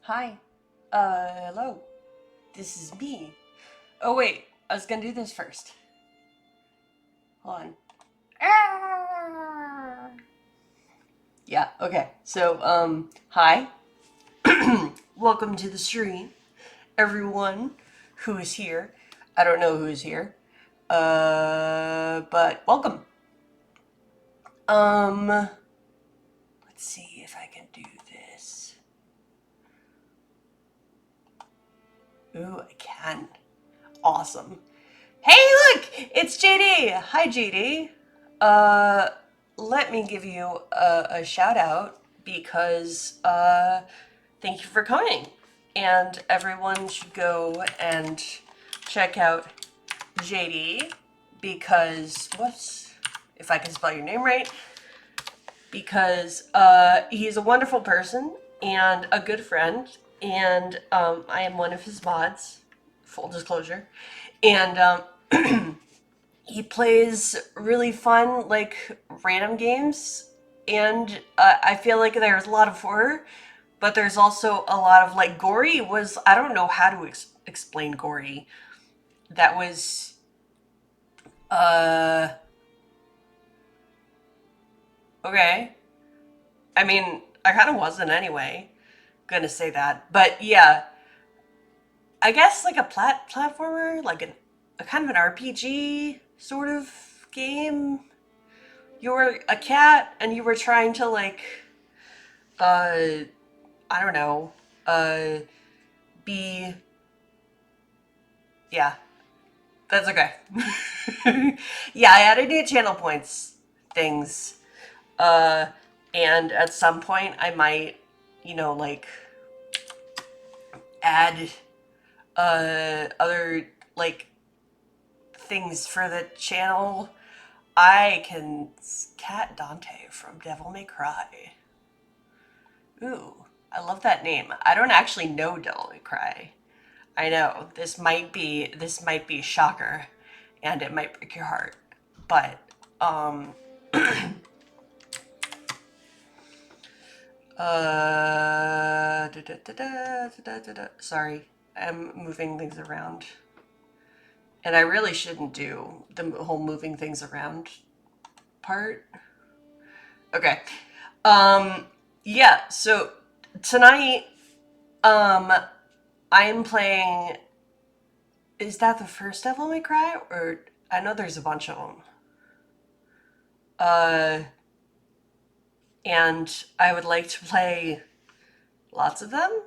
Hi. Hello. This is me. Oh, wait. I was gonna do this first. Hold on. Ah! Yeah, okay. So, hi. Welcome to the stream, everyone who is here. I don't know who is here. But welcome. Let's see if I can do this. Ooh, I can. Awesome. Hey, look! It's JD! Hi, JD. Uh, Let me give you a shout out because thank you for coming. And everyone should go and check out JD because, whoops, if I can spell your name right, because he's a wonderful person and a good friend, and I am one of his mods, full disclosure. And he plays really fun, like, random games, and I feel like there's a lot of horror, but there's also a lot of, like, gory. Was I don't know how to explain gory. That was uh okay. I mean, I kind of wasn't anyway gonna say that, but yeah, I guess like a platformer, like a kind of an RPG sort of game. You were a cat and you were trying to, like, uh I don't know, uh be, yeah, that's okay. Yeah, I added new channel points things. Uh and at some point I might, like, add other, like, things for the channel. I can cat Dante from Devil May Cry. Ooh, I love that name. I don't actually know Devil May Cry. I know this might be a shocker, and it might break your heart, but um, sorry, I'm moving things around, and I really shouldn't do the whole moving things around part. Okay, um, yeah. So tonight, um, I'm playing. Is that the first Devil May Cry, or I know there's a bunch of them. Uh, and I would like to play lots of them,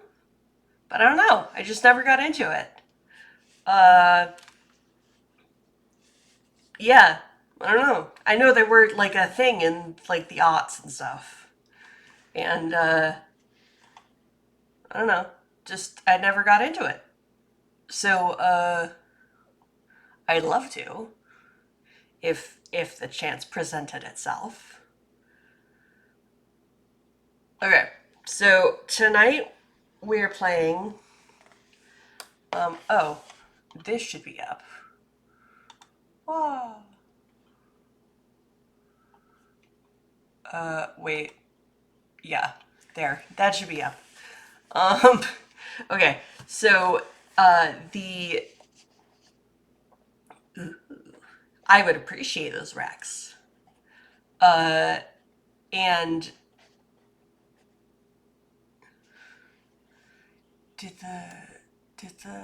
but I don't know. I just never got into it. Uh, yeah, I don't know. I know they were like a thing in, like, the aughts and stuff, and I don't know. Just I never got into it. So I'd love to if the chance presented itself. Okay, so tonight we're playing. Oh, this should be up. Wow. Wait. Yeah, there. That should be up. Um, okay, so the I would appreciate those racks. Uh, and did the did the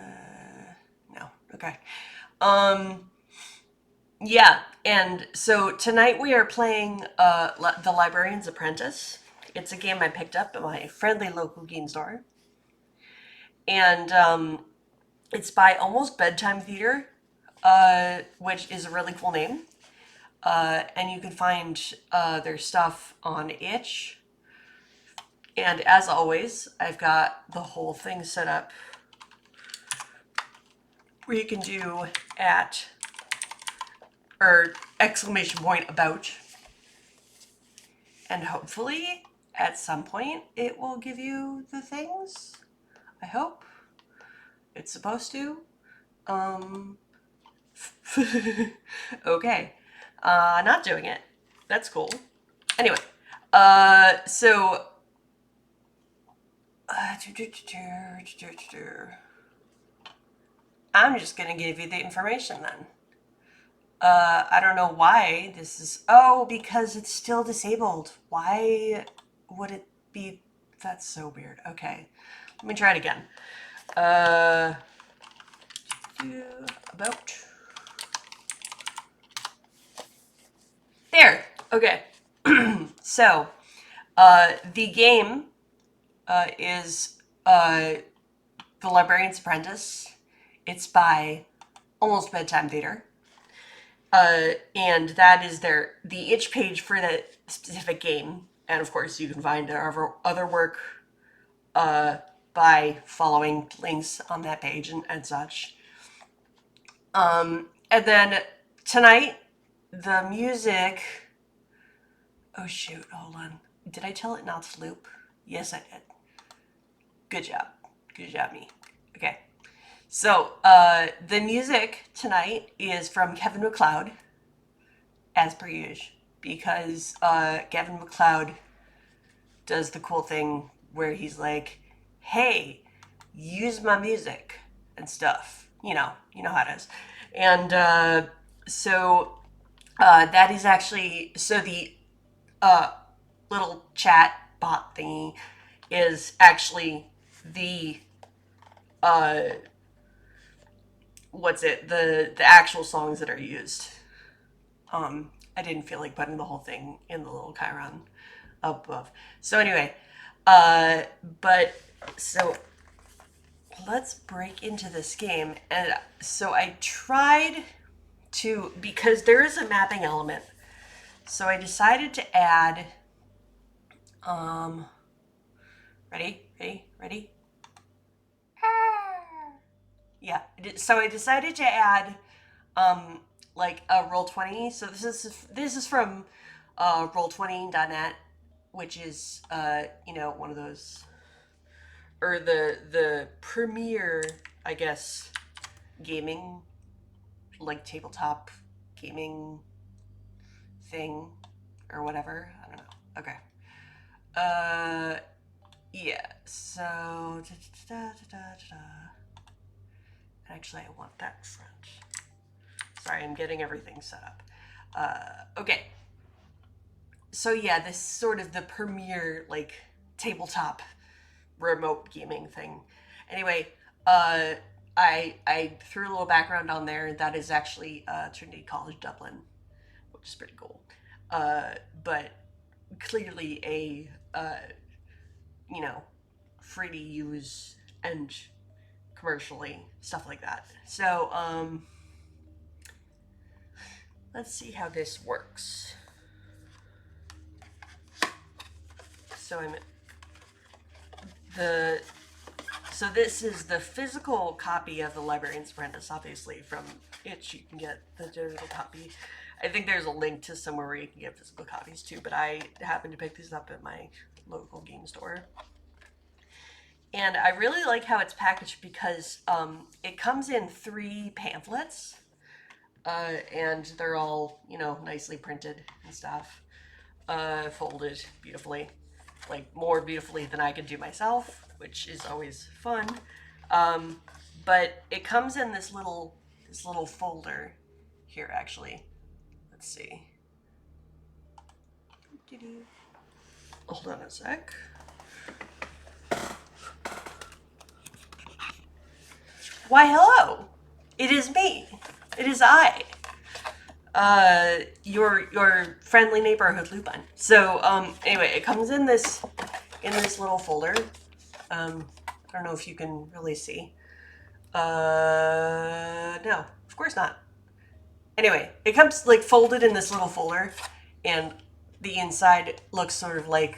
no, okay. Um, yeah, and so tonight we are playing the Librarian's Apprentice. It's a game I picked up at my friendly local game store, and it's by Almost Bedtime Theater, which is a really cool name. And you can find their stuff on itch. And as always, I've got the whole thing set up where you can do at or exclamation point about. And hopefully at some point it will give you the things. I hope. It's supposed to. Um, okay. Not doing it. That's cool. Anyway, so I'm just gonna give you the information then. I don't know why this is. Oh, because it's still disabled. Why would it be? That's so weird. Okay, let me try it again. About. There. Okay. So, the game is The Librarian's Apprentice. It's by Almost Bedtime Theater. And that is the itch page for that specific game. And of course, you can find our other work by following links on that page and such. And then tonight, the music. Oh shoot! Hold on. Did I tell it not to loop? Yes, I did. Good job. Good job, me. Okay. So the music tonight is from Kevin MacLeod, as per usual, because Kevin MacLeod does the cool thing where he's like, "Hey, use my music and stuff." You know how it is, and so that is actually the little chat bot thingy is actually the the actual songs that are used. I didn't feel like putting the whole thing in the little Chiron up above. So anyway, but so let's break into this game. And so I tried to, because there is a mapping element, so I decided to add, ready? Yeah, so I decided to add, like a Roll20. So this is from Roll20.net, which is one of those, or the premier, I guess, gaming, like tabletop gaming thing or whatever. I don't know. Okay. Yeah. So actually, I want that front. Sorry, I'm getting everything set up. Okay. So yeah, this is sort of the premier, like, tabletop remote gaming thing. Anyway, I threw a little background on there. That is actually Trinity College Dublin, which is pretty cool. But clearly a free to use and commercially, stuff like that. So let's see how this works. So this is the physical copy of the Librarian's Apprentice. Obviously, from Itch you can get the digital copy. I think there's a link to somewhere where you can get physical copies too, but I happened to pick these up at my local game store. And I really like how it's packaged because it comes in 3 pamphlets, and they're all, nicely printed and stuff, folded beautifully, like more beautifully than I could do myself, which is always fun. But it comes in this little folder here, actually. Let's see. Hold on a sec. Why, hello! It is me. It is I. Your friendly neighborhood lupin. So anyway, it comes in this little folder. I don't know if you can really see. No, of course not. Anyway, it comes like folded in this little folder, and the inside looks sort of like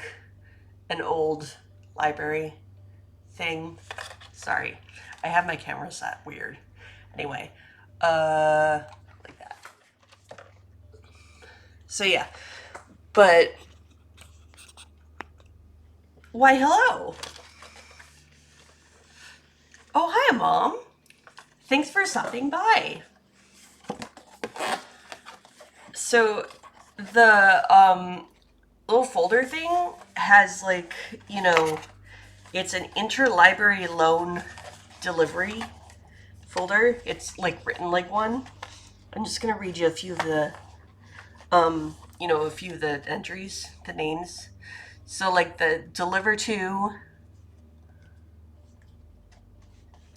an old library thing. Sorry, I have my camera set weird. Anyway, like that. So yeah, but why, hello. Oh, hi, Mom. Thanks for stopping by. So the little folder thing has, like, It's an interlibrary loan delivery folder. It's like written like one. I'm just gonna read you a few of the, a few of the entries, the names. So like the deliver to,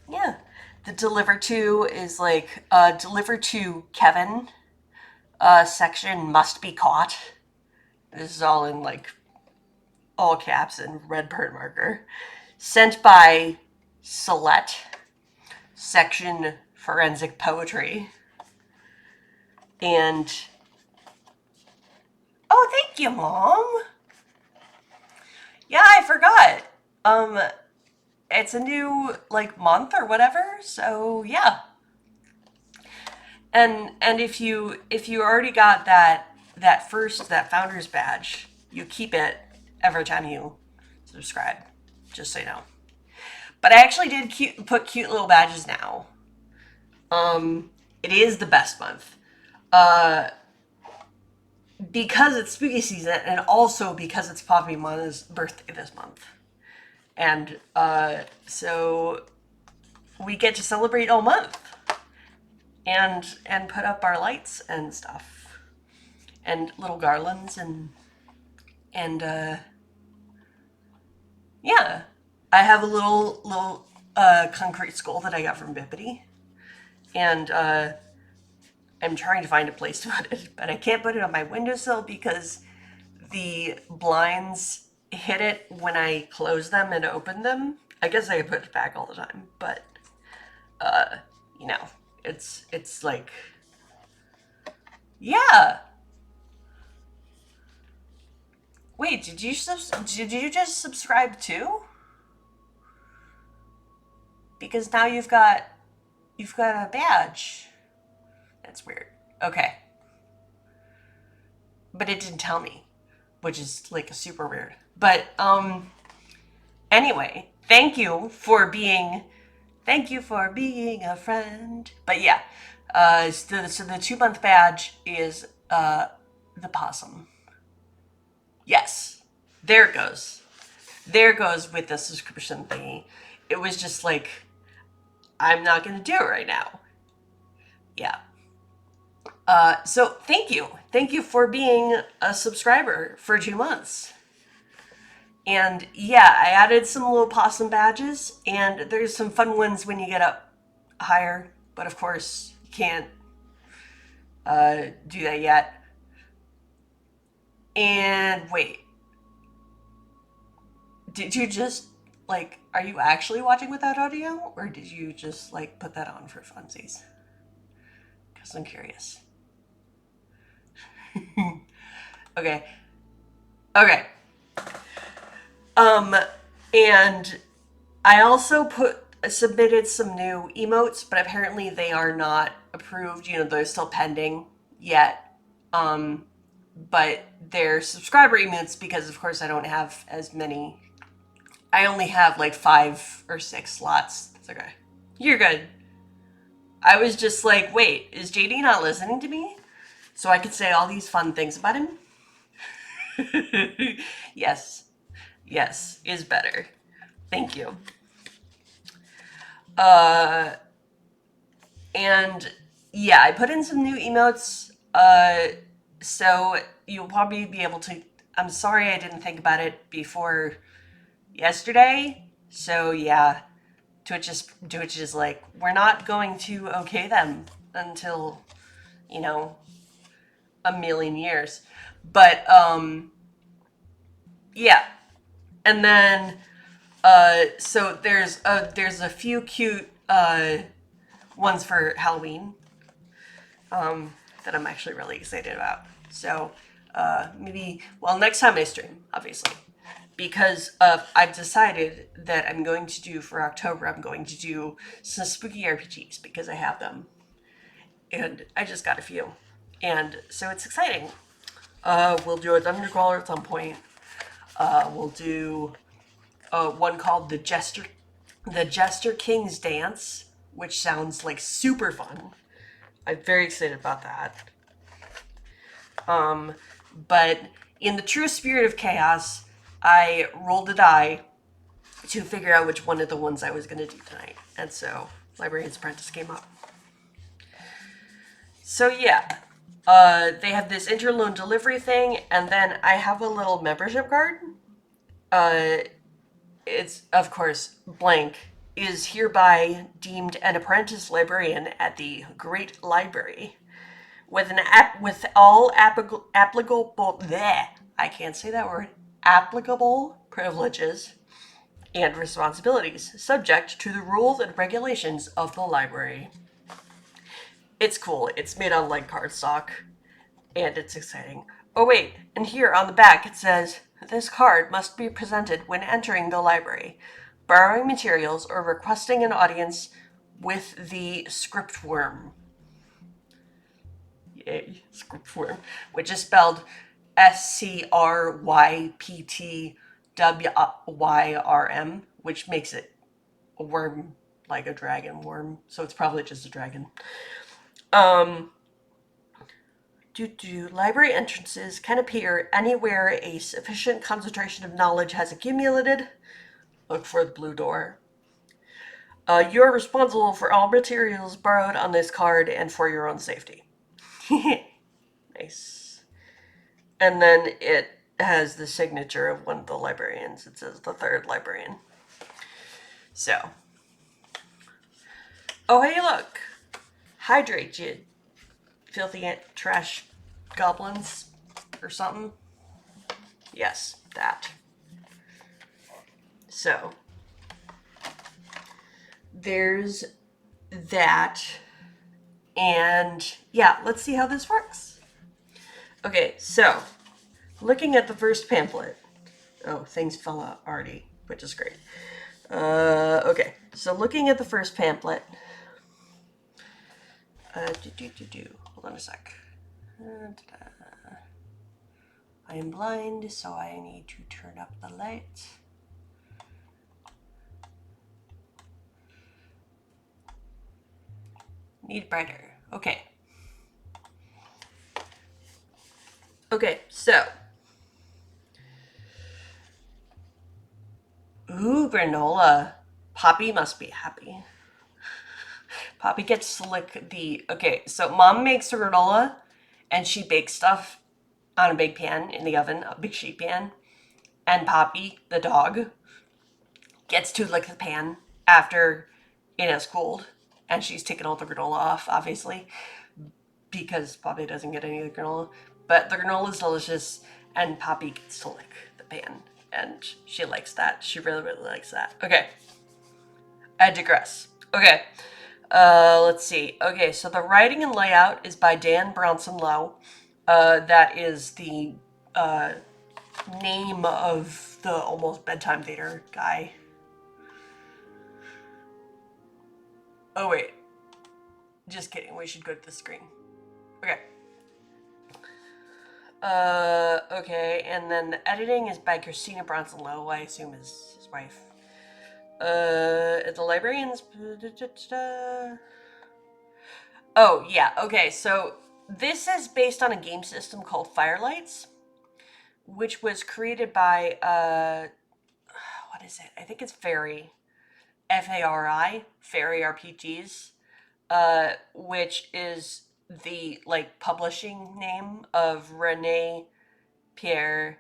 yeah, the deliver to is like deliver to Kevin. Section must be caught. This is all in like all caps and red bird marker. Sent by Celeste. Section forensic poetry. And oh, thank you, Mom. Yeah, I forgot. Um, it's a new like month or whatever, so yeah. And if you already got that founder's badge, you keep it every time you subscribe. Just so you know. But I actually did put cute little badges now. It is the best month. Uh, because it's spooky season, and also because it's Poppy Mama's birthday this month. And so we get to celebrate all month and put up our lights and stuff and little garlands and yeah, I have a little concrete skull that I got from Bippity, and I'm trying to find a place to put it, but I can't put it on my windowsill because the blinds hit it when I close them and open them. I guess I could put it back all the time, but uh, you know, it's like, yeah. Wait, did you just subscribe too? Because now you've got a badge. That's weird. Okay, but it didn't tell me, which is like super weird. But anyway, thank you for being a friend. But yeah, so the 2 month badge is the possum. Yes, there it goes. There it goes with the subscription thingy. It was just like, I'm not gonna do it right now. Yeah. So thank you for being a subscriber for 2 months. And yeah, I added some little possum badges, and there's some fun ones when you get up higher. But of course, you can't do that yet. And wait, did you just like? Are you actually watching without audio, or did you just like put that on for funsies? Because I'm curious. Okay. Okay. Um, and I also submitted some new emotes, but apparently they are not approved. They're still pending yet. Um, but they're subscriber emotes because, of course, I don't have as many. I only have like 5 or 6 slots. It's okay. You're good. I was just like, wait, is JD not listening to me? So I could say all these fun things about him? Yes. Yes, is better. Thank you. Uh, and yeah, I put in some new emotes. So you'll probably be able to. I'm sorry I didn't think about it before yesterday. So yeah, Twitch is like, we're not going to okay them until, you know, a million years. But yeah. And then so there's a few cute ones for Halloween that I'm actually really excited about. So maybe, well, next time I stream, obviously, because I've decided that I'm going to do for October. I'm going to do some spooky RPGs because I have them, and I just got a few, and so it's exciting. We'll do a dungeon crawler at some point. We'll do one called the Jester King's Dance, which sounds like super fun. I'm very excited about that. But in the true spirit of chaos, I rolled a die to figure out which one of the ones I was going to do tonight. And so Librarian's Apprentice came up. So yeah, they have this interloan delivery thing, and then I have a little membership card. It's, of course, blank, is hereby deemed an apprentice librarian at the Great Library. With all applicable bleh, I can't say that word, applicable privileges and responsibilities, subject to the rules and regulations of the library. It's cool. It's made on like cardstock, and it's exciting. Oh wait, and here on the back it says, this card must be presented when entering the library, borrowing materials, or requesting an audience with the scriptworm. Yay, scriptworm, which is spelled SCRYPTWYRM, which makes it a worm, like a dragon worm. So it's probably just a dragon. Library entrances can appear anywhere a sufficient concentration of knowledge has accumulated. Look for the blue door. You're responsible for all materials borrowed on this card and for your own safety. Nice. And then it has the signature of one of the librarians. It says the third librarian. So. Oh, hey, look. Hydrate, you filthy trash goblins or something. Yes, that. So. There's that. And yeah, let's see how this works. Okay, so looking at the first pamphlet. Oh, things fell out already, which is great. Okay, so looking at the first pamphlet. Hold on a sec. I am blind, so I need to turn up the light. Need brighter. Okay. Okay, so. Ooh, granola. Poppy must be happy. Poppy gets to lick the... Okay, so Mom makes a granola, and she bakes stuff on a big pan in the oven, a big sheet pan. And Poppy, the dog, gets to lick the pan after it has cooled. And she's taken all the granola off, obviously, because Poppy doesn't get any of the granola. But the granola is delicious, and Poppy gets to lick the pan. And she likes that. She really, really likes that. Okay. I digress. Okay. Let's see. Okay, so the writing and layout is by Dan Bronson Lowe. That is the name of the almost bedtime theater guy. Oh, wait. Just kidding. We should go to the screen. Okay. Okay, and then the editing is by Christina Bronson Lowe, I assume is his wife. The librarians... Oh, yeah, okay, so this is based on a game system called Firelights, which was created by, what is it? I think it's Fairy. F-A-R-I, Fairy RPGs, which is the, like, publishing name of René Pierre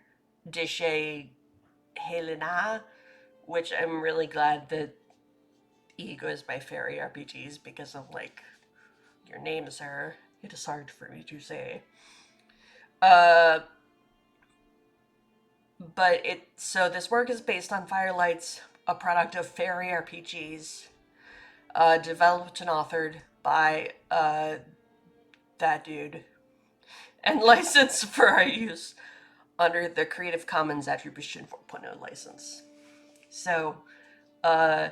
Desche Helena, which I'm really glad that E goes by Fairy RPGs because of, like, your name, sir. It is hard for me to say. But so this work is based on Firelights, a product of Fairy RPGs, developed and authored by that dude, and licensed for our use under the Creative Commons Attribution 4.0 license. So, I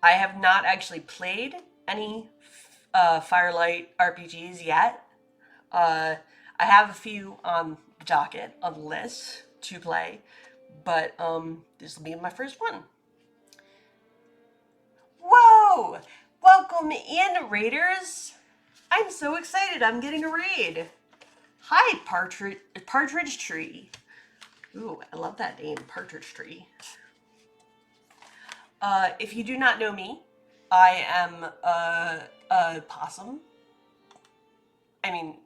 have not actually played any Firelight RPGs yet. I have a few on the docket, on the list to play, but this will be my first one. Whoa! Welcome in, raiders! I'm so excited, I'm getting a raid. Hi, Partridge Tree. Ooh, I love that name, Partridge Tree. If you do not know me, I am a possum. I mean,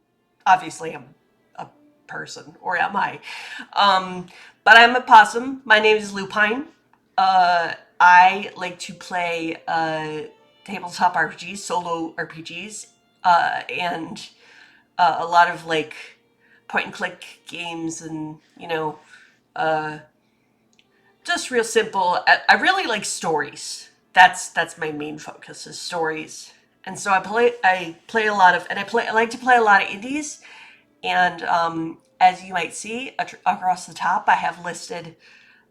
obviously I'm a person, or am I? Um, but I'm a possum. My name is Lupine. I like to play tabletop RPGs, solo RPGs, and a lot of like point and click games, and just real simple. I really like stories. That's my main focus is stories. And so I play a lot of and I like to play a lot of indies. And as you might see across the top, I have listed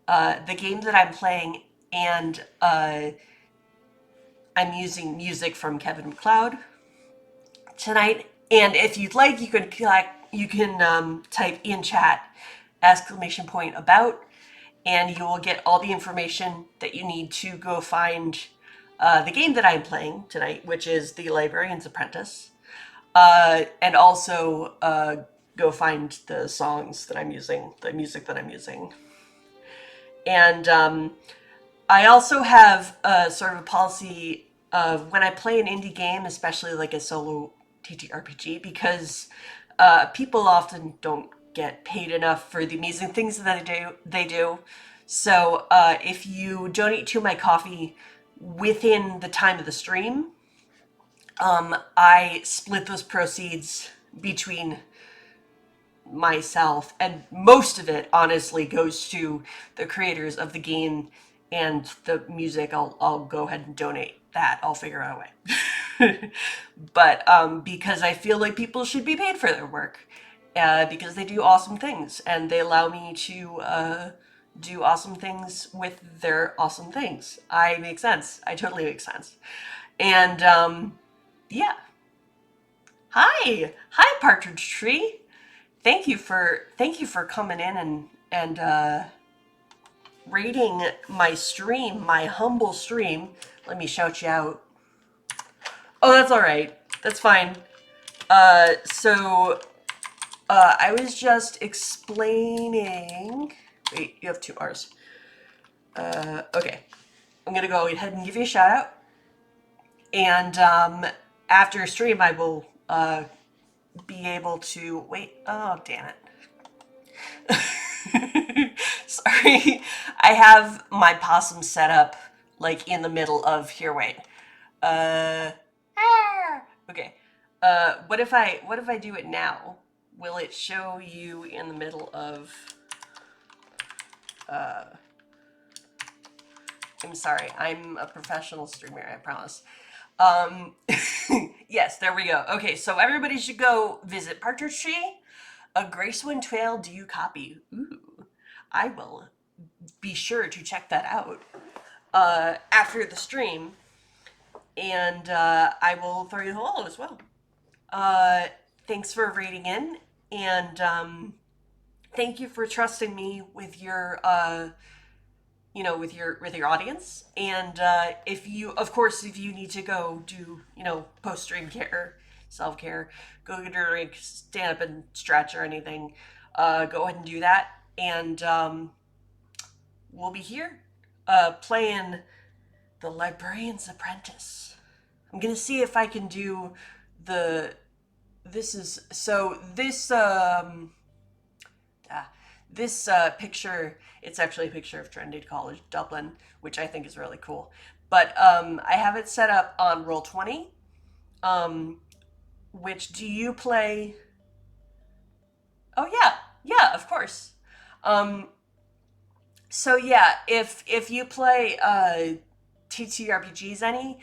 the games that I'm playing, and I'm using music from Kevin MacLeod tonight. And if you'd like, you can type in chat !about, and you will get all the information that you need to go find the game that I'm playing tonight, which is the Librarian's Apprentice, and also go find the songs that I'm using, the music that I'm using. And I also have a sort of a policy of when I play an indie game, especially like a solo TTRPG, because people often don't get paid enough for the amazing things that they do. So if you donate to my coffee within the time of the stream, I split those proceeds between myself, and most of it honestly goes to the creators of the game and the music. I'll go ahead and donate that. I'll figure out a way. But because I feel like people should be paid for their work, because they do awesome things and they allow me to do awesome things with their awesome things. I make sense. I totally make sense. And yeah. Hi, Partridge Tree. Thank you for coming in and rating my stream, my humble stream. Let me shout you out. Oh, that's all right. That's fine. So I was just explaining. Wait, you have two R's. Okay. I'm gonna go ahead and give you a shout out, and after stream, I will be able to wait. Oh, damn it. Sorry. I have my possum set up like in the middle of here. Wait. Uh. Okay. What if I do it now? Will it show you in the middle of? I'm sorry. I'm a professional streamer. I promise. Um. Yes. There we go. Okay. So everybody should go visit Partridge Tree. A Gracewind Trail. Do you copy? Ooh. I will be sure to check that out after the stream, and I will throw you a hello as well. Uh, Thanks for rating in, and thank you for trusting me with your, with your audience. And if you, of course, if you need to go do, post stream care, self care, go get a drink, stand up and stretch or anything, go ahead and do that. And we'll be here playing the Librarian's Apprentice. I'm gonna see if I can do the. This is so this picture. It's actually a picture of Trinity College Dublin, which I think is really cool. But I have it set up on Roll20. Which do you play? Oh yeah, of course. Um, so yeah, if you play TTRPGs any,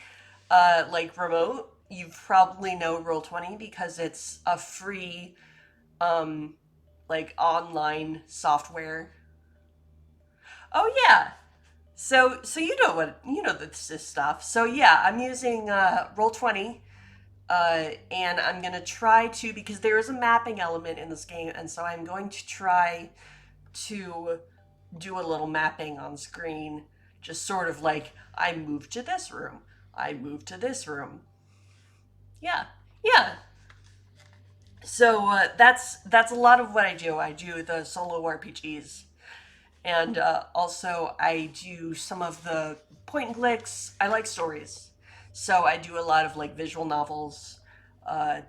like remote, you probably know Roll20 because it's a free, um, like online software. Oh yeah. So you know this stuff. So yeah, I'm using Roll20, and I'm gonna try to, because there is a mapping element in this game, and so I'm going to try to do a little mapping on screen, just sort of like I moved to this room, I moved to this room. Yeah, yeah. So that's a lot of what I do. I do the solo RPGs, And also, I do some of the point and clicks. I like stories. So I do a lot of like visual novels,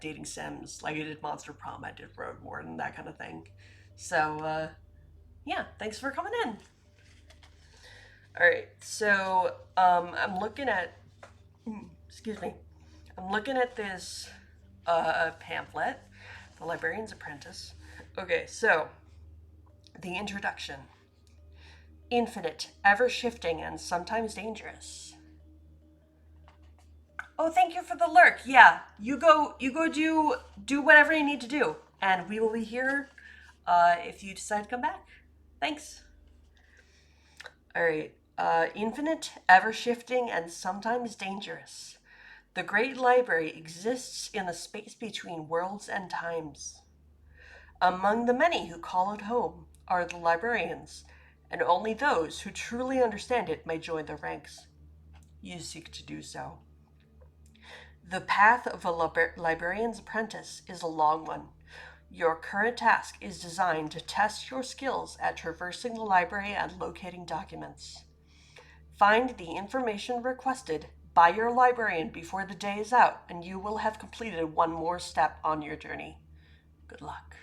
dating sims. Like I did Monster Prom, I did Road Warden, that kind of thing. So, yeah, thanks for coming in. All right, so I'm looking at, excuse me, I'm looking at this pamphlet, The Librarian's Apprentice. Okay, so the introduction. Infinite, ever shifting, and sometimes dangerous. Oh, thank you for the lurk. Yeah, you go do whatever you need to do, and we will be here if you decide to come back. Thanks. All right. Infinite, ever shifting, and sometimes dangerous. The great library exists in the space between worlds and times. Among the many who call it home are the librarians, and only those who truly understand it may join their ranks. You seek to do so. The path of a librarian's apprentice is a long one. Your current task is designed to test your skills at traversing the library and locating documents. Find the information requested by your librarian before the day is out, and you will have completed one more step on your journey. Good luck.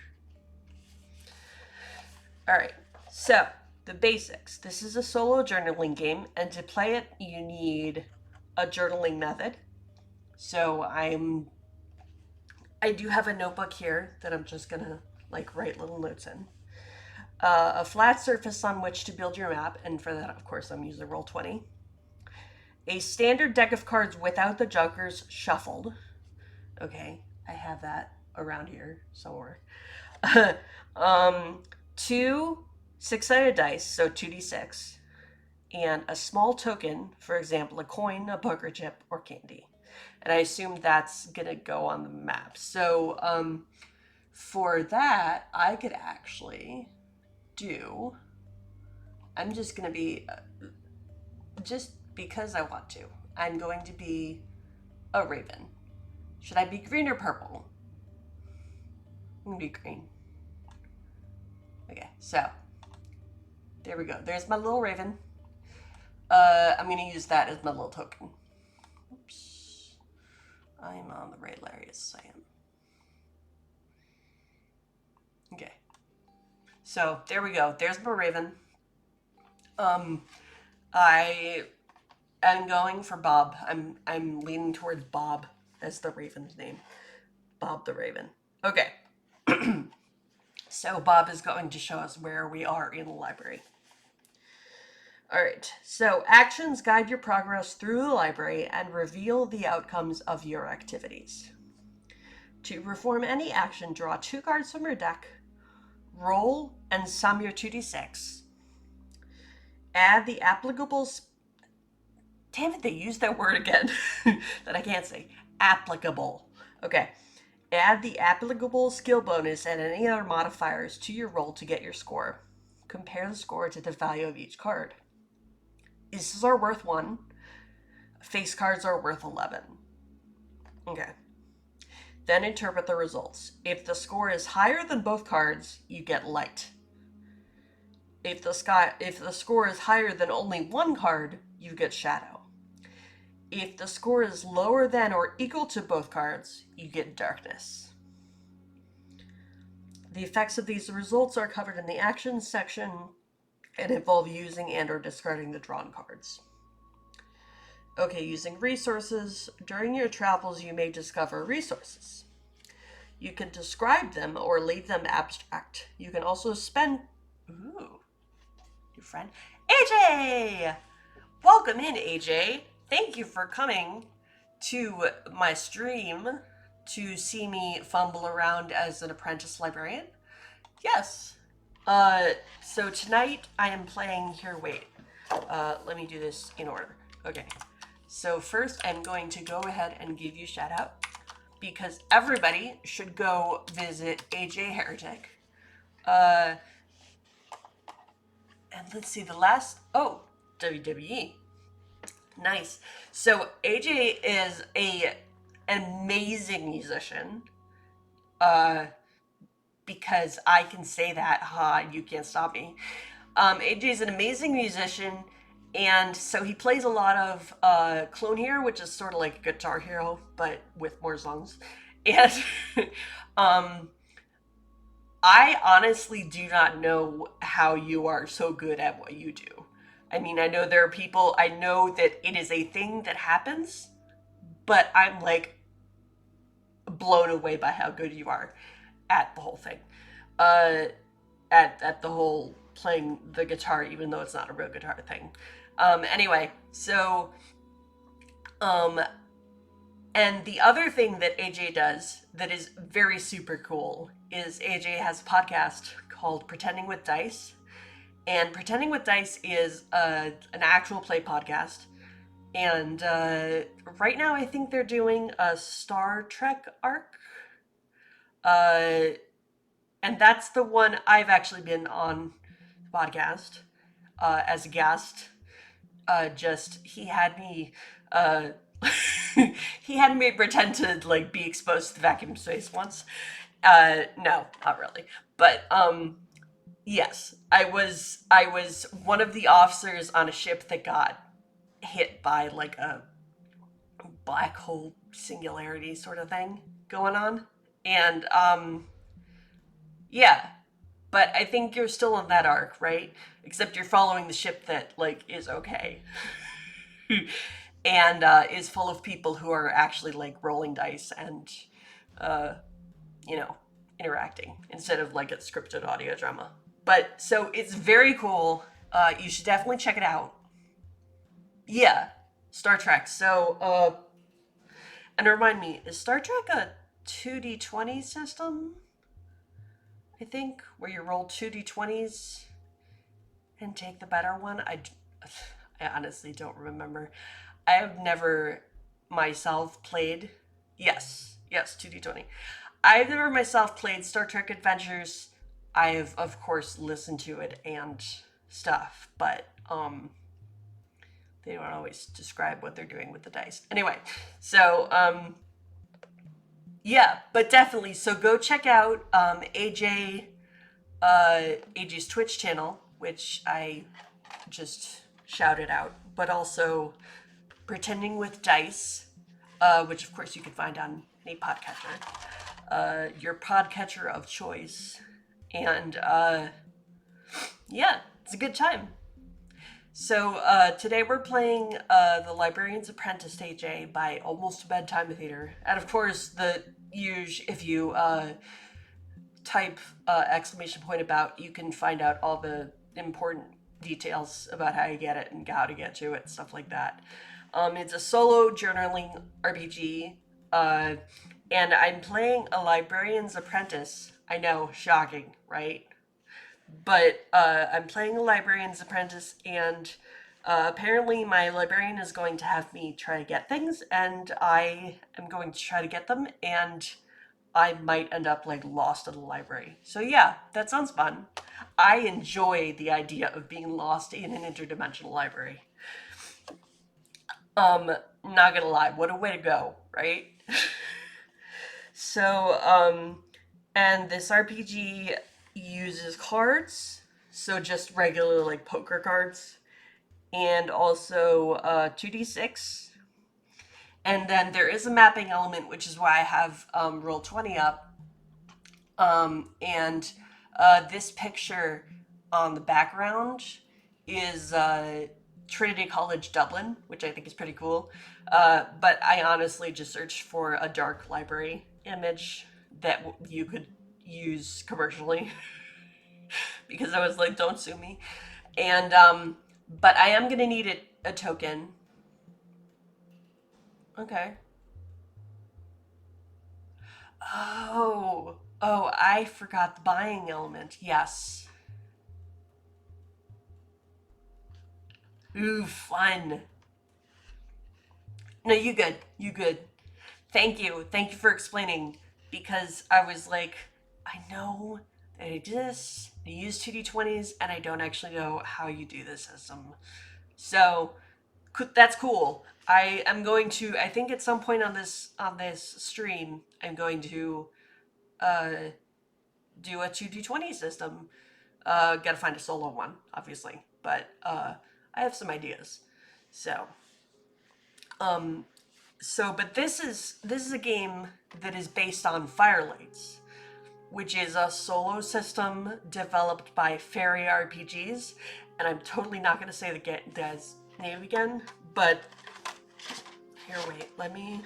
Alright, so the basics. This is a solo journaling game, and to play it, you need a journaling method. So I do have a notebook here that I'm just gonna like write little notes in. A flat surface on which to build your map, and for that, of course, I'm using Roll20. A standard deck of cards without the jokers shuffled. Okay, I have that around here somewhere. Two six-sided dice, so 2d6, and a small token, for example, a coin, a poker chip, or candy. And I assume that's gonna go on the map. So for that, I could actually do. I'm just gonna be just because I want to. I'm going to be a raven. Should I be green or purple? I'm gonna be green. Okay, so there we go. There's my little raven. I'm gonna use that as my little token. Oops. I'm on the right layer, yes I am. Okay. So there we go. There's my raven. I am going for Bob. I'm leaning towards Bob as the raven's name. Bob the Raven. Okay. So Bob is going to show us where we are in the library. All right, so actions guide your progress through the library and reveal the outcomes of your activities. To perform any action, draw 2 cards from your deck, roll and sum your 2d6. Add the applicable... Damn it, they used that word again that I can't say. Applicable. Okay. Add the applicable skill bonus and any other modifiers to your roll to get your score. Compare the score to the value of each card. Aces are worth 1. Face cards are worth 11. Okay. Then interpret the results. If the score is higher than both cards, you get light. If the score is higher than only 1 card, you get shadow. If the score is lower than or equal to both cards, you get darkness. The effects of these results are covered in the actions section and involve using and or discarding the drawn cards. Okay, using resources. During your travels, you may discover resources. You can describe them or leave them abstract. You can also spend... Ooh, new friend. AJ! Welcome in, AJ. Thank you for coming to my stream to see me fumble around as an apprentice librarian. Yes. So tonight I am playing here. Wait. Let me do this in order. Okay. So first I'm going to go ahead and give you a shout out because everybody should go visit AJ Heretic. And let's see the last. Oh, WWE. Nice. So AJ is an amazing musician. Because I can say that, you can't stop me. AJ's an amazing musician, and so he plays a lot of Clone Hero, which is sort of like a Guitar Hero, but with more songs. And um, I honestly do not know how you are so good at what you do. I mean, I know there are people, I know that it is a thing that happens, but I'm like blown away by how good you are at the whole thing. Uh, at the whole playing the guitar, even though it's not a real guitar thing. Anyway, so um, and the other thing that AJ does that is very super cool is AJ has a podcast called Pretending with Dice. And Pretending with Dice is an actual play podcast. And right now, I think they're doing a Star Trek arc. Uh, and that's the one I've actually been on the podcast as a guest. Just he had me uh, he had me pretend to like be exposed to the vacuum space once. No, not really. But yes, I was one of the officers on a ship that got hit by like a black hole singularity sort of thing going on. And yeah, but I think you're still in that arc, right? Except you're following the ship that like is okay. And is full of people who are actually like rolling dice and uh, you know, interacting instead of like a scripted audio drama. But so it's very cool. You should definitely check it out. Yeah, Star Trek. So, and remind me, is Star Trek a 2d20 system? I think where you roll 2d20s and take the better one. I honestly don't remember. I have never myself played. Yes, 2d20. I've never myself played Star Trek Adventures. I have, of course, listened to it and stuff, but they don't always describe what they're doing with the dice. Anyway, so yeah, but definitely. So go check out AJ's Twitch channel, which I just shouted out, but also Pretending with Dice, which of course you can find on any podcatcher, your podcatcher of choice. And yeah, it's a good time. So today we're playing the Librarian's Apprentice AJ by Almost Bedtime Theater. And of course, the huge, if you type exclamation point about, you can find out all the important details about how you get it and how to get to it, stuff like that. It's a solo journaling RPG, and I'm playing a Librarian's Apprentice. I know, shocking, right? But I'm playing a Librarian's Apprentice, and apparently my librarian is going to have me try to get things, and I am going to try to get them, and I might end up like lost in the library. So yeah, that sounds fun. I enjoy the idea of being lost in an interdimensional library. Not gonna lie, what a way to go, right? So, and this RPG uses cards, so just regular like poker cards, and also 2d6. And then there is a mapping element, which is why I have Roll20 up. And this picture on the background is Trinity College Dublin, which I think is pretty cool. But I honestly just searched for a dark library image that you could use commercially because I was like, don't sue me. And but I am gonna need a token. Okay. Oh, I forgot the buying element. Yes. Ooh, fun. No, you good. You good. Thank you. Thank you for explaining. Because I was like, I know that I do this, I use 2d20s, and I don't actually know how you do this system. So that's cool. I am going to. I think at some point on this stream, I'm going to uh, do a 2d20 system Gotta find a solo one, obviously, but I have some ideas. So, but this is a game that is based on Firelights, which is a solo system developed by Fairy RPGs, and I'm totally not gonna say the guy's name again, but here, wait, let me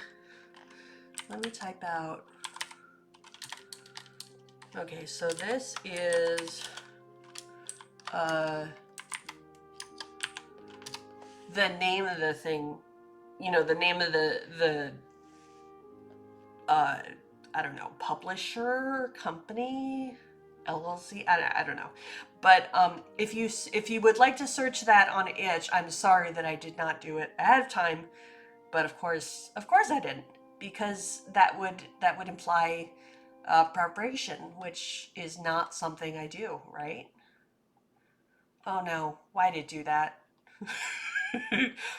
type out. Okay, so this is the name of the thing, the name of the I don't know, publisher, company, LLC. I don't know, but if you would like to search that on itch, I'm sorry that I did not do it ahead of time, but of course I didn't, because that would imply preparation, which is not something I do, right? Oh no, why did it do that?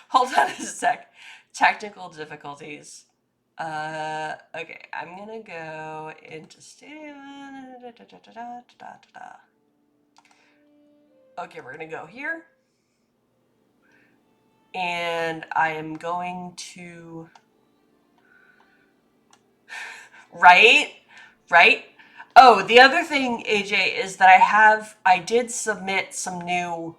Hold on a sec. Technical difficulties. Okay, I'm gonna go into studio. Okay, we're gonna go here. And I am going to. Right? Right? Oh, the other thing, AJ, is that I did submit some new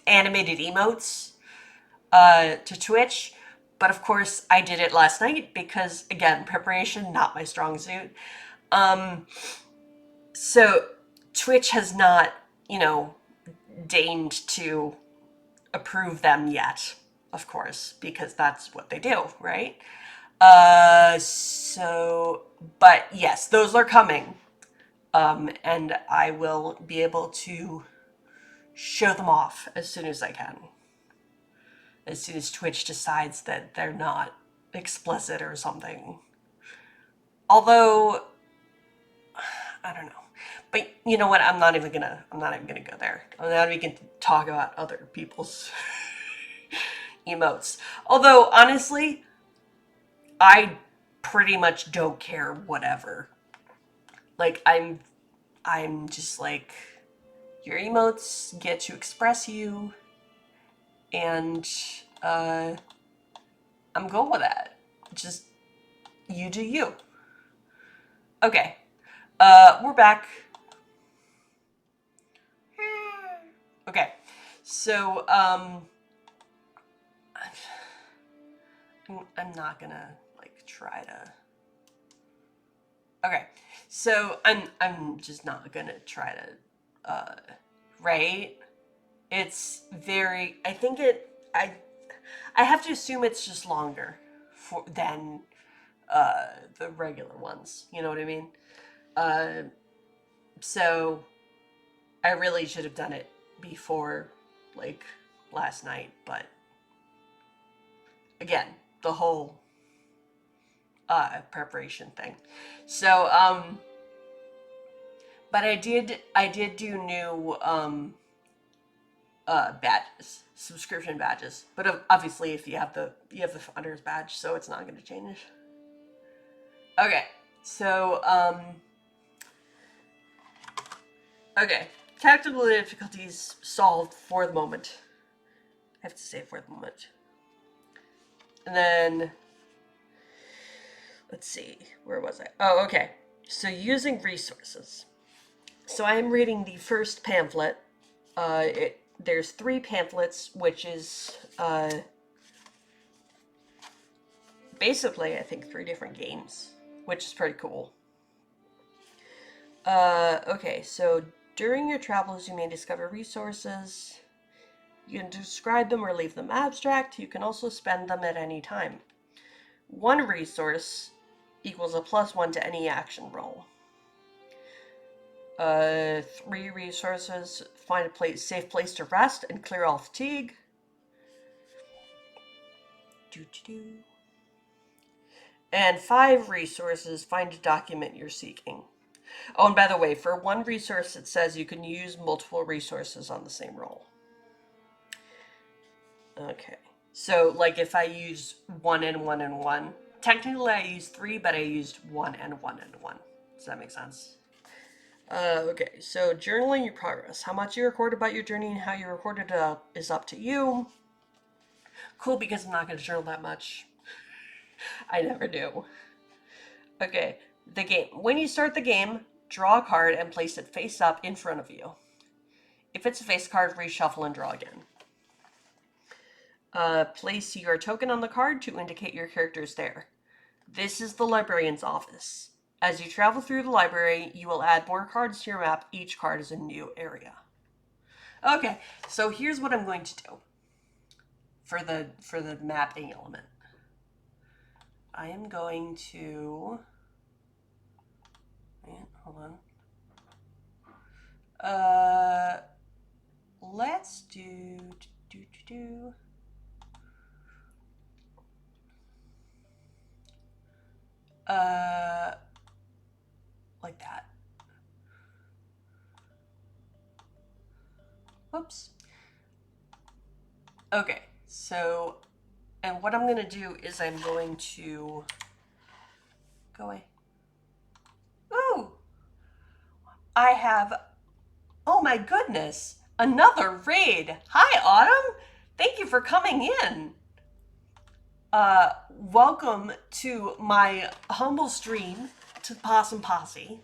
animated emotes to Twitch, but of course I did it last night because, again, preparation, not my strong suit. So Twitch has not, deigned to approve them yet, of course, because that's what they do, right? But yes, those are coming. And I will be able to show them off as soon as I can. As soon as Twitch decides that they're not explicit or something. Although, I don't know. But you know what? I'm not even gonna go there. I'm not even gonna talk about other people's emotes. Although, honestly, I pretty much don't care whatever. Like, I'm just like, your emotes get to express you, and I'm going with that. Just, you do you. Okay, we're back. Okay, so I'm not gonna try to. Okay, so I'm just not gonna try to right. It's very. I think I have to assume it's just longer than the regular ones. You know what I mean? Uh, so I really should have done it before, like, last night. But again, the whole preparation thing. So but I did do new badges, subscription badges. But obviously, if you have the founder's badge, so it's not going to change. Okay, so okay, tactical difficulties solved for the moment. I have to say for the moment. And then let's see, where was I? Oh, okay. So using resources. So I am reading the first pamphlet. There's 3 pamphlets, which is basically, I think, 3 different games, which is pretty cool. Okay, so during your travels, you may discover resources. You can describe them or leave them abstract. You can also spend them at any time. 1 resource equals a +1 to any action roll. 3 resources, find a safe place to rest and clear all fatigue. And 5 resources, find a document you're seeking. Oh, and by the way, for 1 resource, it says you can use multiple resources on the same roll. Okay. So, like, if I use 1 and 1 and 1, technically I used 3, but I used 1 and 1 and 1. Does that make sense? Okay, so journaling your progress. How much you record about your journey and how you recorded it up is up to you. Cool, because I'm not going to journal that much. I never do. Okay, the game. When you start the game, draw a card and place it face up in front of you. If it's a face card, reshuffle and draw again. Place your token on the card to indicate your character is there. This is the librarian's office. As you travel through the library, you will add more cards to your map. Each card is a new area. Okay, so here's what I'm going to do for the mapping element. I am going to... Wait, hold on. Let's do... like that. Whoops. Okay, so, and what I'm going to do is I'm going to go away. Ooh! I have, oh my goodness, another raid. Hi, Autumn. Thank you for coming in. Welcome to my humble stream to Possum Posse.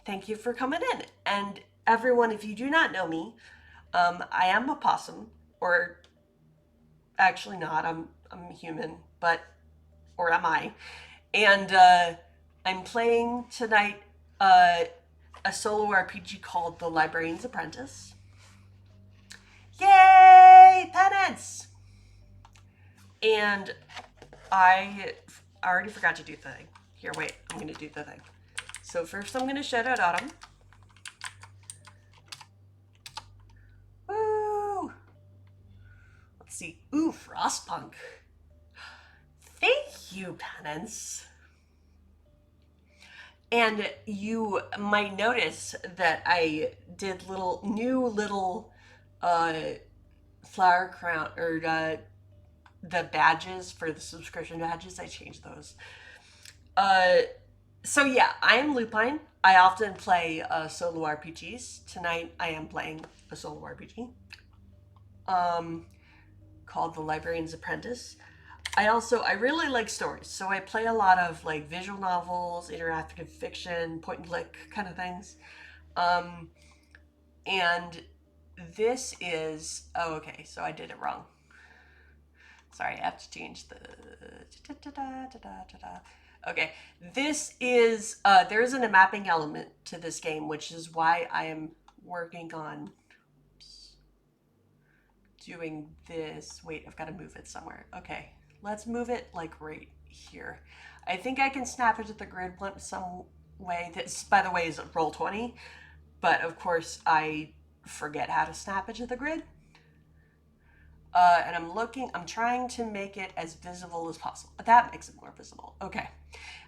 Thank you for coming in. And everyone, if you do not know me, I am a possum, or actually not, I'm human, but, or am I? And I'm playing tonight a solo RPG called The Librarian's Apprentice. Yay! Penance! And I already forgot to do the thing. Here, wait, I'm going to do the thing. So first I'm going to shout out Autumn. Woo! Let's see. Ooh, Frostpunk. Thank you, Penance. And you might notice that I did new little flower crown, or the badges for the subscription badges. I changed those. So yeah, I am Lupine. I often play solo RPGs. Tonight I am playing a solo RPG called The Librarian's Apprentice. I really like stories, so I play a lot of like visual novels, interactive fiction, point and click kind of things. And this is, oh, okay, so I did it wrong. Sorry, I have to change the, okay, this is, there isn't a mapping element to this game, which is why I am working on doing this. Wait, I've got to move it somewhere. Okay, let's move it like right here. I think I can snap it to the grid some way. This, by the way, is Roll20, but of course I forget how to snap it to the grid. And I'm trying to make it as visible as possible. That makes it more visible. Okay.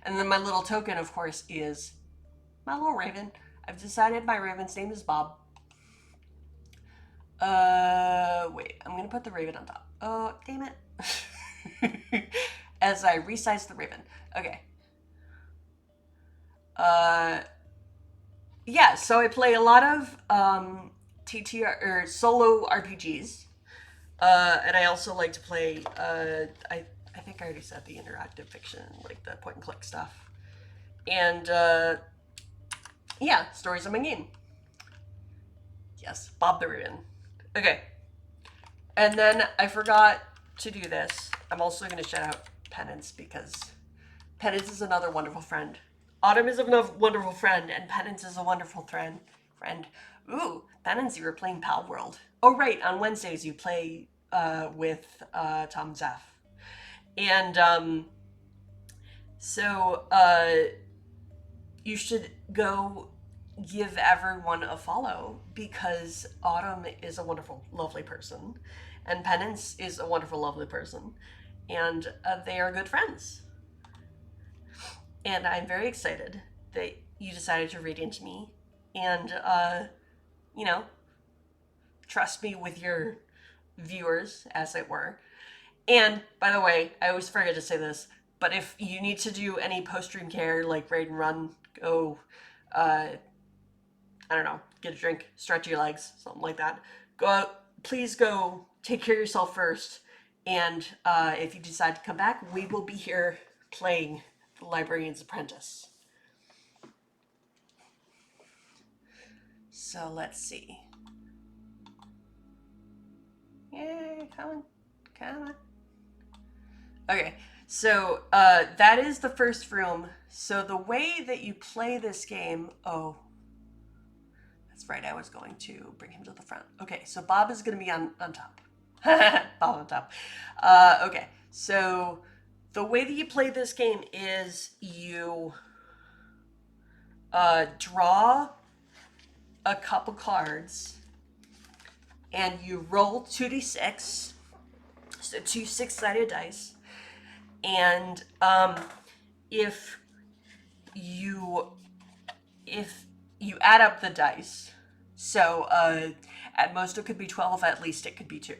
And then my little token, of course, is my little raven. I've decided my raven's name is Bob. Wait, I'm gonna put the raven on top. Oh, damn it. As I resize the raven. Okay. Yeah, so I play a lot of TTR or solo RPGs. And I also like to play, I think I already said the interactive fiction, like the point and click stuff. And, yeah, stories of my game. Yes, Bob the Raven. Okay. And then I forgot to do this. I'm also going to shout out Penance, because Penance is another wonderful friend. Autumn is a wonderful friend, and Penance is a wonderful friend. Ooh, Penance, you were playing Pal World. Oh, right, on Wednesdays you play with Tom Zaff. And so you should go give everyone a follow, because Autumn is a wonderful, lovely person, and Penance is a wonderful, lovely person, and they are good friends. And I'm very excited that you decided to read into me and, you know, trust me with your viewers, as it were. And, by the way, I always forget to say this, But if you need to do any post-stream care, like raid and run, go, I don't know, get a drink, stretch your legs, something like that. Go out, please go take care of yourself first. And if you decide to come back, we will be here playing the Librarian's Apprentice. So let's see. Yeah, come on. Okay, so that is the first room. So the way that you play this game, oh, that's right, I was going to bring him to the front. Okay, so Bob is going to be on top. Bob on top. Okay, so the way that you play this game is you draw a couple cards and you roll 2d6, so 2 6-sided dice. And if you add up the dice, so at most it could be 12, at least it could be 2.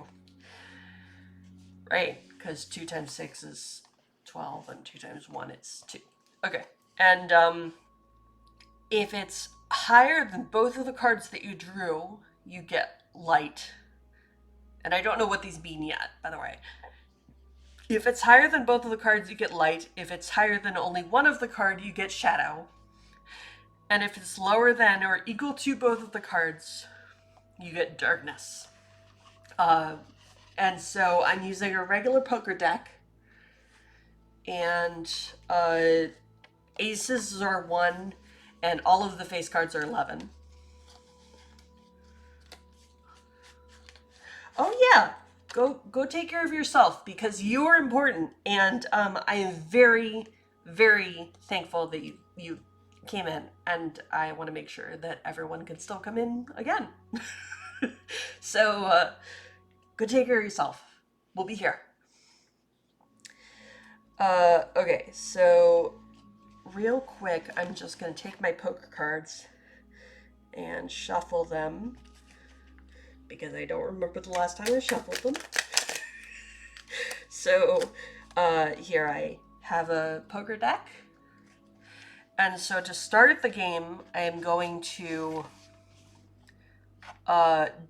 Right? Because 2 times 6 is 12, and 2 times 1 is 2. Okay. And if it's higher than both of the cards that you drew, you get light. And I don't know what these mean yet, by the way. If it's higher than both of the cards, you get light. If it's higher than only one of the card, you get shadow. And if it's lower than or equal to both of the cards, you get darkness. And so I'm using a regular poker deck. And aces are 1, and all of the face cards are 11. Oh yeah, go take care of yourself, because you are important. And I am very, very thankful that you came in, and I want to make sure that everyone can still come in again. So go take care of yourself. We'll be here. Okay, so real quick, I'm just going to take my poker cards and shuffle them, because I don't remember the last time I shuffled them. So here I have a poker deck. And so to start the game, I am going to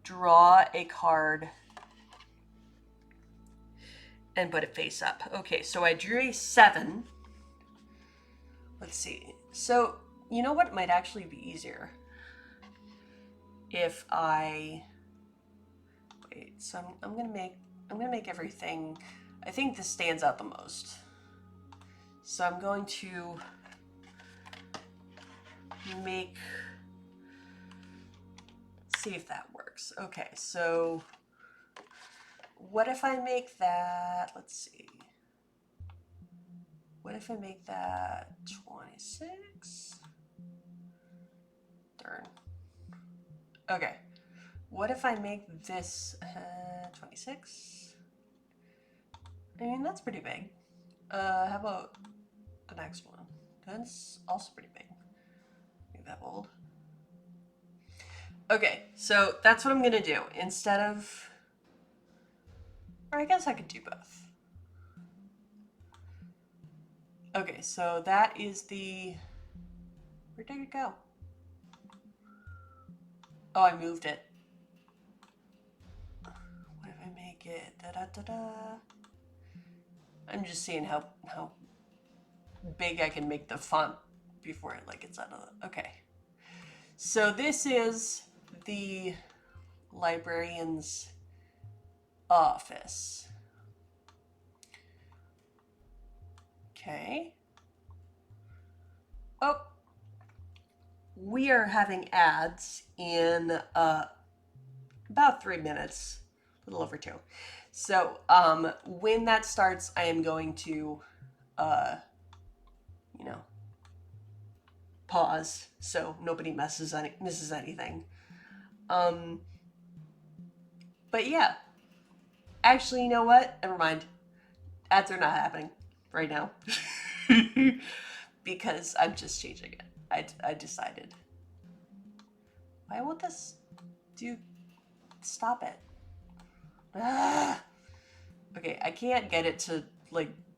draw a card and put it face up. Okay, so I drew a 7. Let's see. So, you know what might actually be easier? If I... Wait, so I'm gonna make everything... I think this stands out the most. So I'm going to make... Let's see if that works. Okay, so what if I make that... Let's see. What if I make that 26? Darn. Okay. What if I make this 26? I mean, that's pretty big. How about the next one? That's also pretty big. Make that bold. Okay, so that's what I'm gonna do. Instead of... Or I guess I could do both. Okay, so that is the... Where did it go? Oh, I moved it. What if I make it? Da-da-da-da. I'm just seeing how big I can make the font before it gets out of the... Okay. So this is the librarian's office. Okay. Oh, we are having ads in about 3 minutes, a little over 2. So when that starts, I am going to, pause so nobody misses anything. But yeah, actually, you know what? Never mind. Ads are not happening right now because I'm just changing it. I decided. Why won't this do? Stop it. Ah. Okay, I can't get it to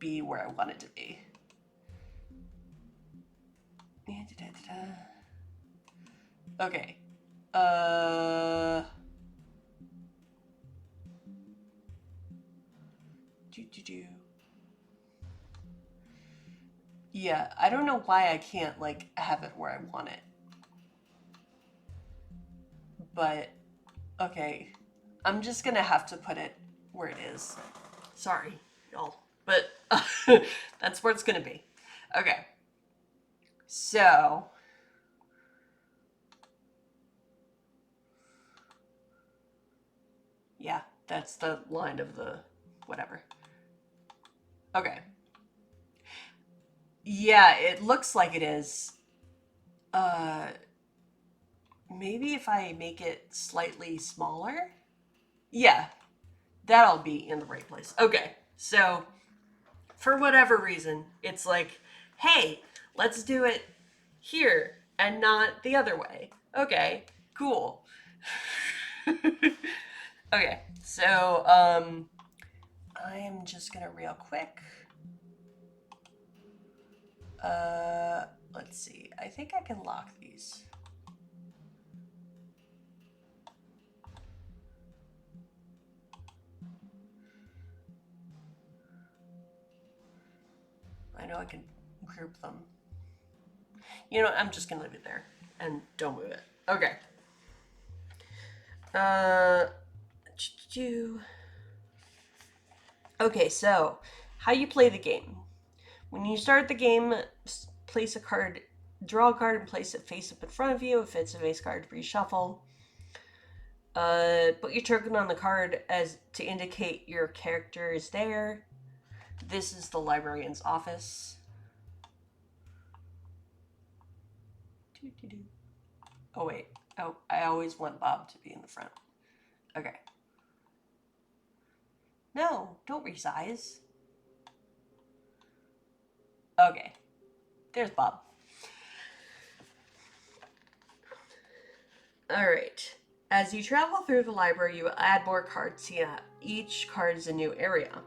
be where I want it to be. Okay. Yeah, I don't know why I can't, like, have it where I want it. But, okay. I'm just gonna have to put it where it is. Sorry, y'all. But that's where it's gonna be. Okay. So, yeah, that's the line of the whatever. Okay. Yeah, it looks like it is. Uh, maybe if I make it slightly smaller? Yeah, that'll be in the right place. Okay, so for whatever reason, it's like, hey, let's do it here and not the other way. Okay, cool. Okay, so I am just gonna real quick. Let's see. I think I can lock these. I know I can group them. You know, I'm just gonna leave it there and don't move it. Okay. Uh, okay, so how you play the game. When you start the game, place a card, draw a card and place it face up in front of you. If it's a face card, reshuffle. Put your token on the card as to indicate your character is there. This is the librarian's office. Oh wait, oh, I always want Bob to be in the front. Okay. No, don't resize. Okay, there's Bob. Alright. As you travel through the library, you add more cards. Yeah, each card is a new area.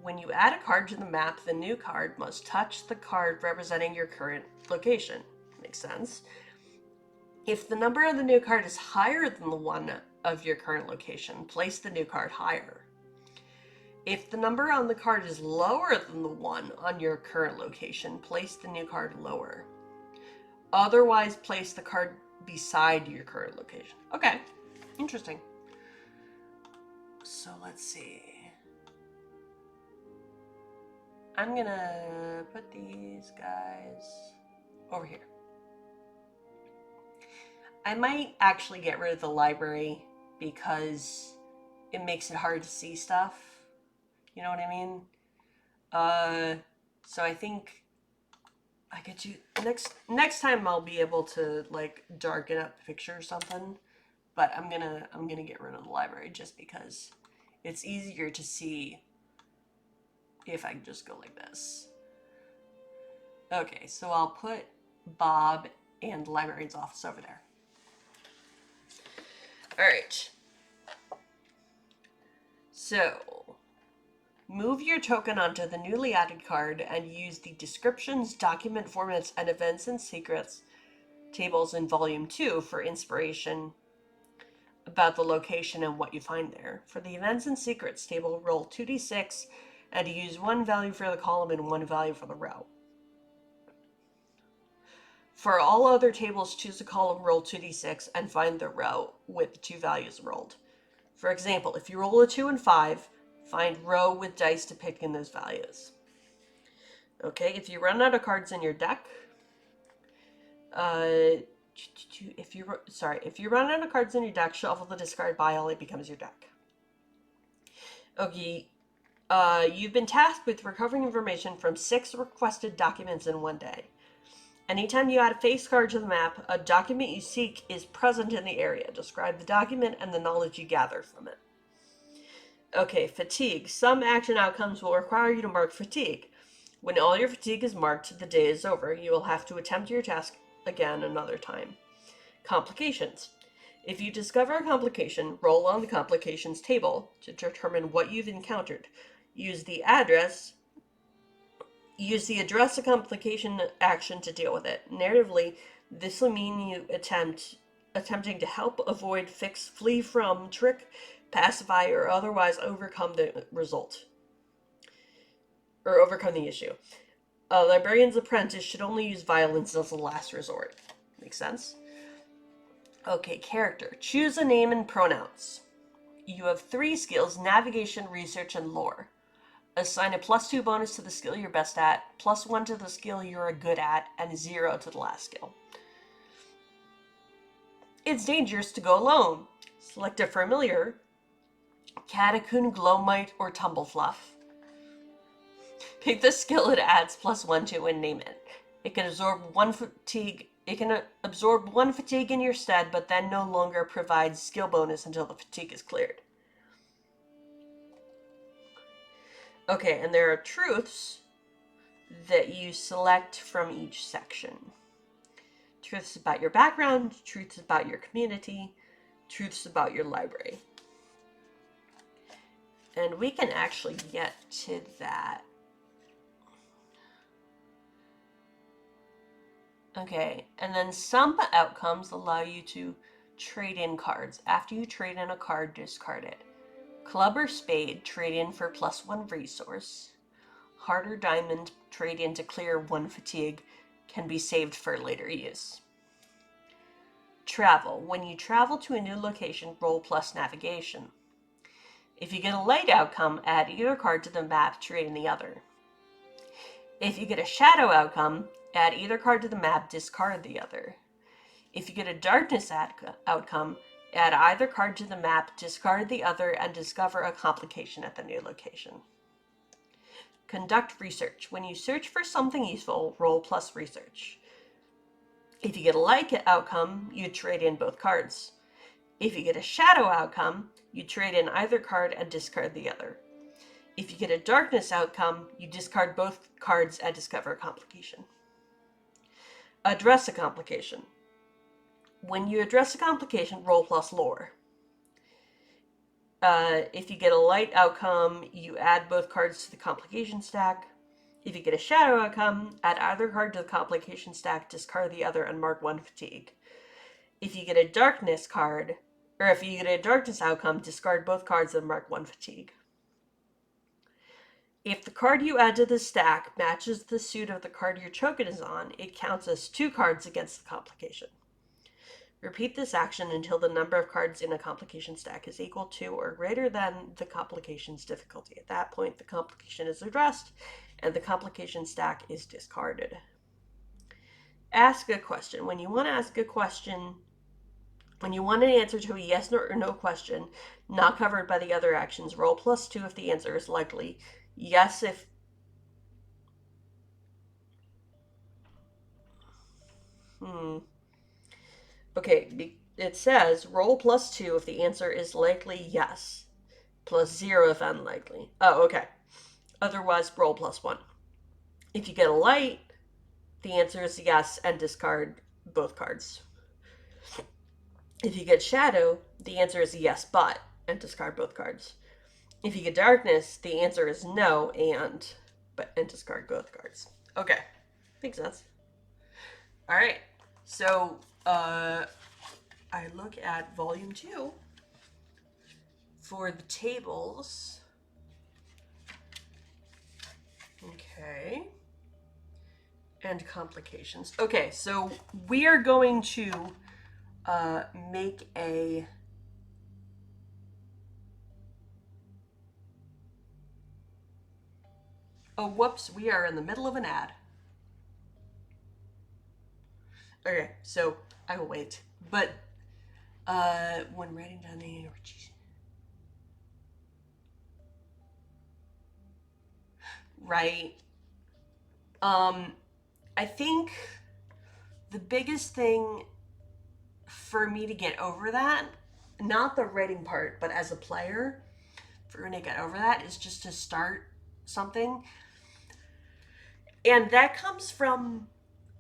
When you add a card to the map, the new card must touch the card representing your current location. Makes sense. If the number on the new card is higher than the one of your current location, place the new card higher. If the number on the card is lower than the one on your current location, place the new card lower. Otherwise, place the card beside your current location. Okay, interesting. So let's see. I'm gonna put these guys over here. I might actually get rid of the library because it makes it hard to see stuff. You know what I mean? So I think I could do next time I'll be able to like darken up the picture or something. But I'm gonna get rid of the library just because it's easier to see if I can just go like this. Okay, so I'll put Bob and the librarian's office over there. Alright. So, move your token onto the newly added card and use the descriptions, document formats, and events and secrets tables in Volume 2 for inspiration about the location and what you find there. For the events and secrets table, roll 2d6 and use one value for the column and one value for the row. For all other tables, choose a column, roll 2d6, and find the row with the two values rolled. For example, if you roll a 2 and 5, find row with dice depicting those values. Okay, if you run out of cards in your deck, if you run out of cards in your deck, shuffle the discard pile, it becomes your deck. Okay, you've been tasked with recovering information from 6 requested documents in one day. Anytime you add a face card to the map, a document you seek is present in the area. Describe the document and the knowledge you gather from it. Okay, fatigue. Some action outcomes will require you to mark fatigue. When all your fatigue is marked, the day is over. You will have to attempt your task again another time. Complications. If you discover a complication, roll on the complications table to determine what you've encountered. Use the address Use the address a complication action to deal with it. Narratively, this will mean you attempting to help, avoid, fix, flee from, trick, pacify, or otherwise overcome the result. Or overcome the issue. A librarian's apprentice should only use violence as a last resort. Makes sense? Okay, character. Choose a name and pronouns. You have 3 skills: navigation, research, and lore. Assign a +2 bonus to the skill you're best at, +1 to the skill you're good at, and 0 to the last skill. It's dangerous to go alone. Select a familiar: Catacomb, Glowmite, or Tumblefluff. Pick the skill it adds +1 to and name it. It can absorb 1 fatigue. It can absorb 1 fatigue in your stead, but then no longer provides skill bonus until the fatigue is cleared. Okay, and there are truths that you select from each section. Truths about your background, truths about your community, truths about your library. And we can actually get to that. Okay, and then some outcomes allow you to trade in cards. After you trade in a card, discard it. Club or spade, trade in for +1 resource. Heart or diamond, trade in to clear 1 fatigue, can be saved for later use. Travel. When you travel to a new location, roll + navigation. If you get a light outcome, add either card to the map, trade in the other. If you get a shadow outcome, add either card to the map, discard the other. If you get a darkness outcome, add either card to the map, discard the other, and discover a complication at the new location. Conduct research. When you search for something useful, roll + research. If you get a light outcome, you trade in both cards. If you get a shadow outcome, you trade in either card and discard the other. If you get a darkness outcome, you discard both cards and discover a complication. Address a complication. When you address a complication, roll + lore. If you get a light outcome, you add both cards to the complication stack. If you get a shadow outcome, add either card to the complication stack, discard the other, and mark 1 fatigue. If you get a darkness card, or if you get a darkness outcome, discard both cards and mark 1 fatigue. If the card you add to the stack matches the suit of the card your token is on, it counts as 2 cards against the complication. Repeat this action until the number of cards in a complication stack is equal to or greater than the complication's difficulty. At that point, the complication is addressed and the complication stack is discarded. Ask a question. When you want to ask a question, when you want an answer to a yes or no question not covered by the other actions, roll +2 if the answer is likely. Yes if... Okay, it says roll +2 if the answer is likely yes, +0 if unlikely. Oh, okay. Otherwise, roll +1. If you get a light, the answer is yes and discard both cards. If you get shadow, the answer is yes but and discard both cards. If you get darkness, the answer is no and discard both cards. Okay, makes sense. All right, so I look at volume 2 for the tables. Okay. And complications. Okay, so we are going to make a... Oh, whoops, we are in the middle of an ad. Okay, so I will wait. But when writing down the... Right. I think the biggest thing for me to get over that, not the writing part, but as a player, for me to get over that is just to start something. And that comes from,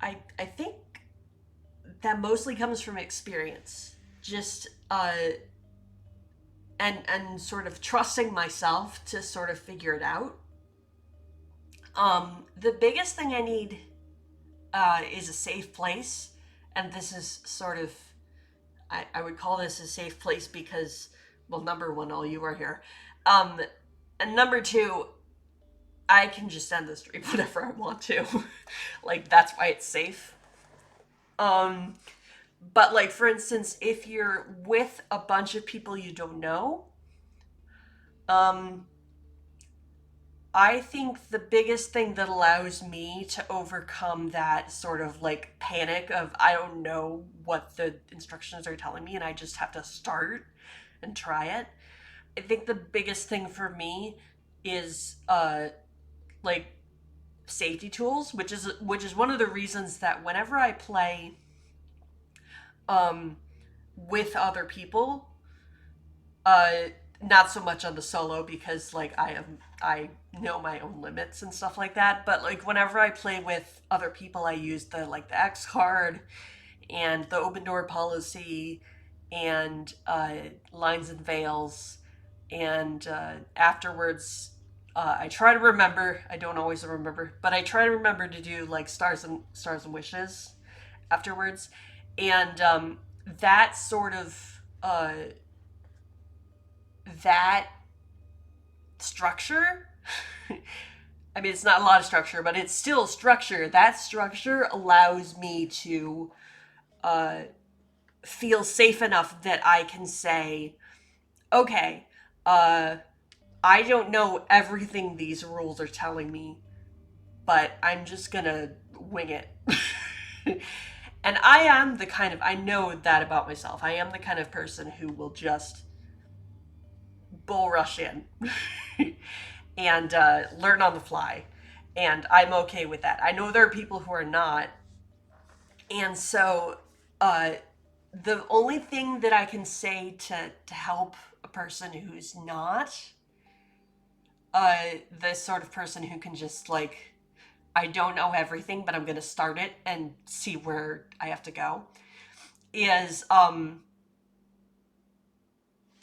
I think that mostly comes from experience. Just, and sort of trusting myself to sort of figure it out. The biggest thing I need is a safe place. And this is sort of, I would call this a safe place because, well, number one, all you are here. Um, and number two, I can just end the stream whenever I want to. Like, that's why it's safe. Um, but, like, for instance, if you're with a bunch of people you don't know, um, I think the biggest thing that allows me to overcome that sort of like panic of I don't know what the instructions are telling me and I just have to start and try it. I think the biggest thing for me is like safety tools, which is one of the reasons that whenever I play um with other people, uh not so much on the solo because like I know my own limits and stuff like that, but like whenever I play with other people I use the like the X card and the open door policy and lines and veils, and afterwards I try to remember, I don't always remember, but I try to remember to do like stars and wishes afterwards. And that sort of that structure, I mean, it's not a lot of structure, but it's still structure. That structure allows me to uh, feel safe enough that I can say, okay, uh, I don't know everything these rules are telling me, but I'm just gonna wing it. And I know that about myself. I am the kind of person who will just bull rush in and learn on the fly. And I'm okay with that. I know there are people who are not. And so uh, the only thing that I can say to help a person who's not the sort of person who can just like, I don't know everything, but I'm going to start it and see where I have to go, is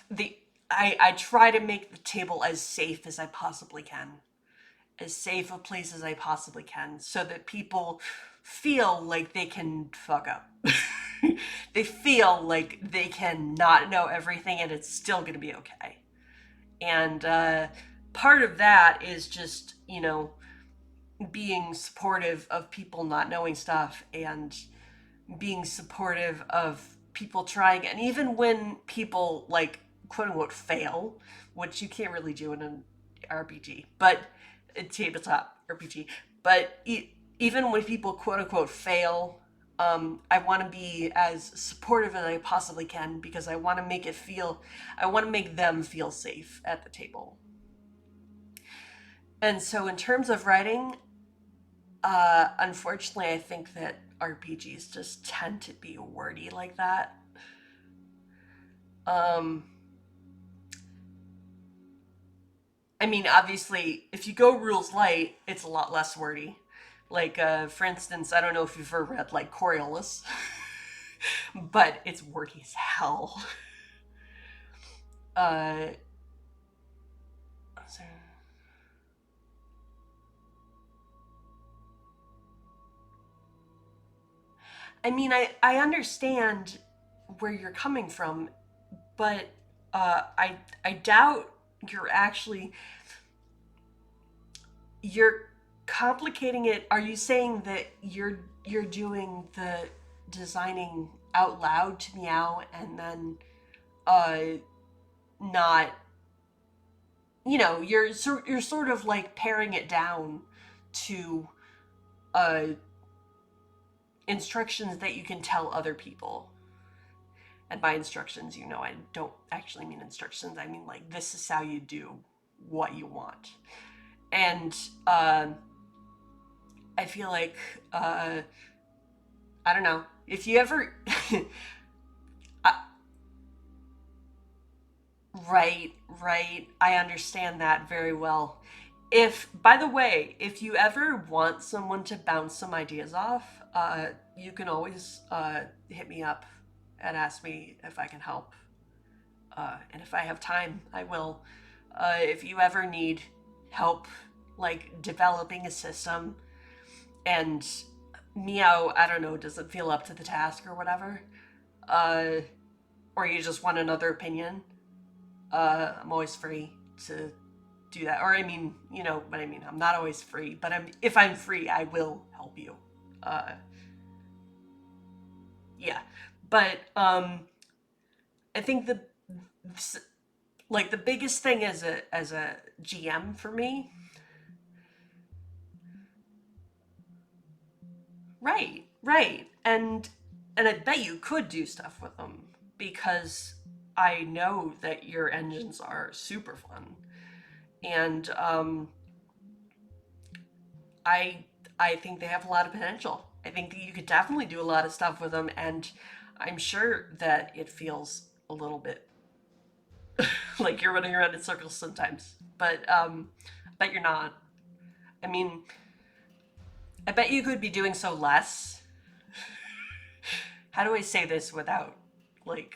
the I try to make the table as safe as I possibly can, as safe a place as I possibly can, so that people feel like they can fuck up. They feel like they can not know everything and it's still going to be okay. And part of that is just, being supportive of people not knowing stuff and being supportive of people trying. And even when people, like, quote unquote, fail, which you can't really do in an RPG, but a tabletop RPG, but even when people quote unquote fail, I want to be as supportive as I possibly can because I want to I want to make them feel safe at the table. And so, in terms of writing, unfortunately, I think that RPGs just tend to be wordy like that. Um, I mean, obviously, if you go rules light, it's a lot less wordy. Like, for instance, I don't know if you've ever read, like, Coriolis, but it's wordy as hell. Uh, I mean, I understand where you're coming from, but I doubt you're actually you're complicating it. Are you saying that you're doing the designing out loud to meow and then uh not, you're sort of like paring it down to uh instructions that you can tell other people. And by instructions, I don't actually mean instructions. I mean like this is how you do what you want. And I feel like I don't know if you ever right, right. I understand that very well. If, by the way, if you ever want someone to bounce some ideas off, you can always hit me up and ask me if I can help. And if I have time, I will. If you ever need help like developing a system and Meow, I don't know, doesn't feel up to the task or whatever, uh, or you just want another opinion, I'm always free to do that. Or I mean, you know what I mean. I'm not always free, but if I'm free, I will help you. Uh, yeah, but I think the biggest thing as a GM for me, right, right, and I bet you could do stuff with them because I know that your engines are super fun, and I I think they have a lot of potential. I think that you could definitely do a lot of stuff with them, and I'm sure that it feels a little bit like you're running around in circles sometimes, but but you're not. I mean, I bet you could be doing so less. How do I say this without like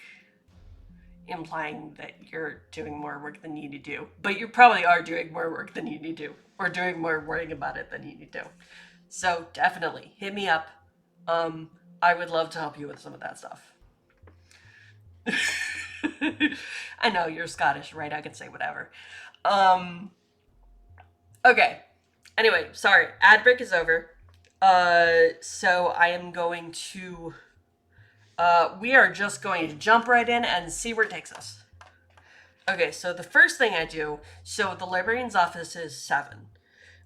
implying that you're doing more work than you need to do? But you probably are doing more work than you need to, or doing more worrying about it than you need to. So definitely hit me up. Um, I would love to help you with some of that stuff. I know you're Scottish, right? I can say whatever. Um, okay. Anyway, sorry. Ad break is over. So I am going to. We are just going to jump right in and see where it takes us. Okay, so the first thing I do. So the librarian's office is 7.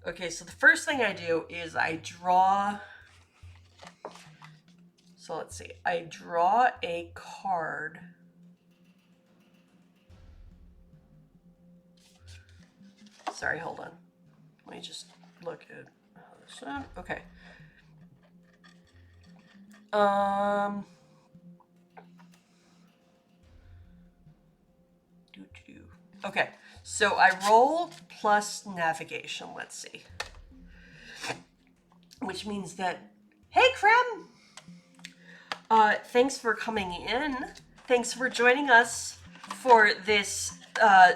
Okay, so the first thing I do is I draw. So let's see. I draw a card. Sorry, hold on. Let me just look at this. Okay. Um. Okay, so I roll plus navigation. Let's see. Which means that, hey, Krem! Thanks for coming in. Thanks for joining us for this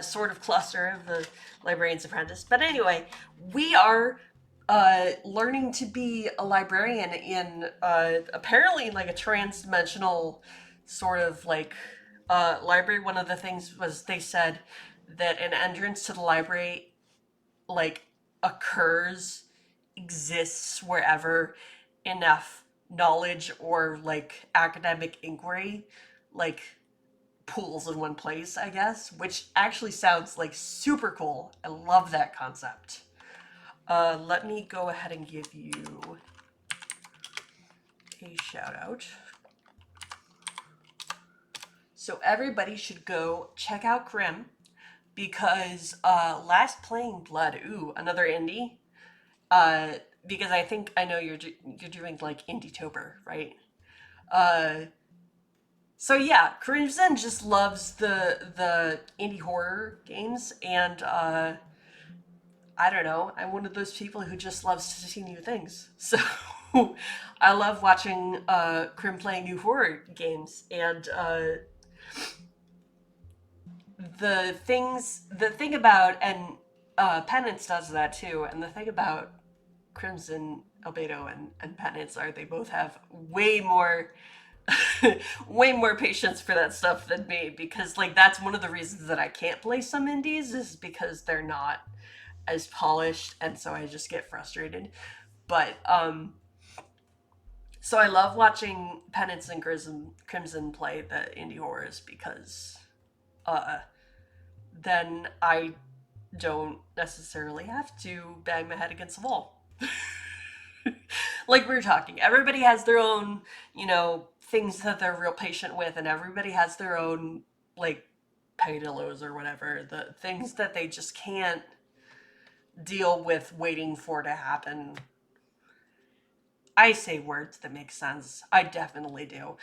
sort of cluster of the Librarian's Apprentice. But anyway, we are learning to be a librarian in apparently like a trans-dimensional sort of like library. One of the things was they said that an entrance to the library like occurs, exists wherever enough knowledge or like academic inquiry like pools in one place, I guess, which actually sounds like super cool. I love that concept. Let me go ahead and give you a shout out. So everybody should go check out Grim because Last Playing Blood, ooh, another indie. Because I think I know you're doing like Indie-tober, right? Uh, so yeah, Crimson just loves the indie horror games, and I don't know. I'm one of those people who just loves to see new things. So I love watching Crim play new horror games, and the thing about and Penance does that too, and the thing about Crimson, Albedo, and Penance are they both have way more way more patience for that stuff than me because like that's one of the reasons that I can't play some indies is because they're not as polished and so I just get frustrated. But so I love watching Penance and Crimson play the indie horrors because uh then I don't necessarily have to bang my head against the wall. Like we were talking, everybody has their own, you know, things that they're real patient with, and everybody has their own, like, peddlers or whatever, the things that they just can't deal with waiting for to happen. I say words that make sense. I definitely do.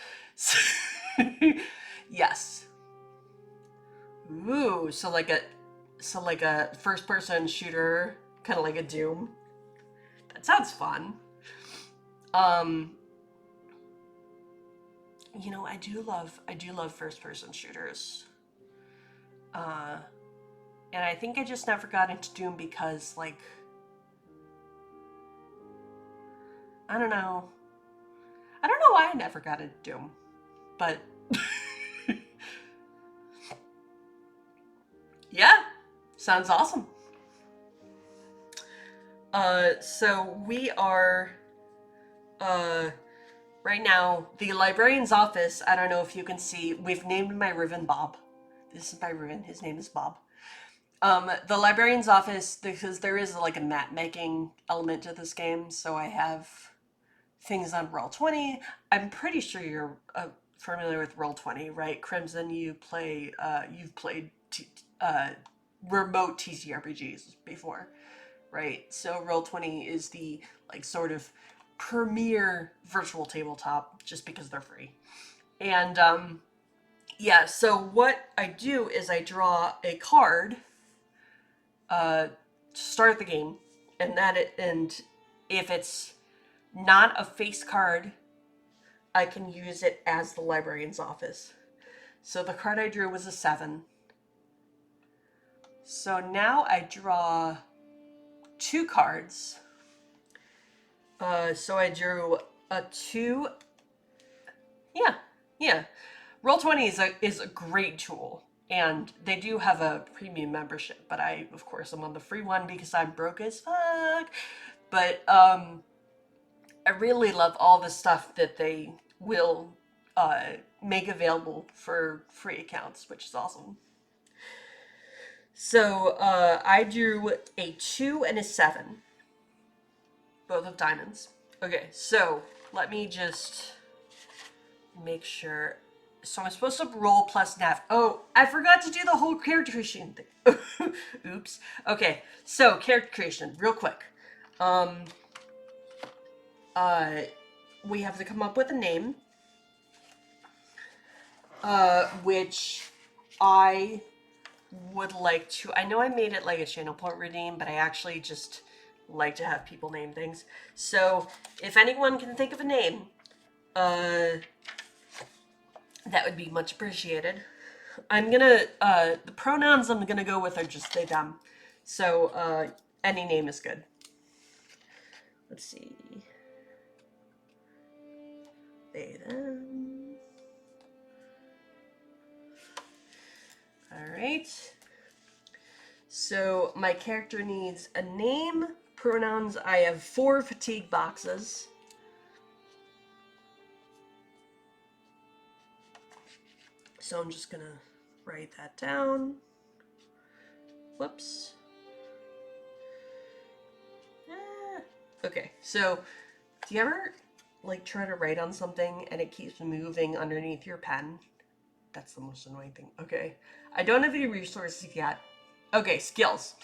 Yes. Ooh, so like a first person shooter, kind of like a Doom. That sounds fun. Um, you know, I do love first person shooters. Uh, and I think I just never got into Doom because like I don't know. I don't know why I never got into Doom, but yeah, sounds awesome. So we are, uh, right now, the librarian's office. I don't know if you can see, we've named my Riven Bob. This is my Riven, his name is Bob. The librarian's office, because there is like a map making element to this game, so I have things on Roll20. I'm pretty sure you're familiar with Roll20, right? Crimson, you've played remote TTRPGs before, right? So Roll20 is the like sort of premier virtual tabletop just because they're free. And yeah, so what I do is I draw a card to start the game, and if it's not a face card, I can use it as the librarian's office. So the card I drew was a 7. So now I draw 2 cards. So I drew a 2. Yeah, yeah. Roll20 is a great tool, and they do have a premium membership, but I, of course, am on the free one because I'm broke as fuck. But I really love all the stuff that they will make available for free accounts, which is awesome. So I drew a 2 and a 7, both of diamonds. Okay, so let me just make sure. So I'm supposed to roll plus nav. Oh, I forgot to do the whole character creation thing. Oops. Okay, so character creation, real quick. We have to come up with a name, which I would like to. I know I made it like a channel point redeem, but I actually just like to have people name things. So if anyone can think of a name, that would be much appreciated. I'm gonna the pronouns I'm gonna go with are just they them. So any name is good. Let's see. They them. Alright. So my character needs a name, pronouns. I have 4 fatigue boxes. So I'm just gonna write that down. Whoops. Okay, so do you ever like try to write on something and it keeps moving underneath your pen? That's the most annoying thing. Okay, I don't have any resources yet. Okay, skills.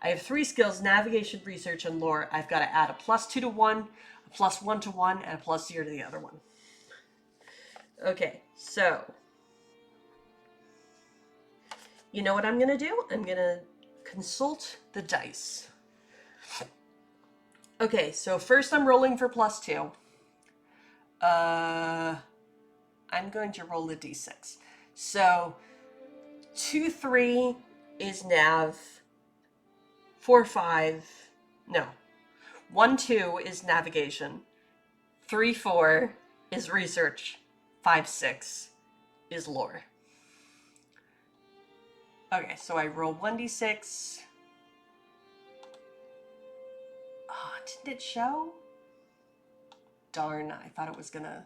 I have 3 skills: navigation, research, and lore. I've got to add a +2 to one, a +1 to one, and a +0 to the other one. Okay, so you know what I'm gonna do? I'm gonna consult the dice. Okay, so first I'm rolling for +2. I'm going to roll a d6. So 2, 3 is nav. 4, 5, no. 1, 2 is navigation. 3, 4 is research. 5, 6 is lore. Okay, so I roll 1d6. Oh, didn't it show? Darn, I thought it was gonna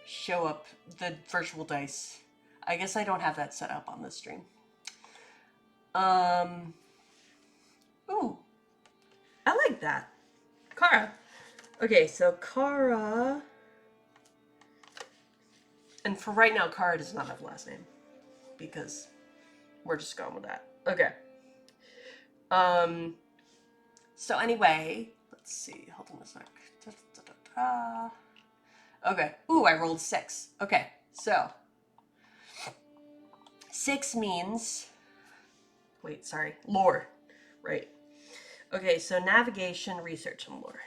show up the virtual dice. I guess I don't have that set up on this stream. Ooh, I like that. Kara. Okay, so Kara. And for right now, Kara does not have a last name because we're just going with that. Okay. So anyway, let's see. Hold on a sec. Okay. Ooh, I rolled 6. Okay, so 6 means. Wait, sorry. Lore. Right. Okay, so navigation, research, and lore.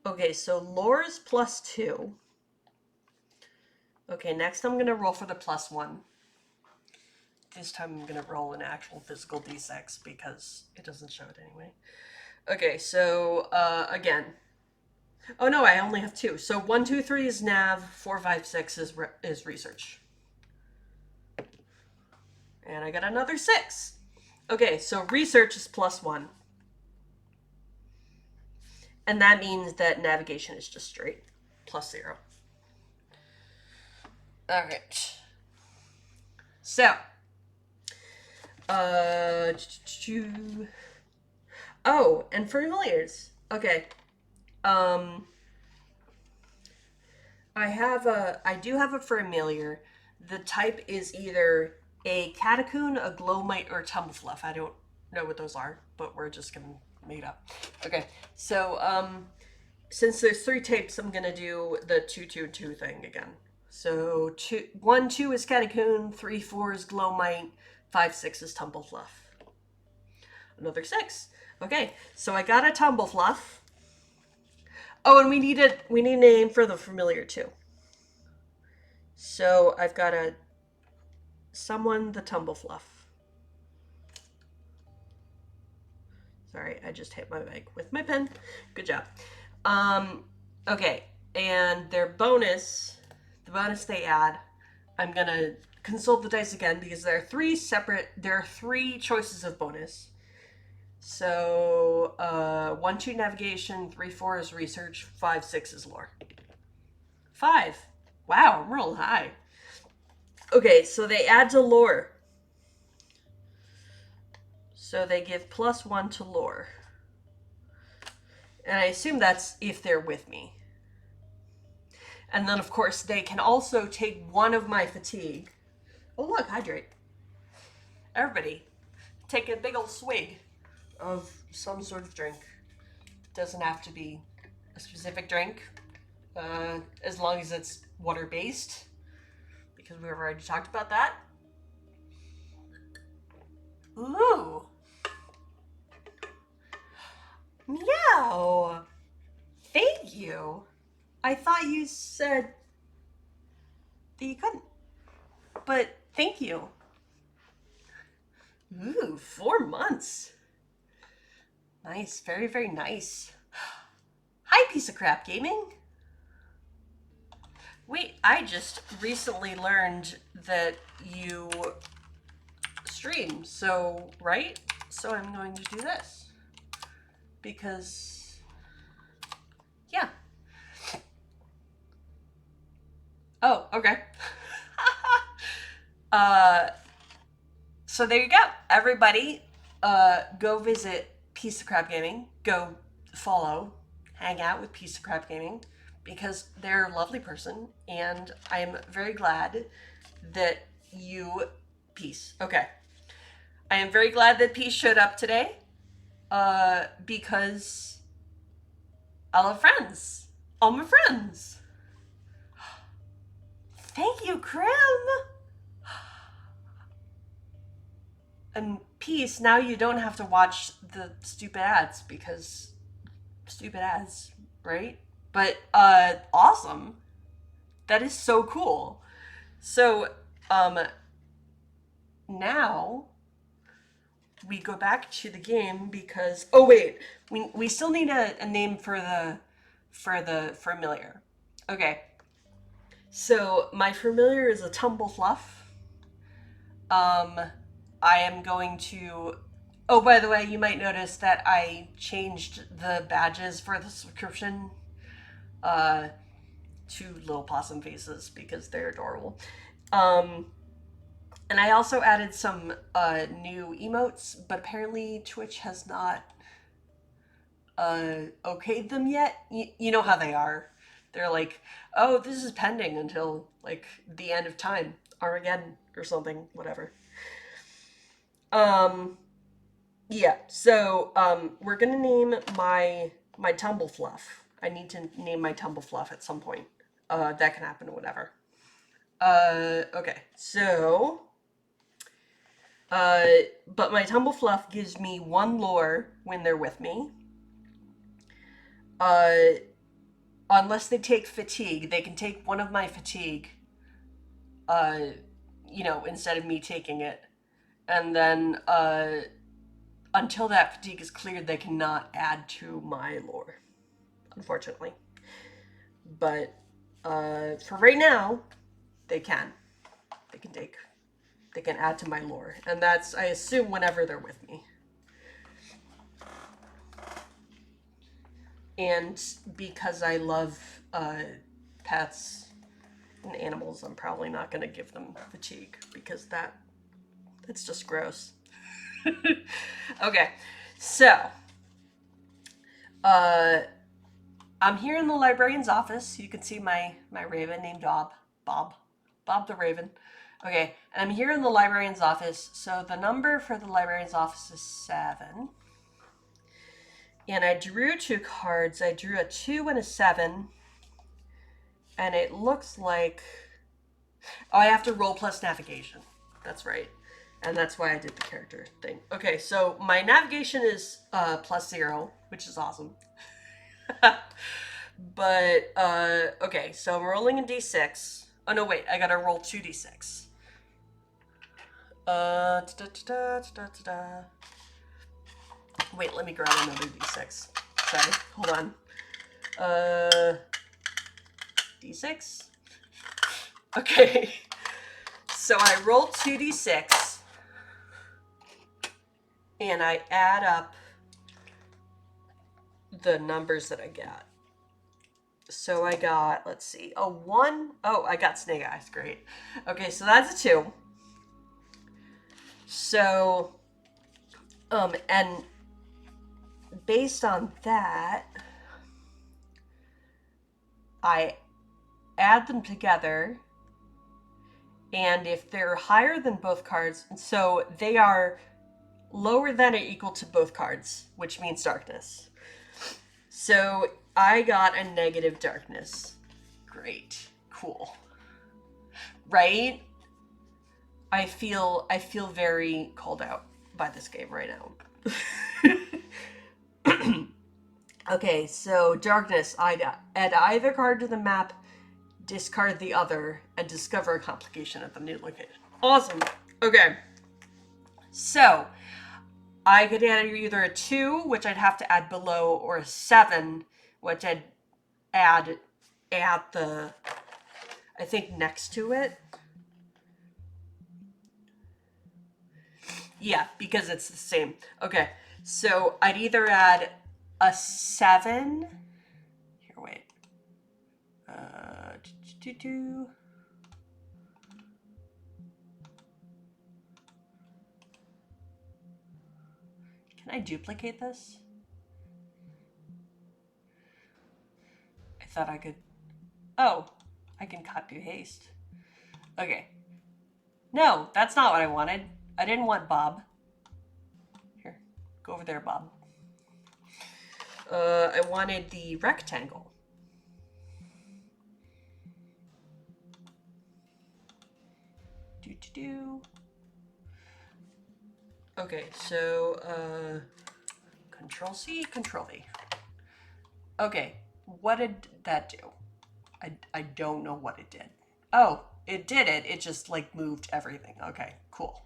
Okay, so lore is +2. Okay, next I'm gonna roll for the +1. this time I'm gonna roll an actual physical d6 because it doesn't show it anyway. Okay, so again. Oh no, I only have 2. So 1, 2, 3 is nav. 4, 5, 6 is research. And I got another 6. Okay, so research is +1. And that means that navigation is just straight. +0. Alright. So. Oh, and familiars. Okay. I do have a familiar. The type is either a catacomb, a glowmite, or a tumblefluff. I don't know what those are, but we're just gonna make it up. Okay, so since there's 3 types, I'm gonna do the 2, 2, 2 thing again. So 1, 2 is catacomb, 3, 4 is glowmite, 5, 6 is tumblefluff. Another 6. Okay, so I got a tumblefluff. Oh, and we need a name for the familiar too. So I've got the tumblefluff. Sorry, I just hit my mic with my pen. Good job. Okay, and their bonus, the bonus they add, I'm gonna consult the dice again because there are 3 choices of bonus. So 1, 2 navigation, 3, 4 is research, 5, 6 is lore. 5. Wow, I'm real high. Okay, so they add to lore. So they give +1 to lore. And I assume that's if they're with me. And then, of course, they can also take 1 of my fatigue. Oh, look, hydrate. Everybody, take a big old swig of some sort of drink. It doesn't have to be a specific drink, as long as it's water-based, because we've already talked about that. Ooh. Meow. Thank you. I thought you said that you couldn't, but thank you. Ooh, 4 months. Nice, very, very nice. Hi, piece of crap gaming. Wait, I just recently learned that you stream, so, right? So I'm going to do this. Because, yeah. Oh, okay. So there you go. Everybody, go visit Piece of Crap Gaming. Go follow, hang out with Piece of Crap Gaming, because they're a lovely person, and I'm very glad that you... Peace. Okay. I am very glad that Peace showed up today, because I love friends. All my friends. Thank you, Krim. And Peace, now you don't have to watch the stupid ads, because stupid ads, right? But, awesome. That is so cool. So, now we go back to the game because, oh wait, we still need a name for the familiar. Okay. So my familiar is a tumblefluff. I am going to... Oh, by the way, you might notice that I changed the badges for the subscription to little possum faces because they're adorable. And I also added some new emotes, but apparently Twitch has not okayed them yet. You know how they are. They're like, oh, this is pending until, like, the end of time. Armageddon or something, whatever. Yeah, so, we're gonna name my tumblefluff. I need to name my tumblefluff at some point. That can happen, whatever. Okay, so... but my tumblefluff gives me 1 lore when they're with me. Unless they take fatigue, they can take 1 of my fatigue, instead of me taking it. And then until that fatigue is cleared, they cannot add to my lore, unfortunately. But for right now, they can. They can add to my lore. And that's, I assume, whenever they're with me. And because I love pets and animals, I'm probably not going to give them fatigue because that's just gross. Okay, so I'm here in the librarian's office. You can see my raven named Bob the Raven. Okay, and I'm here in the librarian's office. So the number for the librarian's office is 7. And I drew 2 cards. I drew a 2 and a 7. And it looks like... Oh, I have to roll plus navigation. That's right. And that's why I did the character thing. Okay, so my navigation is +0, which is awesome. But, okay, so I'm rolling a d6. Oh, no, wait, I gotta roll 2d6. Wait, let me grab another d6. Sorry, hold on. D6? Okay. So I roll 2d6. And I add up the numbers that I got. So I got, let's see, a 1. Oh, I got snake eyes. Great. Okay, so that's a 2. So, and based on that, I add them together. And if they're higher than both cards, so they are lower than or equal to both cards, which means darkness. So I got a negative darkness. Great. Cool. Right? I feel very called out by this game right now. Okay, so darkness. I add either card to the map, discard the other, and discover a complication at the new location. Awesome. Okay. So I could add either a 2, which I'd have to add below, or a 7, which I'd add at the, I think, next to it. Yeah, because it's the same. Okay, so I'd either add a 7. Here, wait. Can I duplicate this? I thought I could. Oh, I can copy paste. Okay. No, that's not what I wanted. I didn't want Bob. Here, go over there, Bob. I wanted the rectangle. Okay, so Control C, Control V. Okay, what did that do? I don't know what it did. Oh, it did it. It just like moved everything. Okay, cool.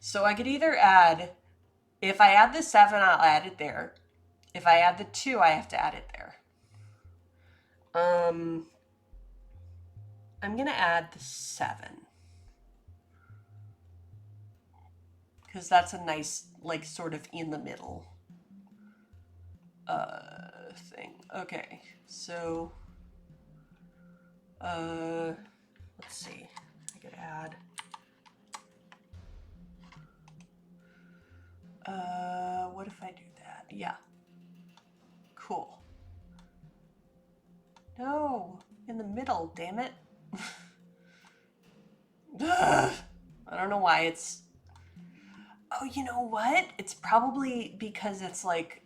So I could either add, if I add the 7, I'll add it there. If I add the 2, I have to add it there. I'm gonna add the 7. Because that's a nice, like, sort of in the middle thing. Okay, so let's see. I could add what if I do that? Yeah. Cool. No, in the middle, damn it. I don't know why it's... Oh, you know what? It's probably because it's like...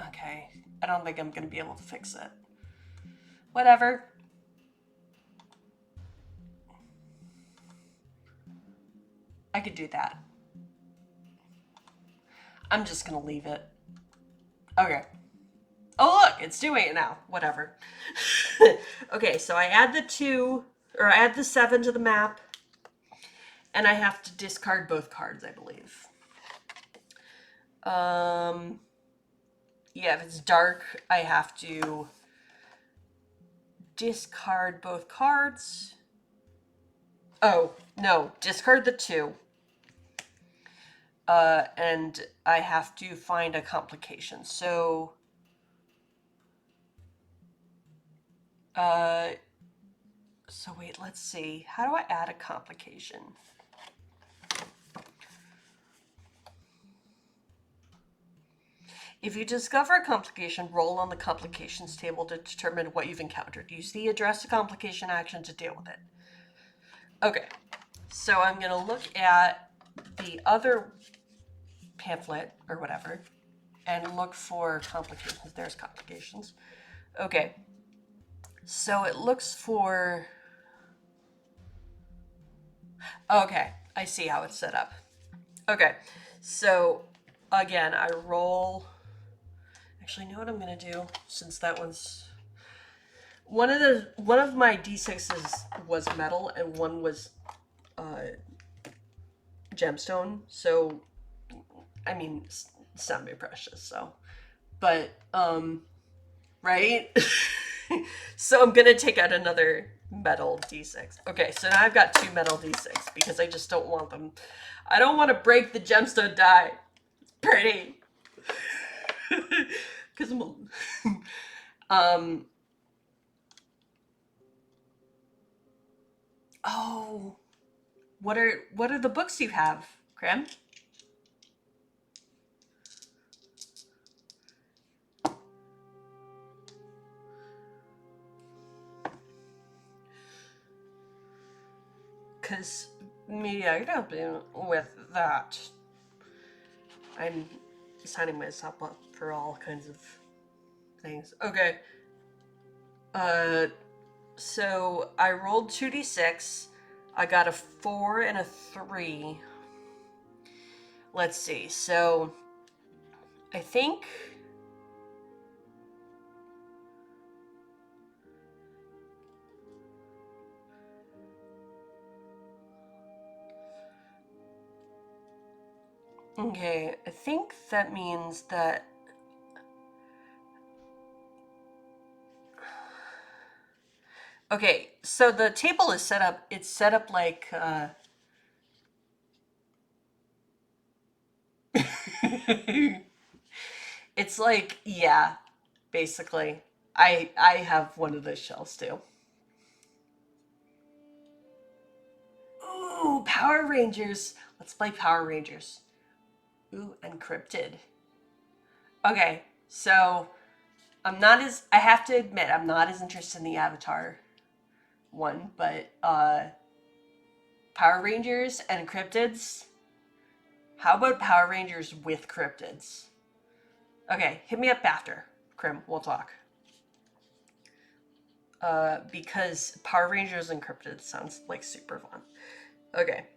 Okay, I don't think I'm gonna be able to fix it. Whatever. I could do that. I'm just gonna leave it. Okay. Oh, look, it's doing it now. Whatever. Okay, so I add the 2, or I add the 7 to the map. And I have to discard both cards, I believe. Yeah, if it's dark, I have to discard both cards. Oh, no, discard the 2. And I have to find a complication. So, so wait, let's see. How do I add a complication? If you discover a complication, roll on the complications table to determine what you've encountered. Use the address a complication action to deal with it. Okay, so I'm going to look at the other pamphlet or whatever and look for complications. There's complications. Okay, so it looks for... Okay, I see how it's set up. Okay, so again, I roll... Actually, you know what I'm going to do? Since that one's... One of my D6s was metal and one was gemstone. So, I mean, it's not very precious. So, but right. So I'm gonna take out another metal D6. Okay, so now I've got 2 metal D6 because I just don't want them. I don't want to break the gemstone die. It's pretty. Because oh, what are the books you have, Graham? Because maybe I could help you with that. I'm signing myself up for all kinds of things. Okay. So I rolled 2d6. I got a 4 and a 3. Let's see. So I think... Okay, I think that means that... Okay, so the table is set up, it's set up like... It's like, yeah, basically. I have one of those shells too. Ooh, Power Rangers. Let's play Power Rangers. Ooh, encrypted. Okay, so I have to admit, I'm not as interested in the Avatar one, but Power Rangers and cryptids. How about Power Rangers with cryptids? Okay, hit me up after, Krim. We'll talk. Because Power Rangers and cryptids sounds like super fun. Okay.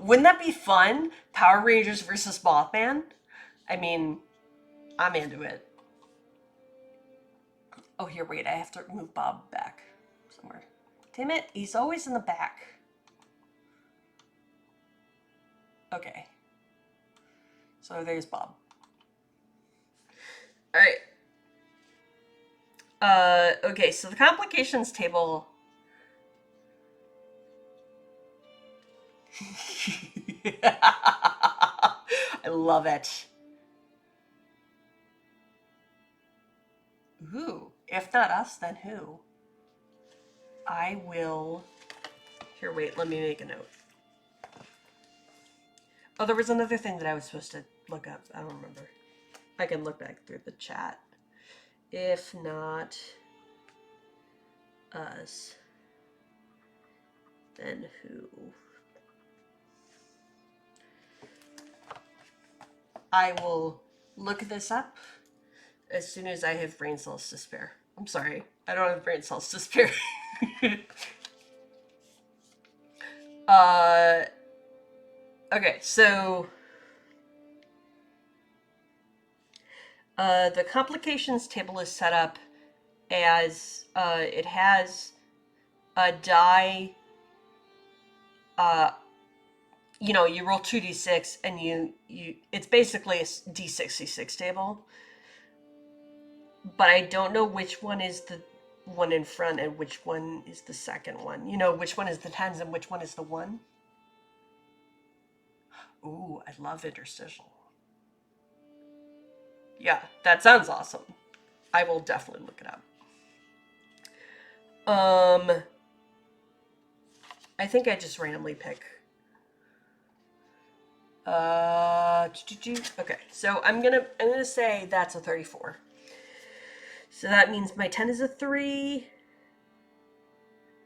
Wouldn't that be fun? Power Rangers versus Mothman? I mean, I'm into it. Oh, here, wait, I have to move Bob back somewhere. Damn it, he's always in the back. Okay. So there's Bob. Alright. Okay, so the complications table... I love it. Ooh, if not us, then who? I will... Here, wait, let me make a note. Oh, there was another thing that I was supposed to look up. I don't remember. I can look back through the chat. If not us, then who? I will look this up as soon as I have brain cells to spare. I'm sorry, I don't have brain cells to spare. Okay, so the complications table is set up as it has a die, you know, you roll 2d6 and you it's basically a d66 table. But I don't know which one is the one in front and which one is the second one. You know, which one is the tens and which one is the one. Ooh, I love interstitial. Yeah, that sounds awesome. I will definitely look it up. I think I just randomly pick. Okay, so I'm gonna say that's a 34. So that means my 10 is a 3.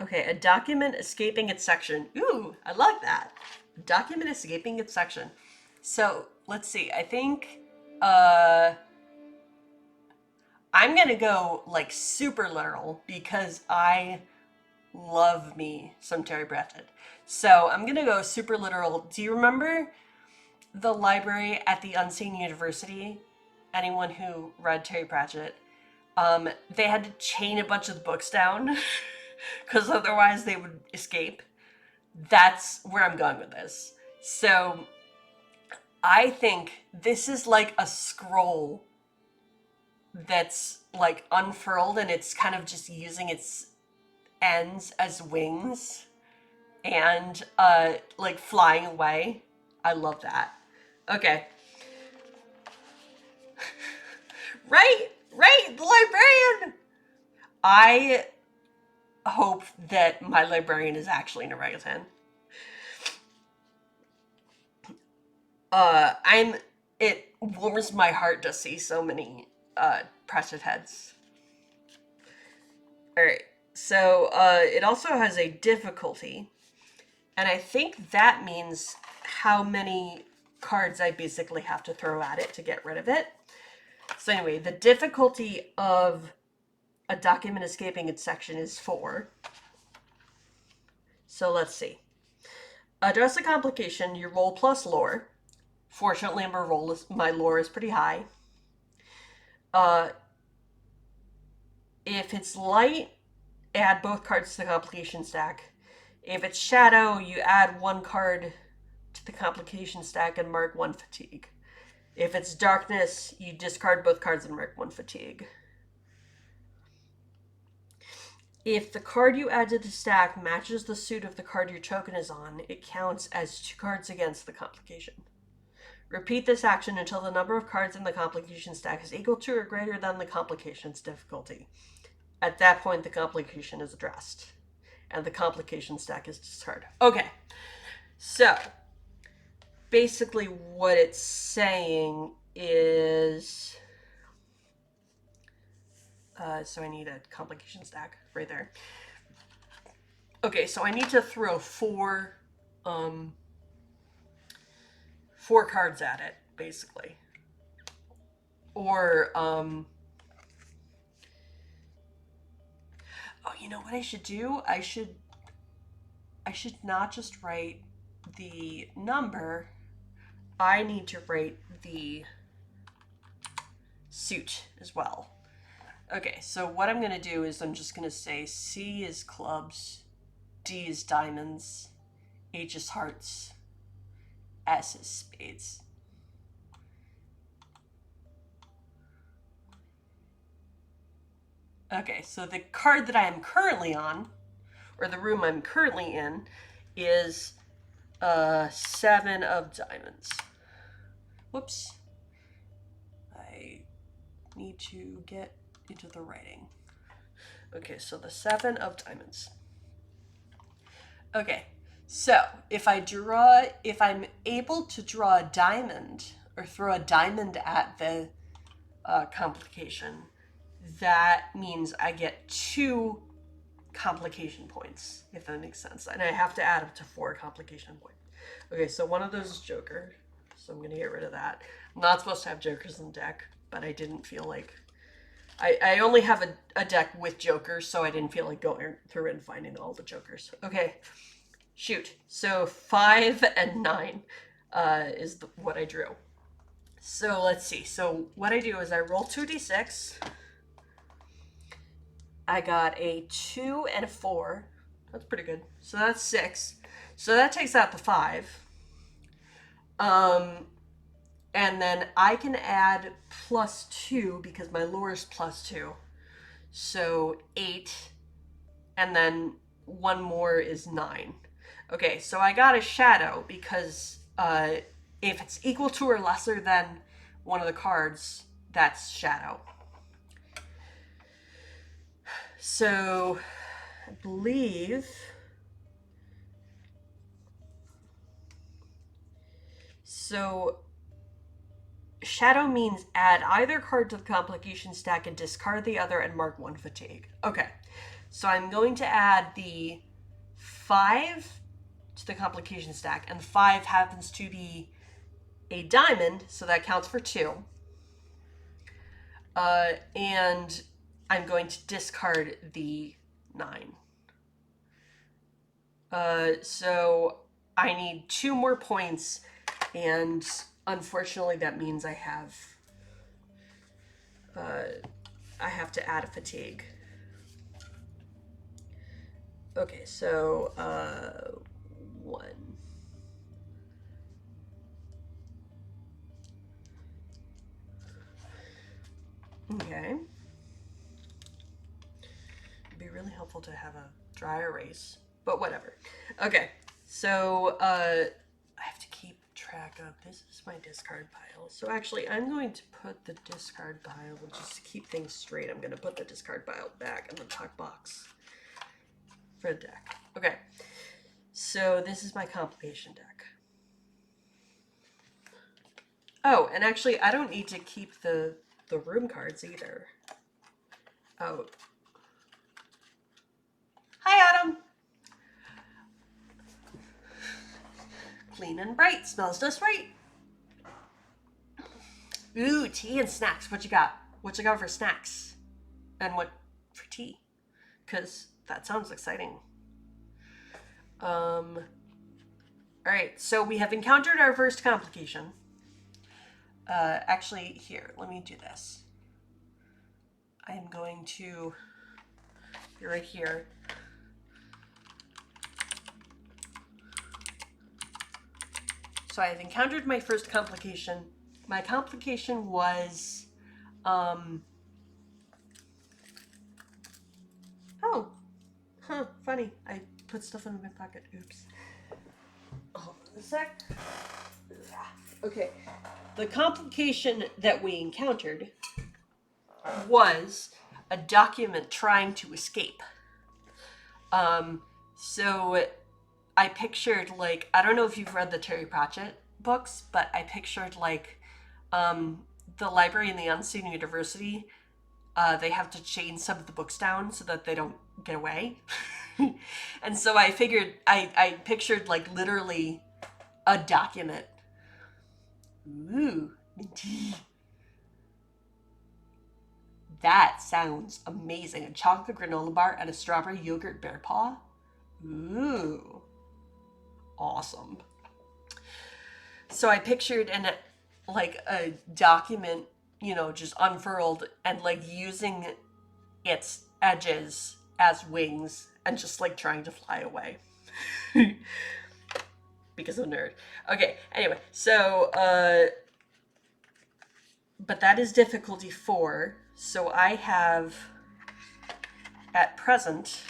Okay, a document escaping its section. Ooh, I like that. Document escaping its section. So let's see. I think I'm gonna go like super literal because I love me some Terry Pratchett. So I'm gonna go super literal. Do you remember the library at the Unseen University? Anyone who read Terry Pratchett, they had to chain a bunch of the books down because otherwise they would escape. That's where I'm going with this. So I think this is like a scroll that's like unfurled and it's kind of just using its ends as wings and like flying away. I love that. Okay. Right, the librarian. I hope that my librarian is actually an orangutan. It warms my heart to see so many Pratchett heads. All right, so it also has a difficulty, and I think that means how many cards I basically have to throw at it to get rid of it. So anyway, the difficulty of a document escaping its section is 4. So let's see. Address a complication, you roll plus lore. Fortunately, my lore is pretty high. If it's light, add both cards to the complication stack. If it's shadow, you add 1 card to the complication stack and mark 1 fatigue. If it's darkness, you discard both cards and mark 1 fatigue. If the card you add to the stack matches the suit of the card your token is on, it counts as 2 cards against the complication. Repeat this action until the number of cards in the complication stack is equal to or greater than the complication's difficulty. At that point, the complication is addressed, and the complication stack is discarded. Okay, so basically what it's saying is... so I need a complication stack right there. Okay, so I need to throw 4 cards at it, basically. Or, oh, you know what I should do? I should not just write the number. I need to write the suit as well. Okay, so what I'm going to do is I'm just going to say C is clubs, D is diamonds, H is hearts, S is spades. Okay, so the card that I am currently on, or the room I'm currently in, is 7 of diamonds. Whoops. I need to get into the writing. Okay, so the 7 of diamonds. Okay, so if I'm able to draw a diamond or throw a diamond at the complication, that means I get 2 complication points, if that makes sense. And I have to add up to 4 complication points. Okay, so one of those is Joker, so I'm going to get rid of that. I'm not supposed to have Jokers in the deck, but I didn't feel like... I only have a deck with Jokers, so I didn't feel like going through and finding all the Jokers. Okay, shoot. So 5 and 9 is what I drew. So let's see. So what I do is I roll 2d6. I got a 2 and a 4. That's pretty good. So that's 6. So that takes out the 5. And then I can add +2 because my lore is +2. So 8. And then 1 more is 9. Okay, so I got a shadow because if it's equal to or lesser than one of the cards, that's shadow. So I believe... So shadow means add either card to the complication stack and discard the other and mark 1 fatigue. Okay, so I'm going to add the 5 to the complication stack, and 5 happens to be a diamond, so that counts for 2. And I'm going to discard the 9. So I need 2 more points, and unfortunately that means I have to add a fatigue. Okay, so 1. Okay. It'd be really helpful to have a dry erase, but whatever. Okay, so I have to keep track of, this is my discard pile. So actually I'm going to put the discard pile, just to keep things straight, I'm going to put the discard pile back in the tuck box for the deck. Okay, so this is my complication deck. Oh, and actually I don't need to keep the room cards either. Oh. Hi, Autumn. Clean and bright. Smells just right. Ooh, tea and snacks. What you got? What you got for snacks? And what for tea? Because that sounds exciting. All right, so we have encountered our first complication. Actually, here, let me do this. I am going to be right here. So I have encountered my first complication. My complication was, funny. I put stuff in my pocket. Oops. Hold on a sec. Okay. The complication that we encountered was a document trying to escape. So I pictured, like, I don't know if you've read the Terry Pratchett books, but I pictured, like, the library in the Unseen University. They have to chain some of the books down so that they don't get away. And so I pictured, like, literally a document. Ooh, minty. That sounds amazing. A chocolate granola bar and a strawberry yogurt bear paw. Ooh. Awesome. So I pictured like a document, just unfurled and like using its edges as wings and just like trying to fly away. Because I'm a nerd. Okay, anyway, so but that is difficulty 4. So I have at present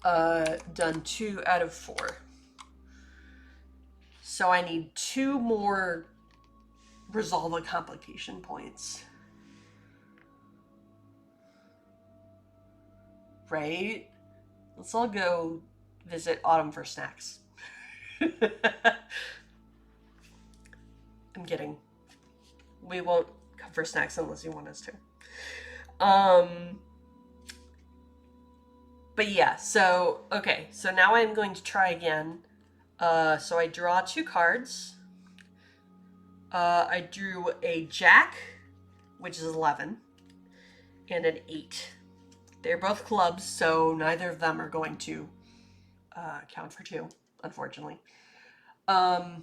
done 2 out of 4. So I need 2 more resolve a complication points. Right? Let's all go visit Autumn for snacks. I'm kidding. We won't come for snacks unless you want us to. But yeah, so, okay. So now I'm going to try again. So I draw 2 cards. I drew a jack, which is 11, and an 8. They're both clubs, so neither of them are going to count for 2, unfortunately. Yeah.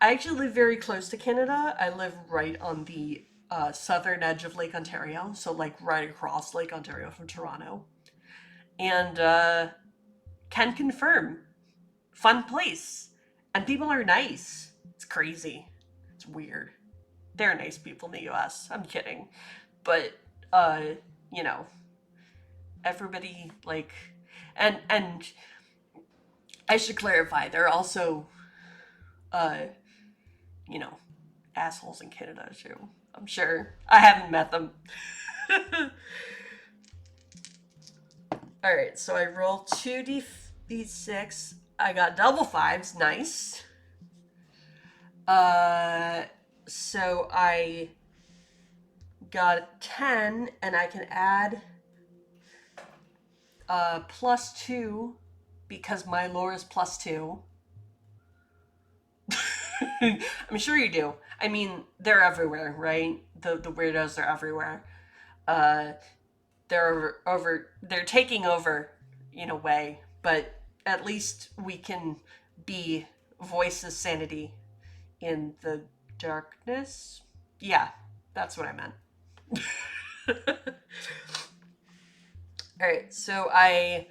I actually live very close to Canada. I live right on the southern edge of Lake Ontario, so like right across Lake Ontario from Toronto, and can confirm fun place, and people are nice. It's crazy. It's weird. They're nice people in the U.S. I'm kidding, but uh, you know, everybody like, and I should clarify, they're also uh, you know, assholes in Canada too. I'm sure. I haven't met them. All right, so I roll 2d6. I got double fives. Nice. So I got 10, and I can add +2 because my lore is +2. I'm sure you do. I mean, they're everywhere, right? The weirdos are everywhere. Uh, they're taking over in a way, but at least we can be voices sanity in the darkness. Yeah, that's what I meant. All right, so I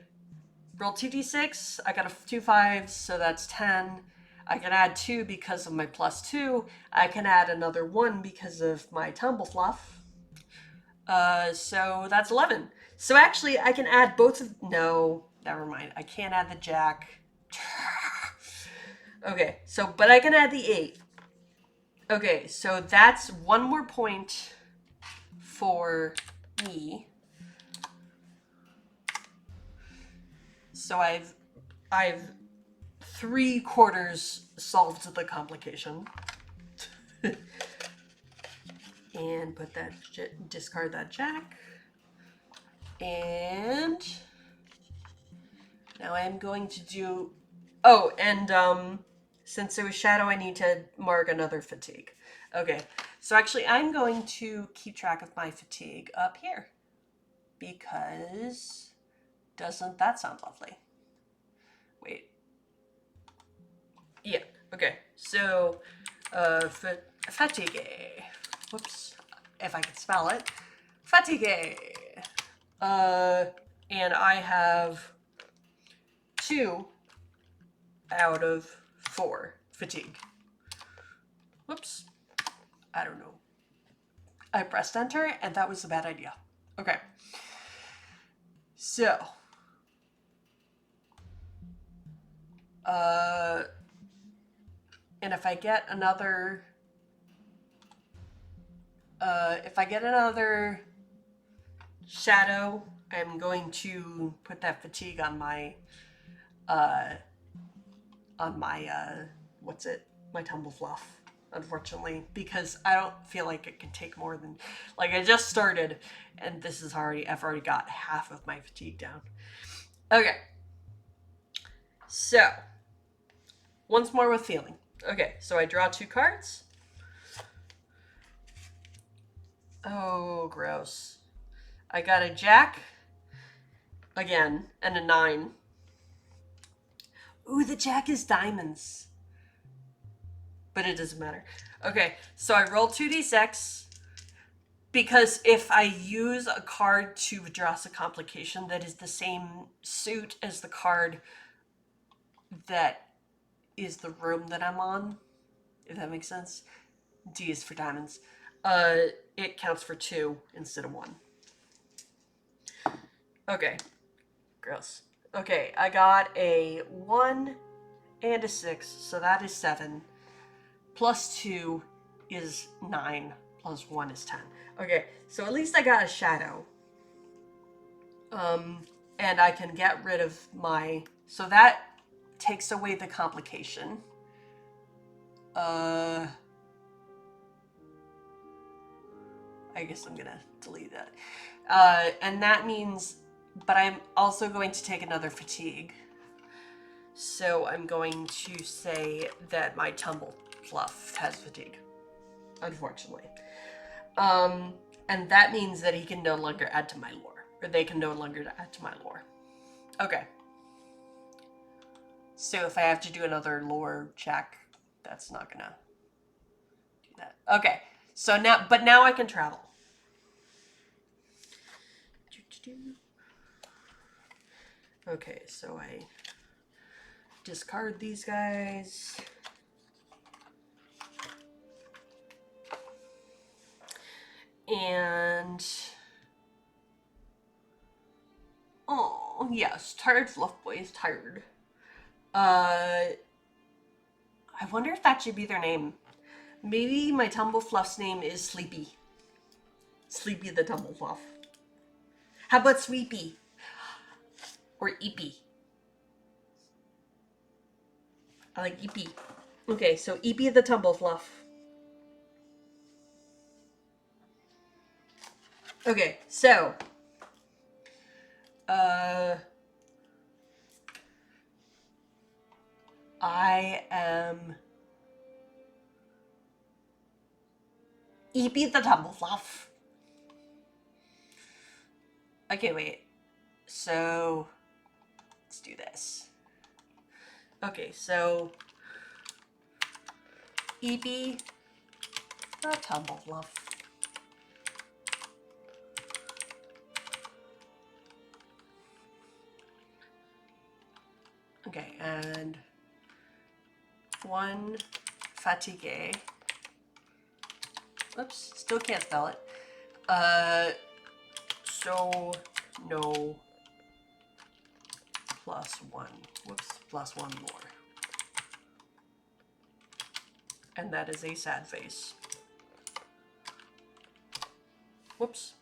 rolled 2d6. I got 2 5s, so that's 10. I can add 2 because of my +2. I can add another 1 because of my tumble fluff. So that's 11. So actually, I can add both of... No, never mind. I can't add the jack. Okay, so, but I can add the 8. Okay, so that's 1 more point for me. So I've 3/4 solved the complication. And put that, discard that jack. And now I'm going to do, oh, and since it was shadow, I need to mark another fatigue. Okay, so actually I'm going to keep track of my fatigue up here, because doesn't that sound lovely? Wait. Yeah, okay, so fatigue. Whoops, if I can spell it. Fatigue. And I have 2 out of 4 fatigue. Whoops. I don't know. I pressed enter, and that was a bad idea. Okay. So. And if I get another... shadow, I'm going to put that fatigue on my... what's it? My tumble fluff, unfortunately, because I don't feel like it can take more than, like, I just started, and this is already, I've already got half of my fatigue down. Okay. So, once more with feeling. Okay, so I draw 2 cards. Oh, gross. I got a jack, again, and a 9. Ooh, the jack is diamonds. But it doesn't matter. Okay, so I roll 2d6, because if I use a card to address a complication that is the same suit as the card that is the room that I'm on, if that makes sense, D is for diamonds, it counts for 2 instead of 1. Okay, gross. Okay, I got a 1 and a 6, so that is 7. +2 is 9, +1 is 10. Okay, so at least I got a shadow. And I can get rid of my... So that takes away the complication. I guess I'm gonna delete that. And that means... But I'm also going to take another fatigue. So I'm going to say that my tumble fluff has fatigue, unfortunately. And that means that he can no longer add to my lore, or they can no longer add to my lore. Okay. So if I have to do another lore check, that's not gonna do that. Okay. So now I can travel. Okay, so I discard these guys. And oh yes, tired fluff boy is tired. I wonder if that should be their name. Maybe my Tumblefluff's name is Sleepy. Sleepy the Tumblefluff. How about Sweepy? Or Eepy? I like Eepy. Okay, so Eepy the Tumblefluff. Okay, so I am Eepy the Tumblefluff. Okay, wait. So let's do this. Okay, so Eepy the Tumblefluff. Okay, and one fatigue. Oops, still can't spell it. So no +1. Whoops, +1 more. And that is a sad face. Whoops.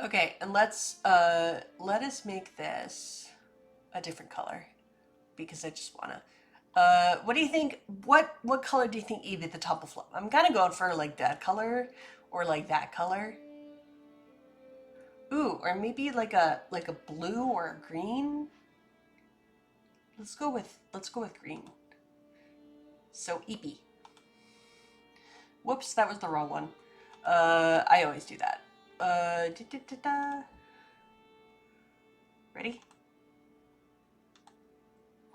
Okay, and let us make this a different color because I just wanna. What do you think? What color do you think Evie the Tumblefluff? I'm kind of going for like that color or like that color. Ooh, or maybe like a blue or a green. Let's go with green. So Eepy. Whoops, that was the wrong one. I always do that. Ready?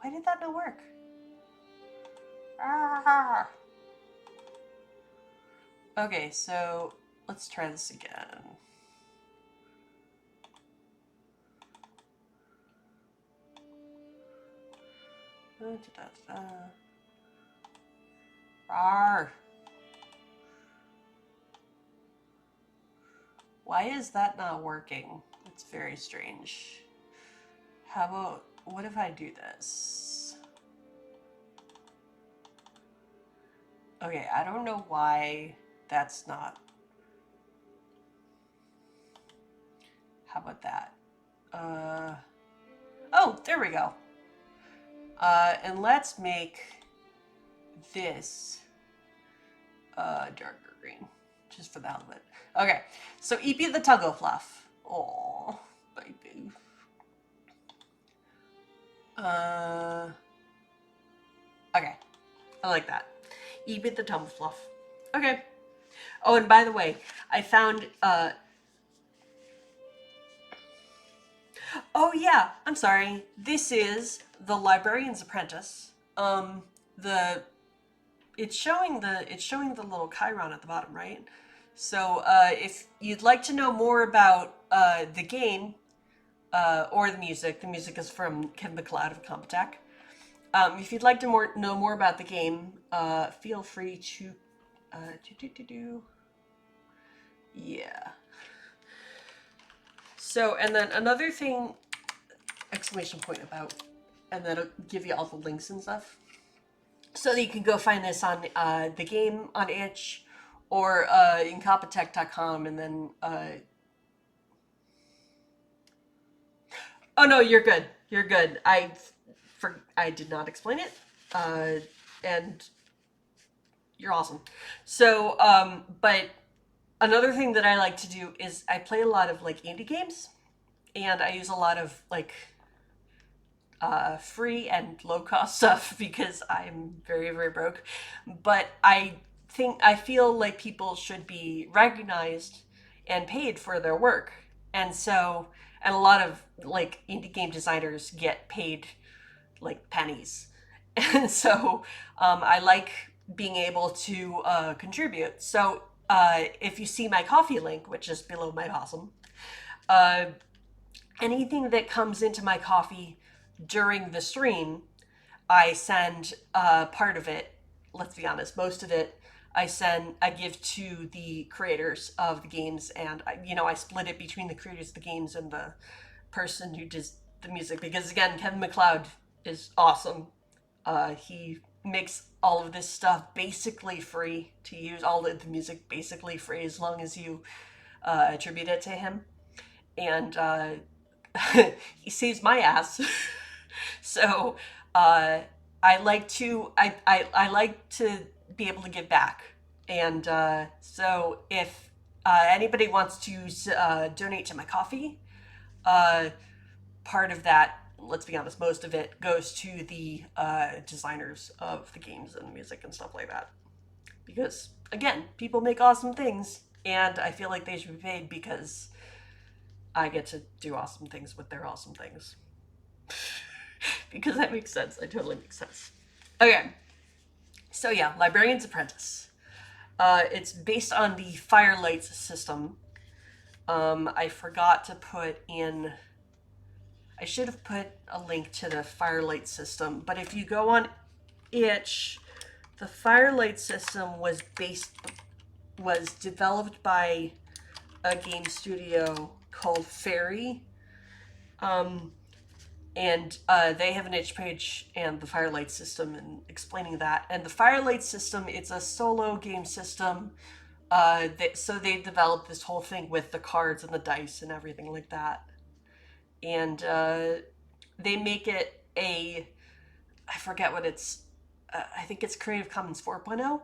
Why did that not work? Ah. Okay, so let's try this again. Rawr. Why is that not working? It's very strange. How about, what if I do this? Okay, I don't know why that's not. How about that? Oh, there we go. And let's make this darker green, just for the hell of it. Okay, so Eepy the Tumblefluff. Oh, baby. Okay, I like that. Eepy the Tumblefluff. Okay. Oh, and by the way, I found oh yeah, I'm sorry. This is the Librarian's Apprentice. It's showing the little Chiron at the bottom, right? So if you'd like to know more about the game or the music is from Ken MacLeod of Compotech. If you'd like to know more about the game, feel free to yeah. So, and then another thing, exclamation point about, and then it'll give you all the links and stuff. So that you can go find this on the game on itch or in Compotech.com, and then oh no, you're good. You're good. I did not explain it. And you're awesome. So, but another thing that I like to do is I play a lot of like indie games, and I use a lot of like free and low cost stuff because I'm very, very broke. But I feel like people should be recognized and paid for their work. And so, and a lot of like indie game designers get paid like pennies. And so I like being able to contribute. So if you see my Coffee link, which is below my Possum, anything that comes into my Coffee during the stream, I send part of it, let's be honest, most of it, I give to the creators of the games, and I split it between the creators of the games and the person who does the music, because again, Kevin MacLeod is awesome. He makes all of this stuff basically free to use, all of the music basically free, as long as you attribute it to him. And he saves my ass. So I like to be able to give back. And so if anybody wants to donate to my Coffee, part of that, let's be honest, most of it goes to the designers of the games and the music and stuff like that. Because, again, people make awesome things, and I feel like they should be paid because I get to do awesome things with their awesome things. Because that makes sense. That totally makes sense. Okay. So yeah, Librarian's Apprentice. It's based on the Firelight system. I forgot to put in... I should have put a link to the Firelight system, but if you go on itch, the Firelight system was developed by a game studio called Fairy. And they have an itch page and the Firelight system and explaining that. And the Firelight system, it's a solo game system. So they developed this whole thing with the cards and the dice and everything like that. And they make it I forget what it's, I think it's Creative Commons 4.0.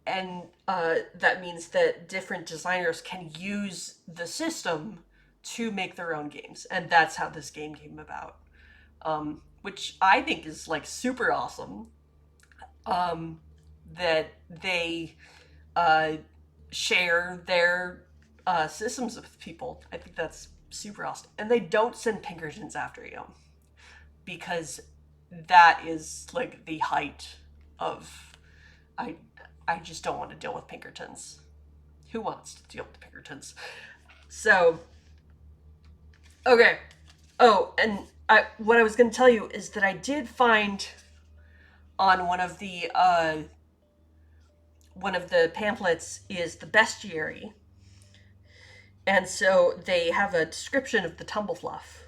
And that means that different designers can use the system to make their own games. And that's how this game came about. Which I think is like super awesome. That they share their systems with people. I think that's super awesome. And they don't send Pinkertons after you, because that is like the height of... I just don't want to deal with Pinkertons. Who wants to deal with Pinkertons? So, okay. Oh, and what I was going to tell you is that I did find on one of the pamphlets is the bestiary. And so they have a description of the Tumblefluff.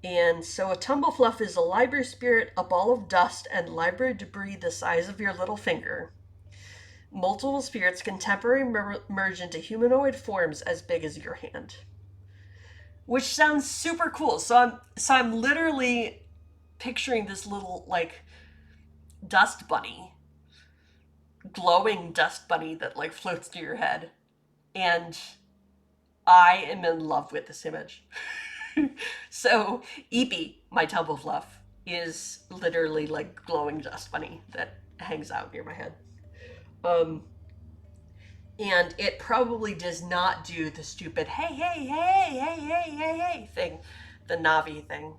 And so a Tumblefluff is a library spirit, a ball of dust, and library debris the size of your little finger. Multiple spirits can temporarily merge into humanoid forms as big as your hand. Which sounds super cool. So I'm literally picturing this little, like, dust bunny. Glowing dust bunny that, like, floats near your head. And I am in love with this image. So, Eepy, my Tumblefluff, is literally like glowing dust bunny that hangs out near my head. And it probably does not do the stupid hey, hey, hey, hey, hey, hey, hey thing. The Navi thing.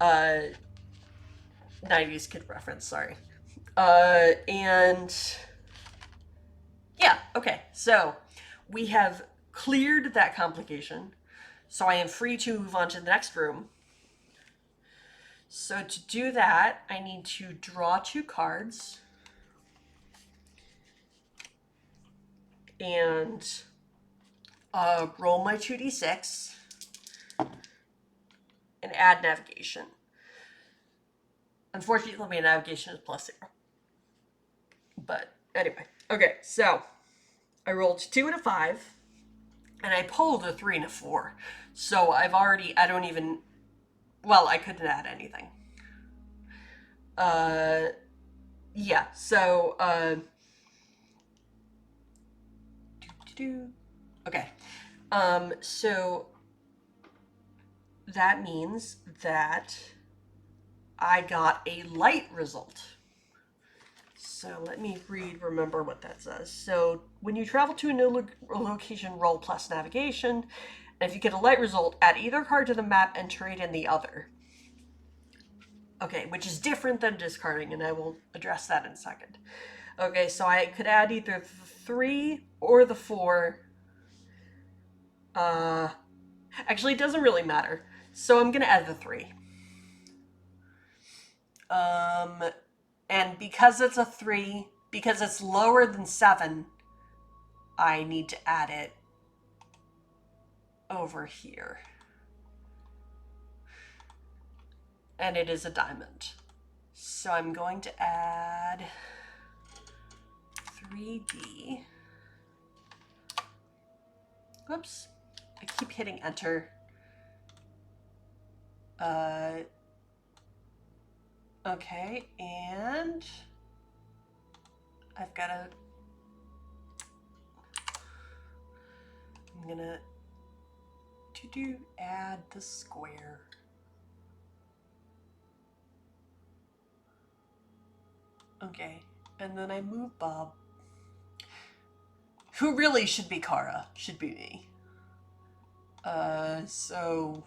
90s kid reference, sorry. And yeah, okay. So we have cleared that complication. So I am free to move on to the next room. So to do that, I need to draw 2 cards. And roll my 2d6 and add navigation. Unfortunately, my navigation is +0. But anyway, okay, so I rolled 2 and a 5, and I pulled a 3 and a 4. So I couldn't add anything. Yeah, so, okay. So that means that I got a light result. So let me remember what that says. So when you travel to a new location, roll plus navigation. And if you get a light result, add either card to the map and trade in the other. Okay, which is different than discarding, and I will address that in a second. Okay, so I could add either the 3 or the 4. Actually, it doesn't really matter. So I'm gonna add the 3. And because it's a 3, because it's lower than 7, I need to add it over here. And it is a diamond. So I'm going to add 3D. Whoops. I keep hitting enter. Okay, and I've got to... I'm gonna add the square. Okay, and then I move Bob. Who really should be Kara? Should be me. So...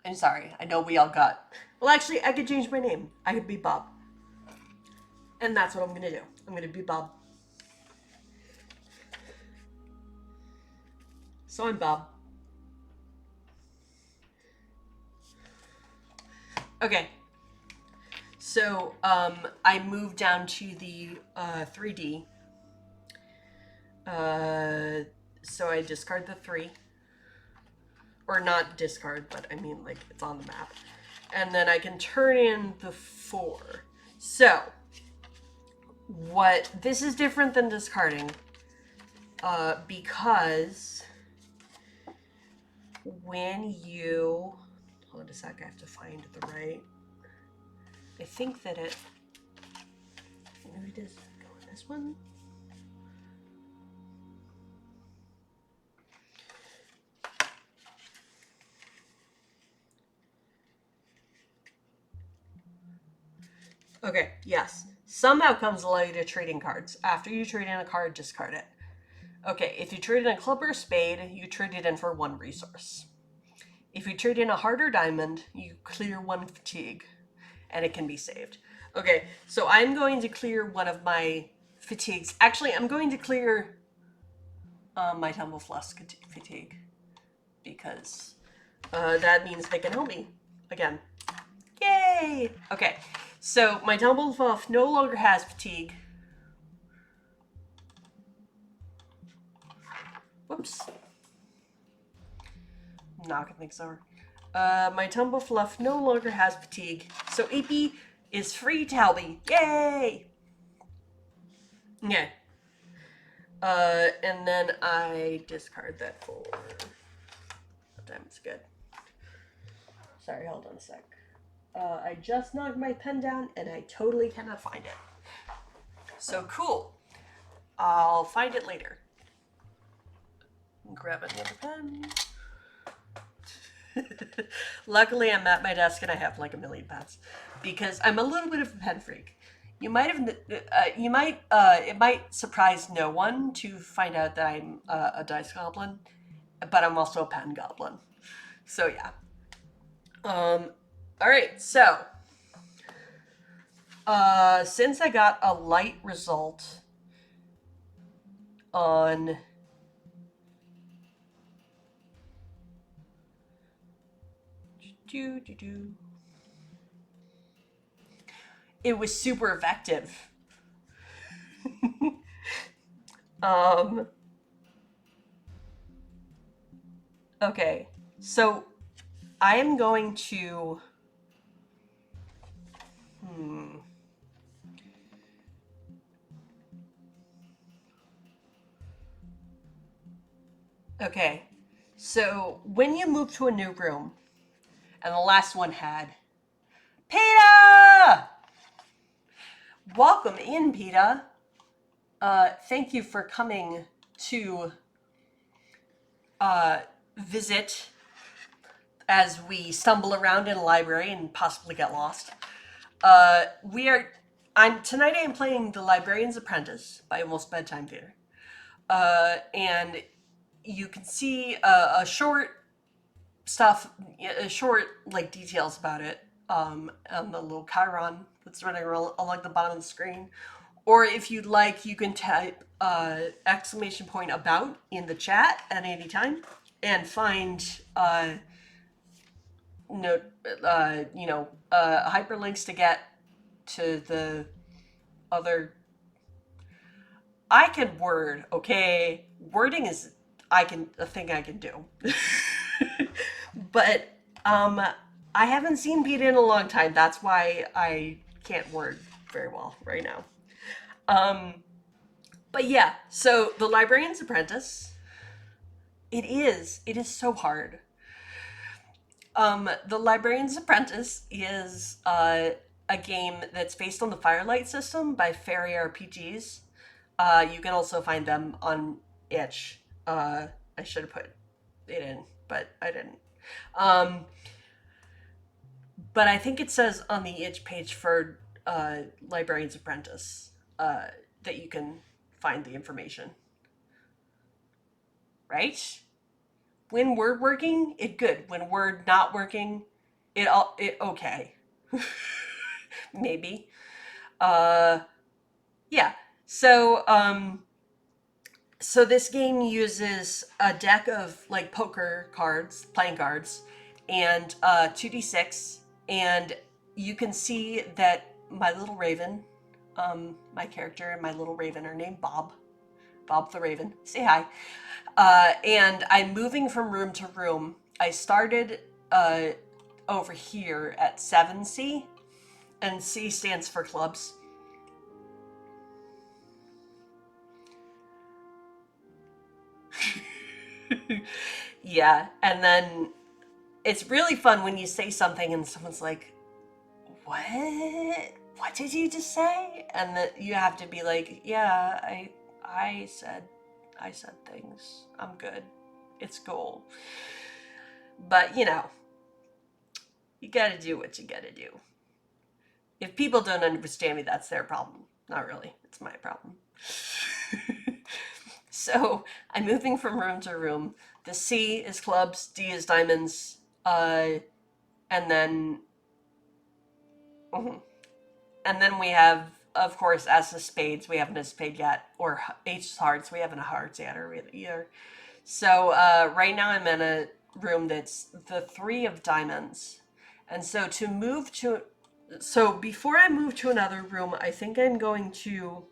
I'm sorry, I know we all got... Well, actually, I could change my name. I could be Bob. And that's what I'm gonna do. I'm gonna be Bob. So I'm Bob. Okay. So, I moved down to the 3D. So I discard the 3. Or not discard, but I mean, like, it's on the map. And then I can turn in the 4. So, this is different than discarding. Because when you... Hold on a sec, I have to find the right... I think that it... Maybe it does go in this one? Okay, yes. Some outcomes allow you to trade in cards. After you trade in a card, discard it. Okay, if you trade in a club or a spade, you trade it in for 1 resource. If you trade in a heart or diamond, you clear 1 fatigue, and it can be saved. Okay, so I'm going to clear one of my fatigues. Actually, I'm going to clear my Tumble Flusk fatigue, because that means they can help me again. Yay! Okay, so my Tumble Fluff no longer has fatigue. Whoops. Knocking things over. My Tumble Fluff no longer has fatigue, so AP is free to help me. Yay! Okay. And then I discard that for... That time it's good. Sorry, hold on a sec. I just knocked my pen down and I totally cannot find it. So cool. I'll find it later. Grab another pen. Luckily, I'm at my desk and I have like a million pens because I'm a little bit of a pen freak. It might surprise no one to find out that I'm a dice goblin, but I'm also a pen goblin. So yeah. All right. So, since I got a light result on it was super effective. Okay, so I am going to Okay, so when you move to a new room, and the last one had PETA! Welcome in, PETA. Thank you for coming to visit as we stumble around in a library and possibly get lost. Tonight I am playing the Librarian's Apprentice by Almost Bedtime Theater. And you can see a short like details about it on the little Chiron that's running along the bottom of the screen. Or if you'd like, you can type exclamation point about in the chat at any time and find hyperlinks to get to the other. I can word, okay? Wording is a thing I can do. But I haven't seen Pete in a long time. That's why I can't word very well right now. But yeah, so the Librarian's Apprentice. It is so hard. The Librarian's Apprentice is a game that's based on the Firelight system by Fairy RPGs. You can also find them on itch. I should have put it in, but I didn't. But I think it says on the itch page for Librarian's Apprentice that you can find the information. Right? When Word working, it good. When Word not working, it okay. Maybe. Yeah. So this game uses a deck of like poker cards, playing cards, and 2d6, and you can see that my little raven, my character and my little raven are named Bob the Raven. Say hi. And I'm moving from room to room. I started over here at 7C, and C stands for clubs. Yeah, and then it's really fun when you say something and someone's like, what did you just say? And that you have to be like, yeah, I said things. I'm good. It's cool. But you gotta do what you gotta do. If people don't understand me, that's their problem. Not really. It's my problem. So I'm moving from room to room. The C is clubs, D is diamonds, and then we have, of course, S is spades. We haven't a spade yet, or H is hearts. We haven't a hearts yet, or either. So right now I'm in a room that's the 3 of diamonds, and so before I move to another room, I think I'm going to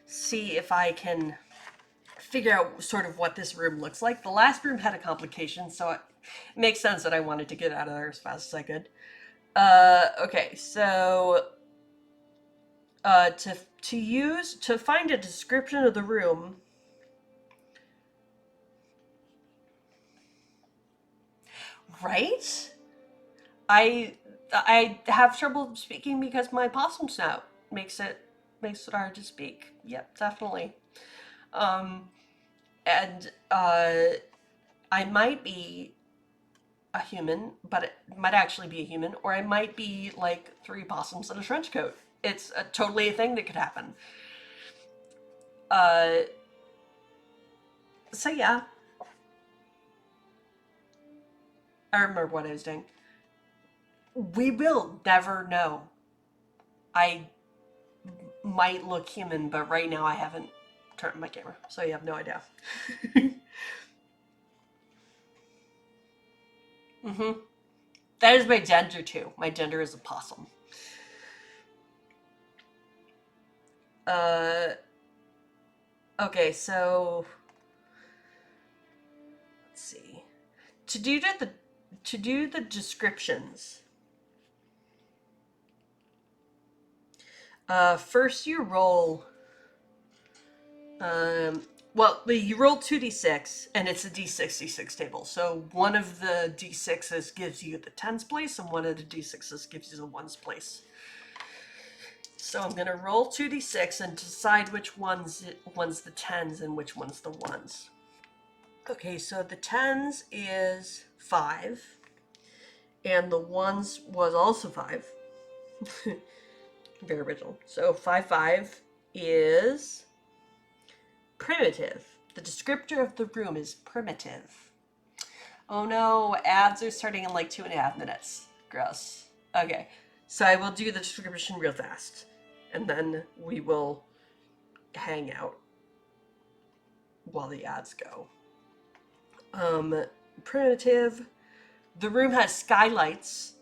see if I can figure out sort of what this room looks like. The last room had a complication, so it makes sense that I wanted to get out of there as fast as I could. Okay, so to find a description of the room, right? I have trouble speaking because my possum snout makes it hard to speak. Yep, definitely. And I might be a human, but it might actually be a human, or I might be like 3 possums in a trench coat. It's totally a thing that could happen. So yeah. I remember what I was doing. We will never know. I might look human, but right now I haven't turned my camera, so you have no idea. That is my gender too. My gender is a possum. Okay, so let's see. To do the descriptions. First you roll. You roll 2d6, and it's a d6 table. So one of the d6s gives you the tens place, and one of the d6s gives you the ones place. So I'm gonna roll 2d6 and decide which one's the tens and which one's the ones. Okay, so the tens is 5, and the ones was also 5. Very original. So 5 is primitive. The descriptor of the room is primitive. Oh no, ads are starting in like 2.5 minutes. Gross. Okay, So I will do the description real fast, and then we will hang out while the ads go. Primitive. The room has skylights.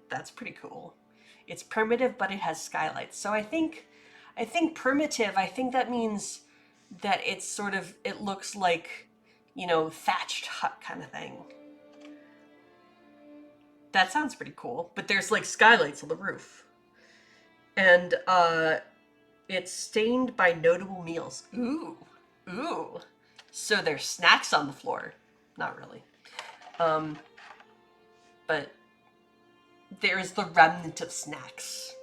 That's pretty cool. It's primitive, but it has skylights. So I think primitive, I think that means that it's sort of, it looks like, you know, thatched hut kind of thing. That sounds pretty cool. But there's like skylights on the roof. And it's stained by notable meals. Ooh. Ooh. So there's snacks on the floor. Not really. But there's the remnant of snacks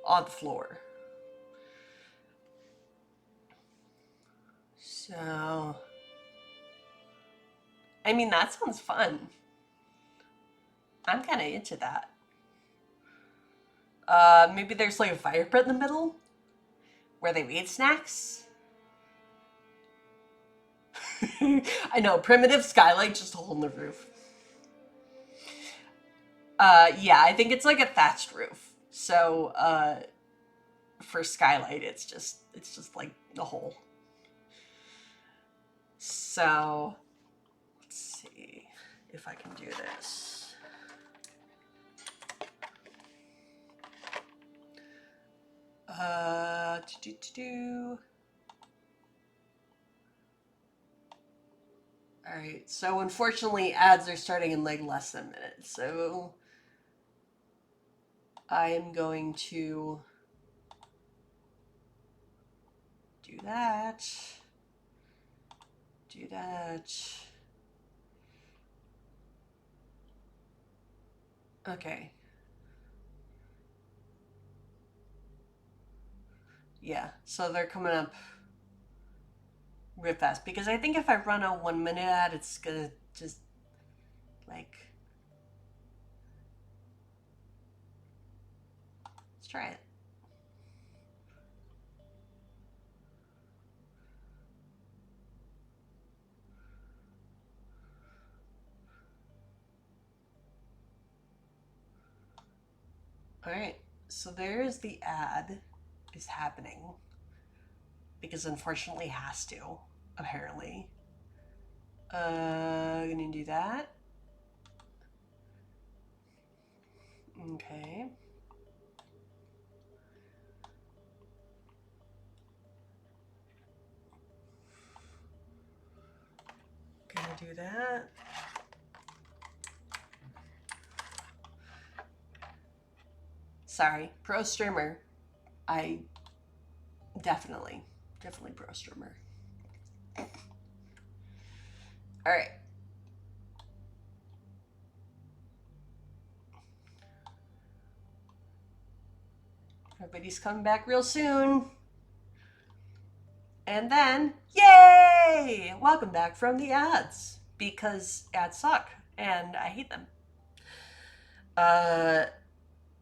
on the floor. So, I mean, that sounds fun. I'm kind of into that. Maybe there's like a fire pit in the middle where they made snacks. I know, primitive skylight, just a hole in the roof. Yeah, I think it's like a thatched roof. So, for skylight, it's just like a hole. So, let's see if I can do this. All right, so unfortunately ads are starting in like less than a minute. So I am going to do that. Do that. Okay. Yeah, so they're coming up real fast because I think if I run a 1 minute ad, it's gonna just like, let's try it. All right, so there's the ad is happening because unfortunately it has to, apparently. Gonna do that. Okay. Gonna do that. Sorry, pro streamer. I definitely pro streamer. All right. Everybody's coming back real soon. And then, yay! Welcome back from the ads. Because ads suck and I hate them.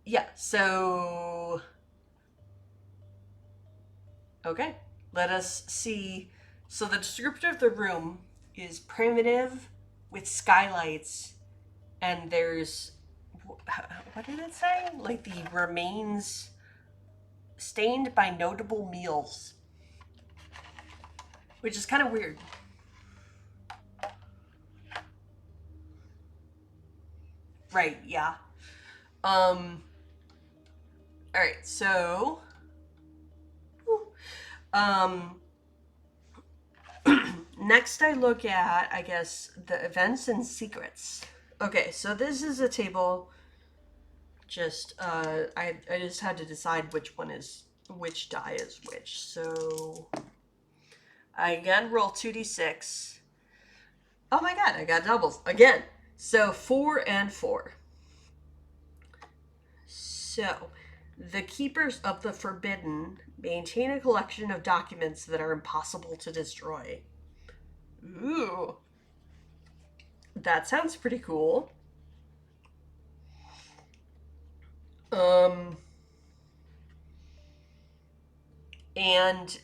Yeah, so... Okay, let us see. So the descriptor of the room is primitive with skylights, and there's... What did it say? Like the remains stained by notable meals. Which is kind of weird. Right, yeah. Alright, so... next I look at, I guess, the events and secrets. Okay, so this is a table. Just, I just had to decide which one is, which die is which. So, I again roll 2d6. Oh my god, I got doubles again. So 4 and 4. So, the Keepers of the Forbidden maintain a collection of documents that are impossible to destroy. Ooh. That sounds pretty cool. And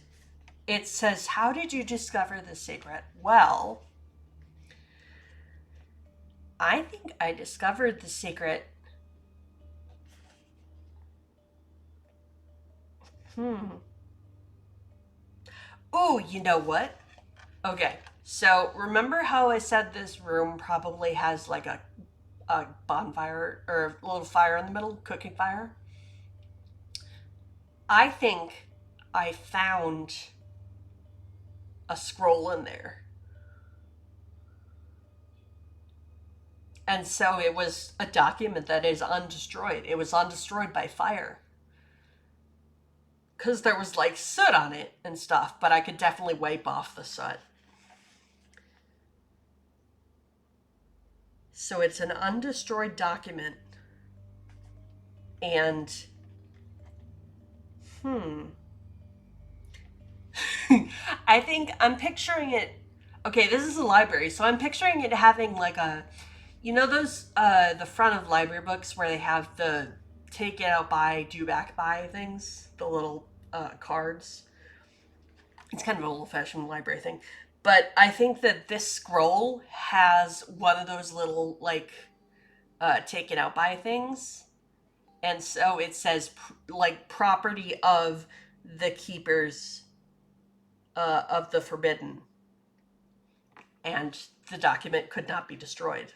it says, how did you discover the secret? Well, I think I discovered the secret Ooh, you know what? Okay, so remember how I said this room probably has like a bonfire or a little fire in the middle, cooking fire? I think I found a scroll in there. And so it was a document that is undestroyed. It was undestroyed by fire. Because there was like soot on it and stuff, but I could definitely wipe off the soot. So it's an undestroyed document. And, I think I'm picturing it. Okay, this is a library, so I'm picturing it having like a, you know, those, the front of library books where they have the take it out by, do back by things, the little cards. It's kind of an old fashioned library thing. But I think that this scroll has one of those little, like, take it out by things. And so it says, like, property of the keepers of the forbidden. And the document could not be destroyed.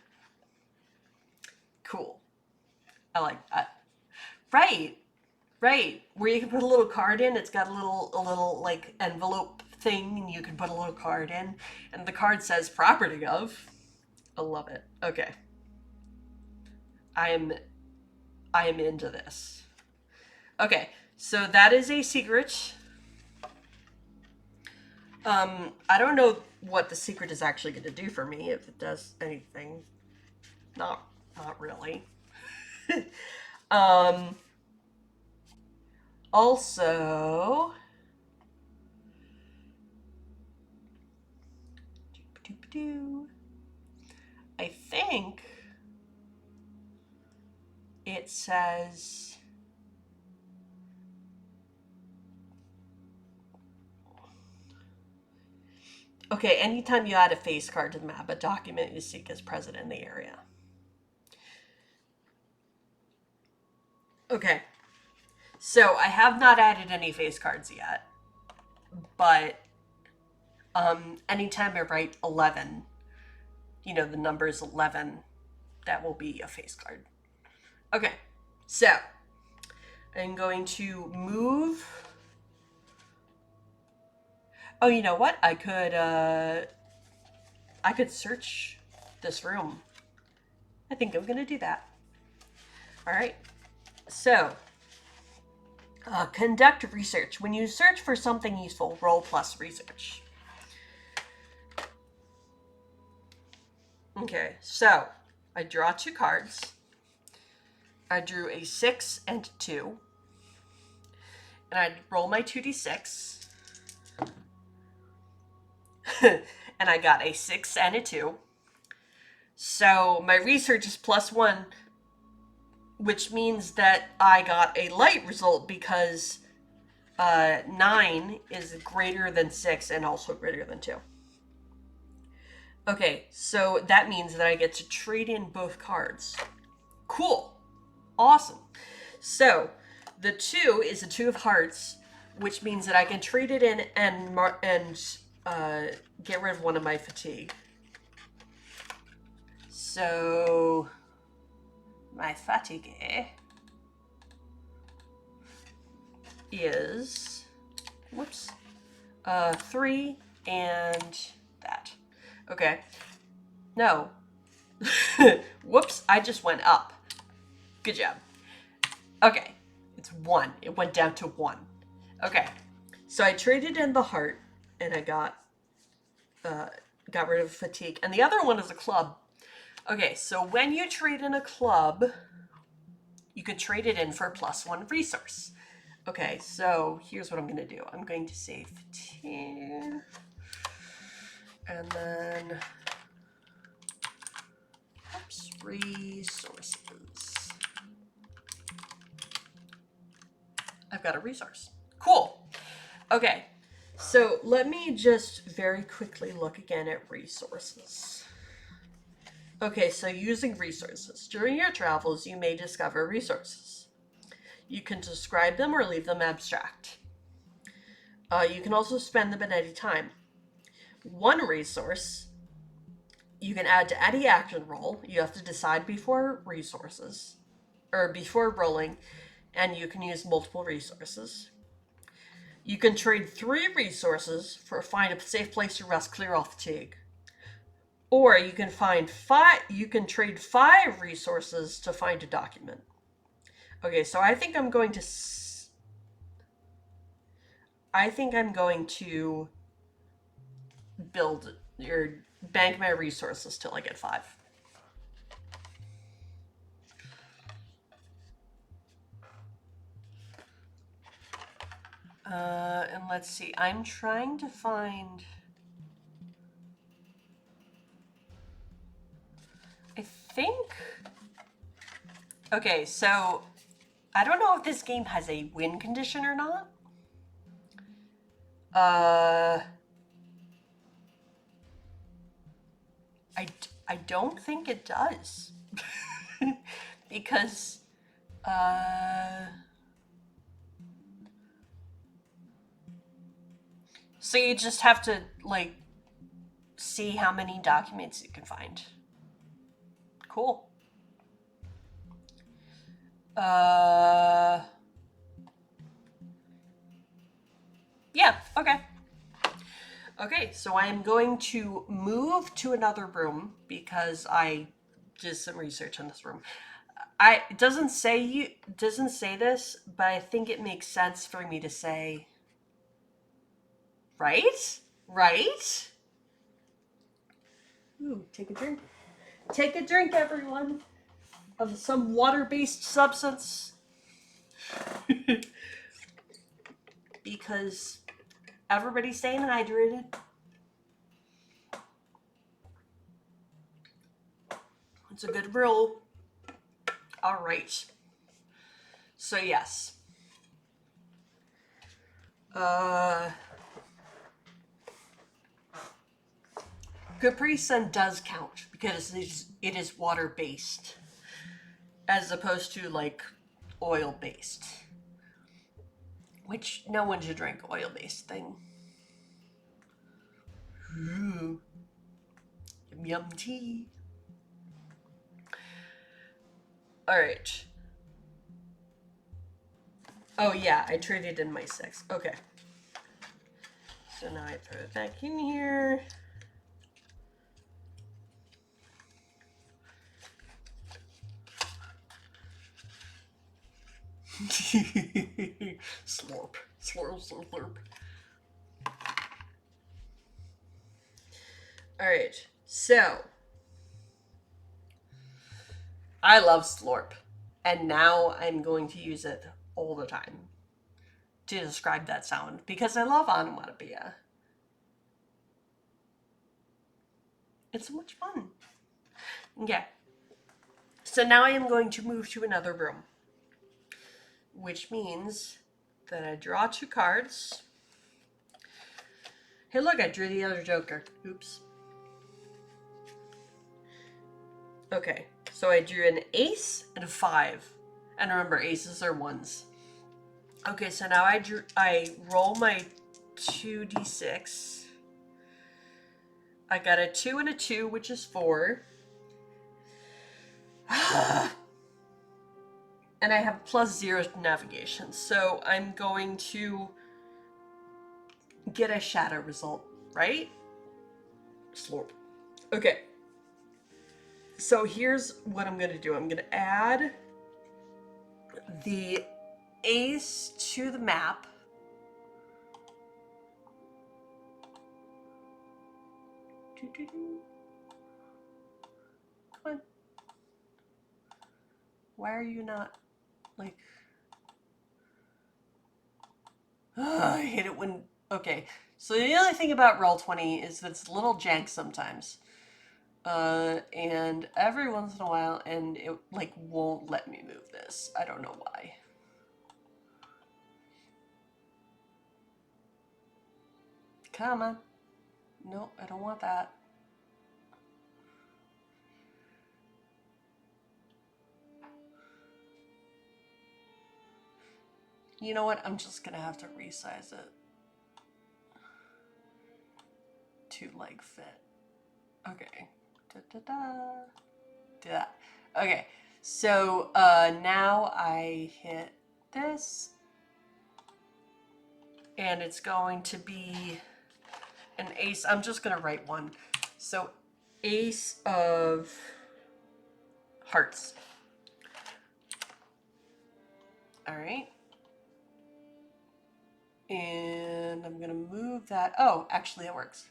Cool. I like that. Right. Right. Where you can put a little card in. It's got a little like envelope thing, and you can put a little card in, and the card says property of. I love it. Okay. I'm into this. Okay, so that is a secret. I don't know what the secret is actually going to do for me, if it does anything. Not really. Also, I think it says, okay, anytime you add a face card to the map, a document you seek is present in the area. Okay, so I have not added any face cards yet, but anytime I write 11, you know, the number is 11, that will be a face card. Okay, so I'm going to move. Oh, you know what? I could search this room. I think I'm gonna do that. All right. So, conduct research. When you search for something useful, roll plus research. Okay, so I draw 2 cards. I drew a 6 and 2. And I roll my 2d6. And I got a 6 and a 2. So my research is +1, which means that I got a light result because 9 is greater than 6 and also greater than 2. Okay, so that means that I get to trade in both cards. Cool. Awesome. So the 2 is a 2 of hearts, which means that I can trade it in and get rid of one of my fatigue. So my fatigue is 3 and that. Okay. No. Whoops, I just went up. Good job. Okay. It's 1. It went down to 1. Okay. So I traded in the heart and I got rid of fatigue. And the other one is a club. Okay, so when you trade in a club, you could trade it in for a +1 resource. Okay, so here's what I'm going to do. I'm going to say fatigue. And then resources. I've got a resource. Cool. Okay, so let me just very quickly look again at resources. Okay, so using resources. During your travels, you may discover resources. You can describe them or leave them abstract. You can also spend them at any time. One resource you can add to any action roll. You have to decide before resources, or before rolling, and you can use multiple resources. You can trade 3 resources for find a safe place to rest, clear off fatigue. Or you can trade 5 resources to find a document. Okay, so I think I'm going to build or bank my resources till I get 5. And let's see. I'm trying to find. I think. Okay, so I don't know if this game has a win condition or not. I don't think it does. Because, so you just have to, like, see how many documents you can find. Cool. Yeah, okay. Okay, so I am going to move to another room because I did some research on this room. It doesn't say this, but I think it makes sense for me to say, right? Right? Ooh, take a drink. Take a drink, everyone, of some water-based substance. Because everybody's staying hydrated. It's a good rule. All right. So yes. Capri Sun does count because it is water-based as opposed to like oil-based. Which no one should drink oil-based thing. Ooh. Yum yum tea. Alright. Oh yeah, I traded in my 6. Okay. So now I throw it back in here. Slurp. Slurp, slurp, slurp. Alright, so I love slurp, and now I'm going to use it all the time to describe that sound because I love onomatopoeia. It's so much fun. Yeah. So now I am going to move to another room, which means that I draw 2 cards. Hey, look, I drew the other Joker. Oops. Okay, so I drew an ace and a 5. And remember, aces are 1s. Okay, so now I roll my 2d6. I got a 2 and a 2, which is 4. And I have +0 to navigation, so I'm going to get a shadow result, right? Slurp. Okay. So here's what I'm going to do. I'm going to add the ace to the map. Come on. Why are you not, like... I hate it when... Okay, so the only thing about Roll20 is that it's a little jank sometimes. And every once in a while, and it, like, won't let me move this. I don't know why. Come on. No, I don't want that. You know what? I'm just gonna have to resize it. to like fit. Okay. Do that. Okay. So now I hit this, and it's going to be an ace. I'm just gonna write one. So ace of hearts. All right. And I'm gonna move that. Oh, actually it works.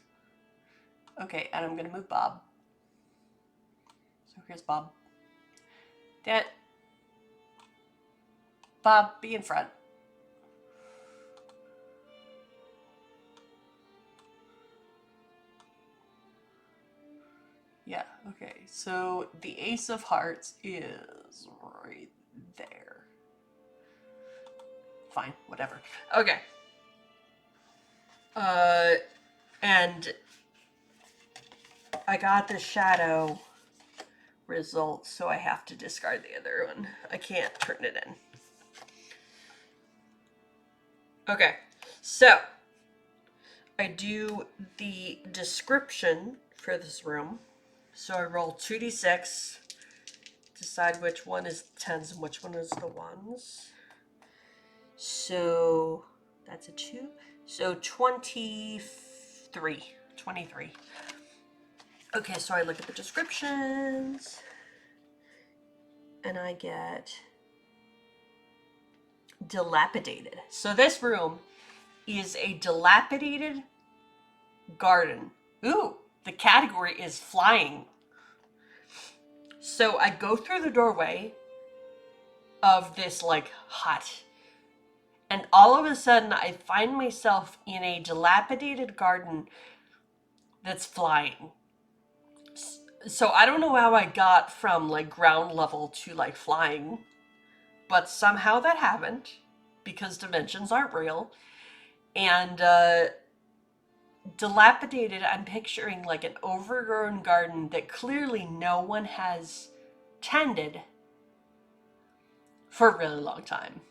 Okay, and I'm gonna move Bob. So here's Bob. Damn it. Bob, be in front. Yeah, okay. So the ace of hearts is right there. Fine, whatever. Okay. And I got the shadow result, so I have to discard the other one. I can't turn it in. Okay, so I do the description for this room. So I roll 2d6, decide which one is the 10s and which one is the 1s. So that's a 2. So 23. Okay, so I look at the descriptions and I get dilapidated. So this room is a dilapidated garden. Ooh, the category is flying. So I go through the doorway of this like hut, and all of a sudden I find myself in a dilapidated garden that's flying. So I don't know how I got from like ground level to like flying, but somehow that happened because dimensions aren't real. And dilapidated, I'm picturing like an overgrown garden that clearly no one has tended for a really long time.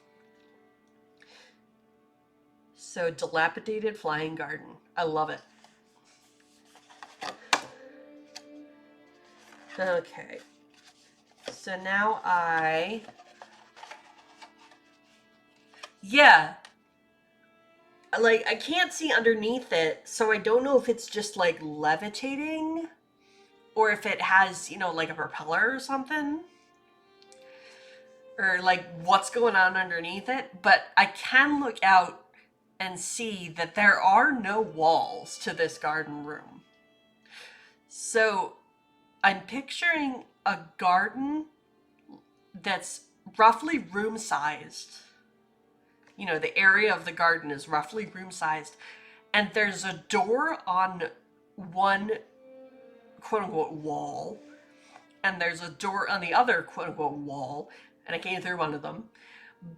So dilapidated flying garden. I love it. Okay. So now yeah. Like, I can't see underneath it, so I don't know if it's just like levitating or if it has, you know, like a propeller or something. Or like what's going on underneath it. But I can look out and see that there are no walls to this garden room. So I'm picturing a garden that's roughly room sized. You know, the area of the garden is roughly room sized. And there's a door on one quote unquote wall. And there's a door on the other quote unquote wall. And I came through one of them.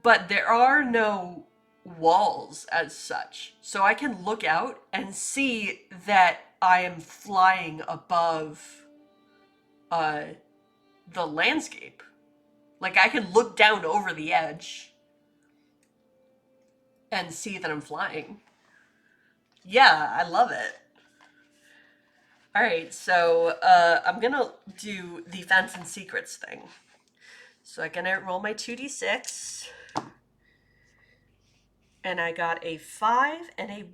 But there are no walls as such. So I can look out and see that I am flying above the landscape. Like, I can look down over the edge and see that I'm flying. Yeah, I love it. All right, so I'm gonna do the Fence and Secrets thing. So I'm gonna roll my 2d6. And I got a 5 and a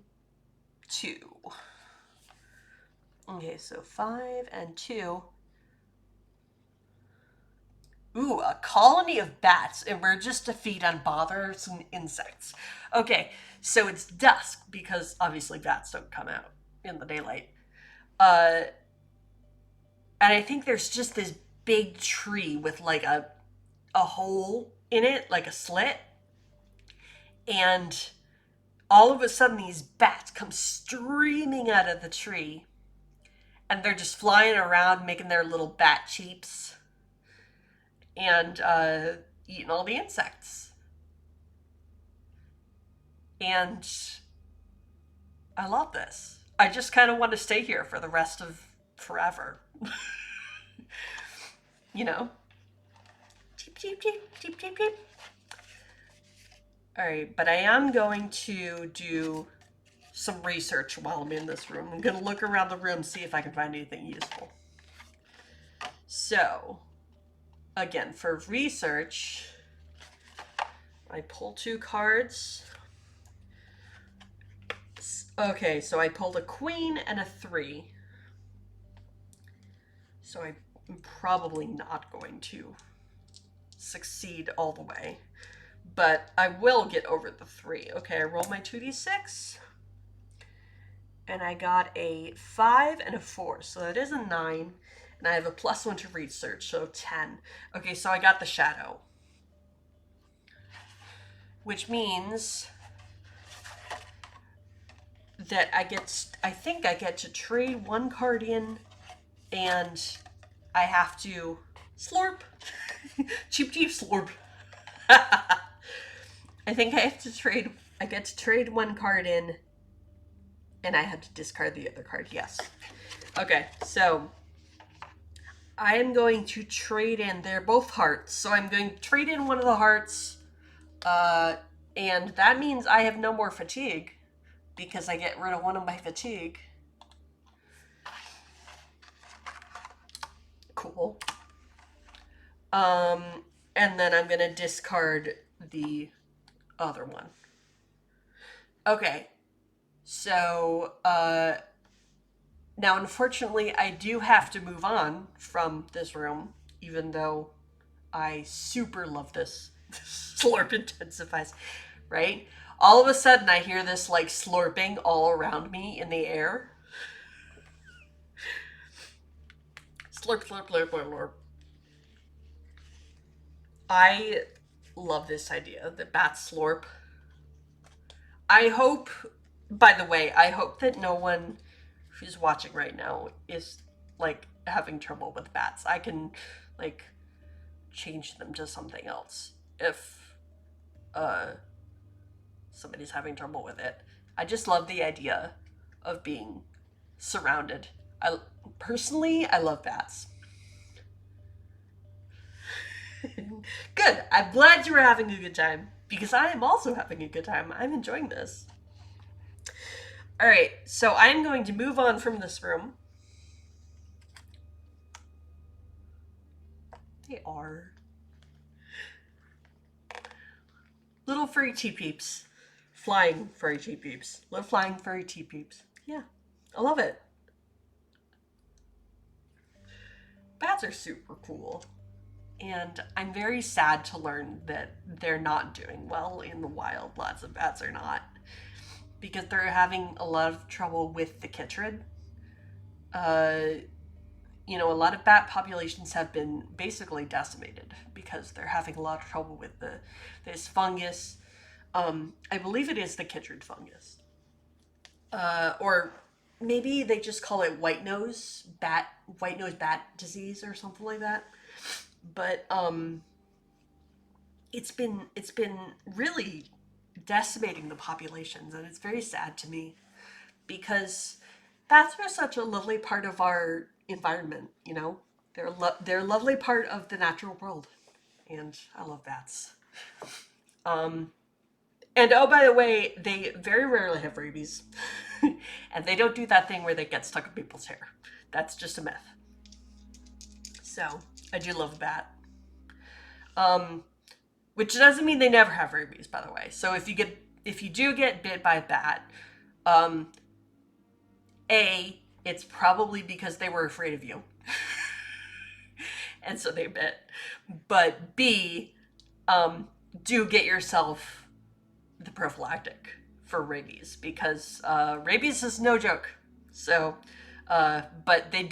2. Okay, so 5 and 2. Ooh, a colony of bats emerges to feed on bothersome insects. Okay, so it's dusk because obviously bats don't come out in the daylight. And I think there's just this big tree with like a hole in it, like a slit. And all of a sudden these bats come streaming out of the tree. And they're just flying around making their little bat cheeps. And eating all the insects. And I love this. I just kind of want to stay here for the rest of forever. You know? Cheep, cheep, cheep, cheep, cheep, cheep. Alright, but I am going to do some research while I'm in this room. I'm gonna look around the room, see if I can find anything useful. So, again, for research, I pull 2 cards. Okay, so I pulled a queen and a 3. So I'm probably not going to succeed all the way. But I will get over the 3. Okay, I roll my 2d6. And I got a 5 and a 4. So that is a 9. And I have a +1 to research, so 10. Okay, so I got the shadow. Which means that I think I get to trade 1 card in, and I have to slurp. Cheap slurp. I think I get to trade 1 card in, and I have to discard the other card, yes. Okay, so I am going to trade in, they're both hearts, so I'm going to trade in one of the hearts, and that means I have no more fatigue, because I get rid of one of my fatigue. Cool. And then I'm going to discard the other one. Okay, so, now unfortunately I do have to move on from this room, even though I super love this. Slurp intensifies, right? All of a sudden I hear this like slurping all around me in the air. Slurp, slurp, slurp, slurp, slurp. I love this idea, the bat slurp. I hope, by the way, I hope that no one who's watching right now is like having trouble with bats. I can like change them to something else if somebody's having trouble with it. I just love the idea of being surrounded. Personally, I love bats. Good. I'm glad you were having a good time, because I am also having a good time. I'm enjoying this. All right, so I'm going to move on from this room. They are little furry tea peeps. Flying furry tea peeps. Little flying furry tea peeps. Yeah, I love it. Bats are super cool. And I'm very sad to learn that they're not doing well in the wild. Lots of bats are not. Because they're having a lot of trouble with the chytrid. You know, a lot of bat populations have been basically decimated because they're having a lot of trouble with this fungus. I believe it is the chytrid fungus. Or maybe they just call it white nose bat disease or something like that. But it's been really decimating the populations, and it's very sad to me, because bats are such a lovely part of our environment. You know, they're a lovely part of the natural world, and I love bats. And oh, by the way, they very rarely have rabies, and they don't do that thing where they get stuck in people's hair. That's just a myth. So I do love a bat. Which doesn't mean they never have rabies, by the way. So if you do get bit by a bat, A, it's probably because they were afraid of you. And so they bit. But B, do get yourself the prophylactic for rabies, because rabies is no joke. So, but they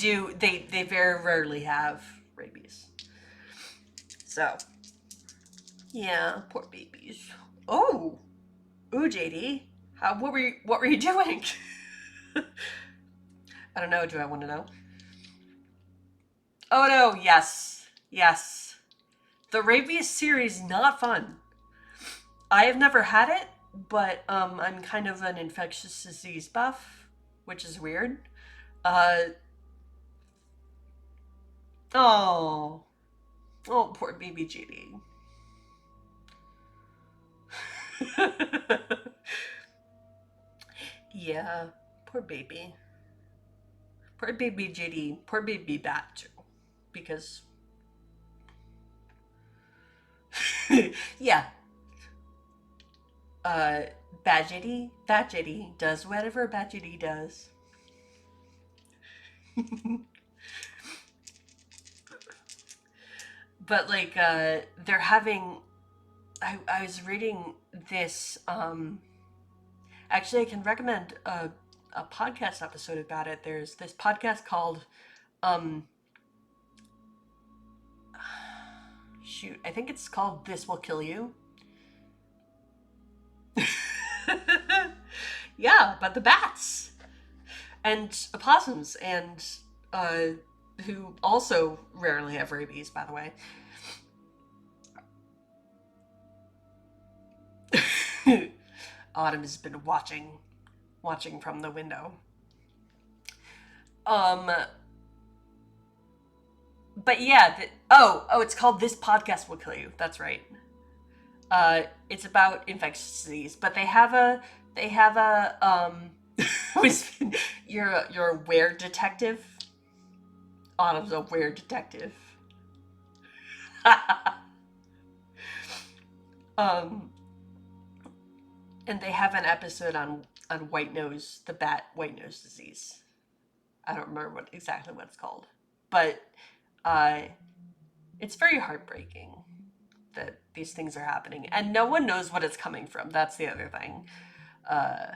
very rarely have rabies. So, yeah, poor babies. Ooh, JD, what were you doing? I don't know. Do I want to know? Oh no, yes. The rabies series, not fun. I have never had it, but I'm kind of an infectious disease buff, which is weird. Oh, poor baby JD. Yeah, poor baby. Poor baby JD. Poor baby Bat, too. Because, yeah, uh, Bat JD does whatever Bat JD does. But, like, they're having. I was reading this. Actually, I can recommend a podcast episode about it. There's this podcast called. Um, Shoot, I think it's called This Will Kill You. Yeah, but the bats and opossums and uh, who also rarely have rabies, by the way. Autumn has been watching from the window. Um, but yeah, it's called This Podcast Will Kill You. That's right. It's about infectious disease, but they have a you're a were detective. Autumn's a were detective. um, and they have an episode on the bat white nose disease. I don't remember exactly what it's called, but uh, it's very heartbreaking that these things are happening, and no one knows what it's coming from. That's the other thing. Uh,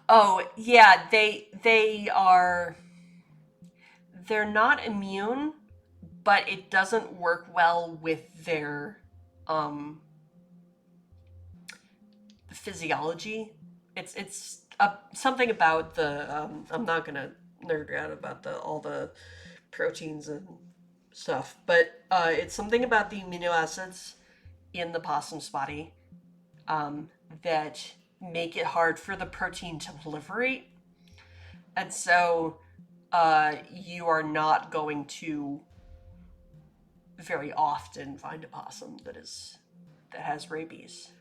oh yeah, they're not immune, but it doesn't work well with their um, physiology. It's something about the. I'm not gonna nerd out about the all the proteins and stuff, but it's something about the amino acids in the possum's body um, that make it hard for the protein to proliferate, and so you are not going to very often find a possum that has rabies.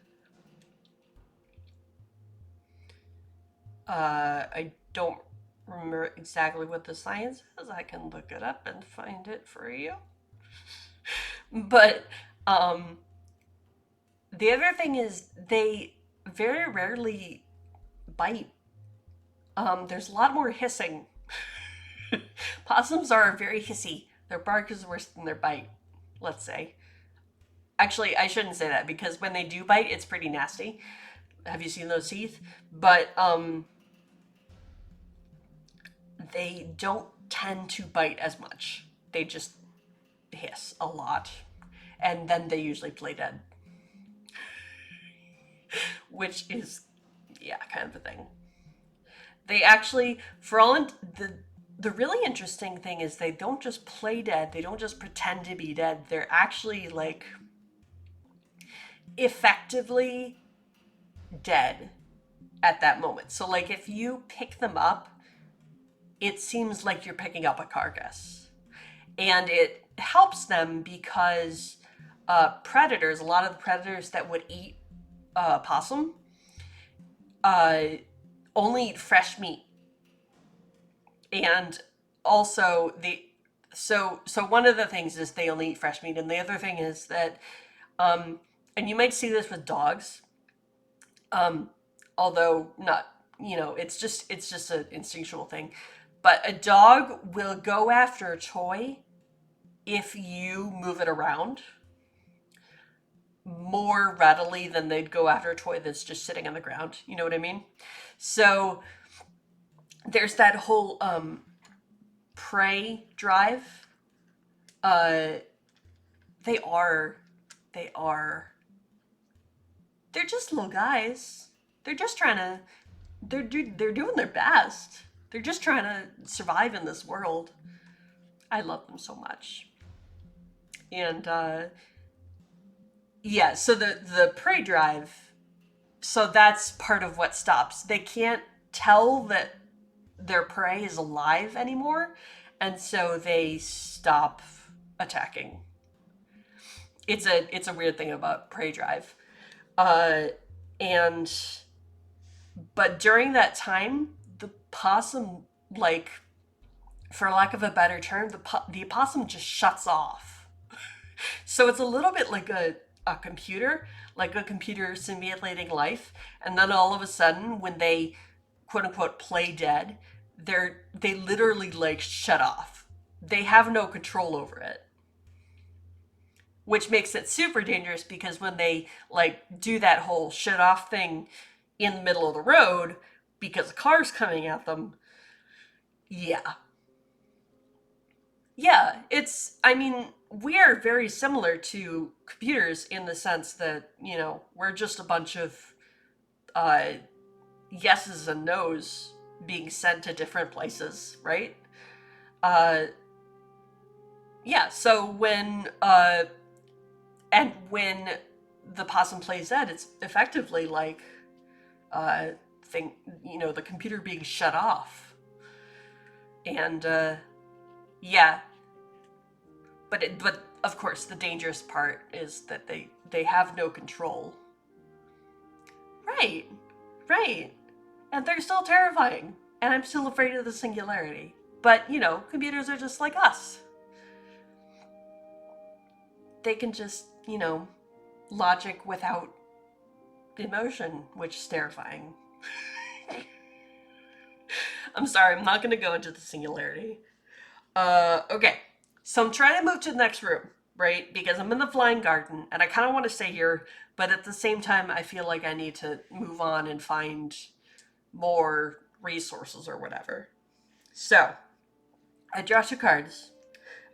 I don't remember exactly what the science is. I can look it up and find it for you. But um, the other thing is they very rarely bite. There's a lot more hissing. Possums are very hissy. Their bark is worse than their bite, let's say. Actually, I shouldn't say that because when they do bite, it's pretty nasty. Have you seen those teeth? But they don't tend to bite as much. They just hiss a lot. And then they usually play dead, which is, yeah, kind of a thing. They actually, for all the really interesting thing is they don't just play dead. They don't just pretend to be dead. They're actually like effectively dead at that moment. So like if you pick them up, it seems like you're picking up a carcass. And it helps them because predators, a lot of the predators that would eat possum, uh, only eat fresh meat. And also so one of the things is they only eat fresh meat, and the other thing is that and you might see this with dogs, um, although not, it's just an instinctual thing. But a dog will go after a toy if you move it around more readily than they'd go after a toy that's just sitting on the ground. You know what I mean? So there's that whole prey drive. Uh, they are, they are, they're just little guys. They're just trying to, they're doing their best. They're just trying to survive in this world. I love them so much. And yeah, so the prey drive, so that's part of what stops. They can't tell that their prey is alive anymore, and so they stop attacking. It's a weird thing about prey drive, uh, and But during that time, the possum, like, for lack of a better term, the opossum just shuts off. So it's a little bit like a computer, like a computer simulating life. And then all of a sudden, when they quote unquote play dead, they literally like shut off. They have no control over it. Which makes it super dangerous because when they like do that whole shut off thing in the middle of the road because a car's coming at them, yeah, yeah, I mean, we are very similar to computers in the sense that, we're just a bunch of uh, yeses and nos being sent to different places, right? Uh, yeah, so when the possum plays that, it's effectively like, uh, the computer being shut off. And, yeah, but of course the dangerous part is that they have no control. Right, right. And they're still terrifying. And I'm still afraid of the singularity. But, computers are just like us. They can just, logic without emotion, which is terrifying. I'm sorry, I'm not going to go into the singularity. Okay. So I'm trying to move to the next room, right? Because I'm in the flying garden and I kind of want to stay here, but at the same time, I feel like I need to move on and find more resources or whatever. So I draw 2 cards.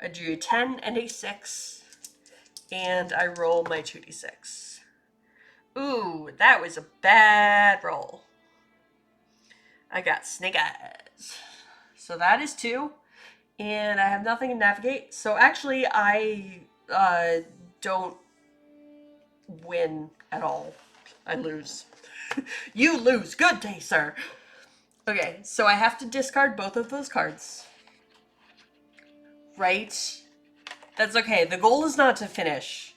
I drew a 10 and a 6, and I roll my 2d6. Ooh, that was a bad roll. I got snake eyes. So that is 2. And I have nothing to navigate. So actually, I don't win at all. I lose. You lose. Good day, sir. Okay, so I have to discard both of those cards. Right? That's okay. The goal is not to finish.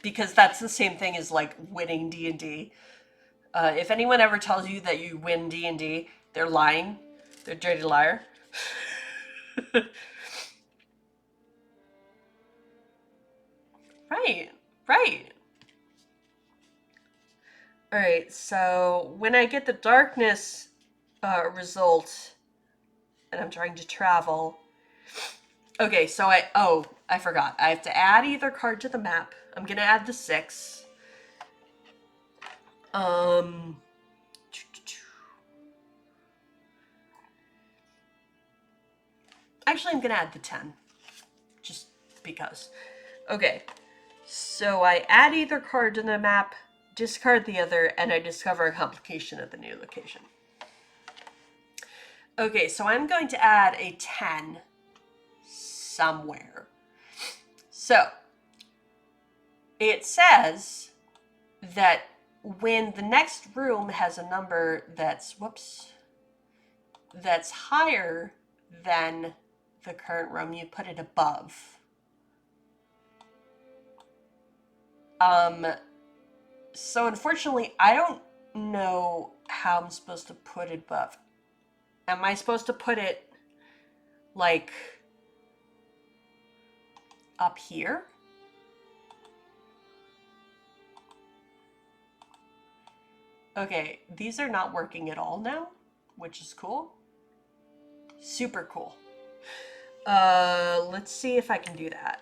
Because that's the same thing as like winning D&D. If anyone ever tells you that you win D&D, they're lying. They're a dirty liar. Right, right. All right, so when I get the darkness result, and I'm trying to travel. Okay, so I forgot. I have to add either card to the map. I'm gonna add the 6. Actually, I'm gonna add the 10, just because. Okay, so I add either card to the map, discard the other, and I discover a complication at the new location. Okay, so I'm going to add a 10 somewhere. So it says that when the next room has a number that's higher than the current room, you put it above. So unfortunately, I don't know how I'm supposed to put it above. Am I supposed to put it like up here? Okay, these are not working at all now, which is cool. Super cool. Let's see if I can do that.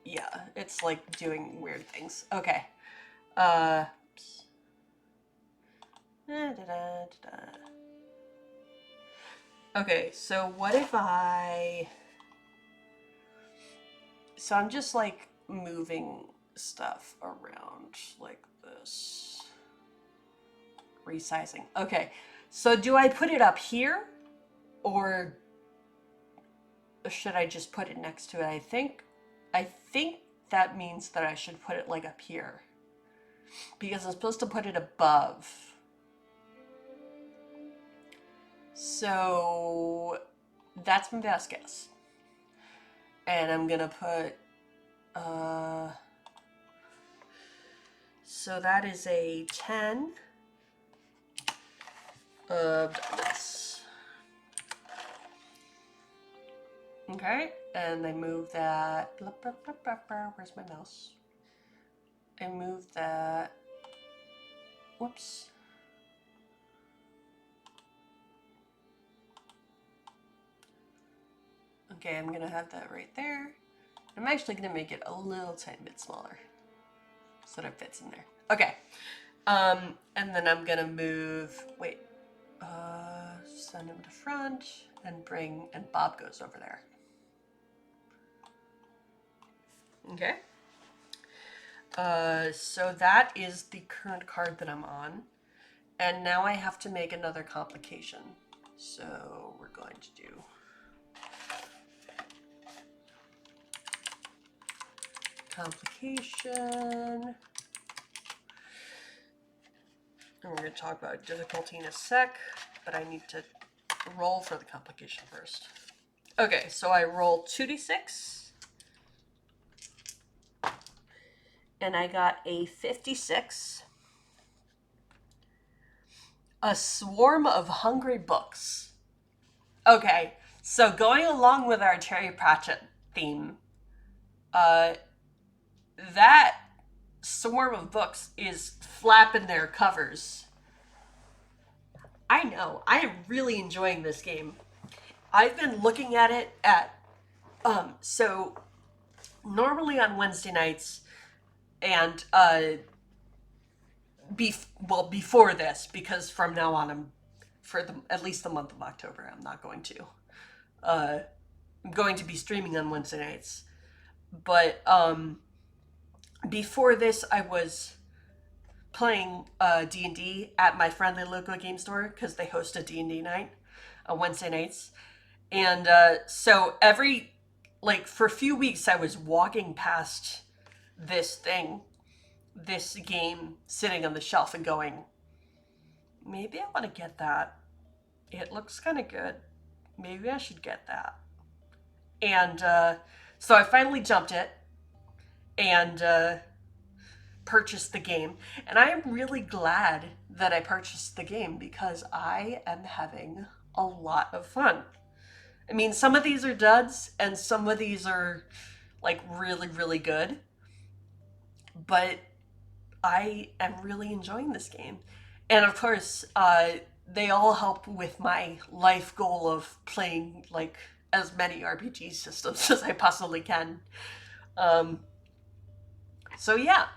Yeah, it's like doing weird things. Okay. Okay, so what if so I'm just like moving stuff around like this. Resizing. Okay, so do I put it up here or should I just put it next to it? I think that means that I should put it like up here because I'm supposed to put it above. So that's my best guess. And I'm gonna put, so that is a 10. of diamonds. Okay, and I move that. Where's my mouse? I move that. Whoops. Okay, I'm gonna have that right there. I'm actually gonna make it a little tiny bit smaller so that it fits in there. Okay. And then I'm gonna move. Wait. Send him to front and bring. And Bob goes over there. Okay. So that is the current card that I'm on. And now I have to make another complication. So we're going to do complication. And we're going to talk about difficulty in a sec, but I need to roll for the complication first. Okay, so I roll 2d6. And I got a 56. A swarm of hungry books. Okay, so going along with our Terry Pratchett theme, that swarm of books is flapping their covers. I know, I am really enjoying this game. I've been looking at it so normally on Wednesday nights, and before this, because from now on, at least the month of October, I'm not going to. I'm going to be streaming on Wednesday nights. But before this, I was playing D&D at my friendly local game store because they host a D&D night on Wednesday nights. And so for a few weeks, I was walking past this game sitting on the shelf and going, maybe I want to get that. It looks kind of good. Maybe I should get that. And so I finally jumped it and purchased the game. And I am really glad that I purchased the game because I am having a lot of fun. I mean, some of these are duds and some of these are like really, really good. But I am really enjoying this game. And of course, they all help with my life goal of playing like as many RPG systems as I possibly can. So yeah,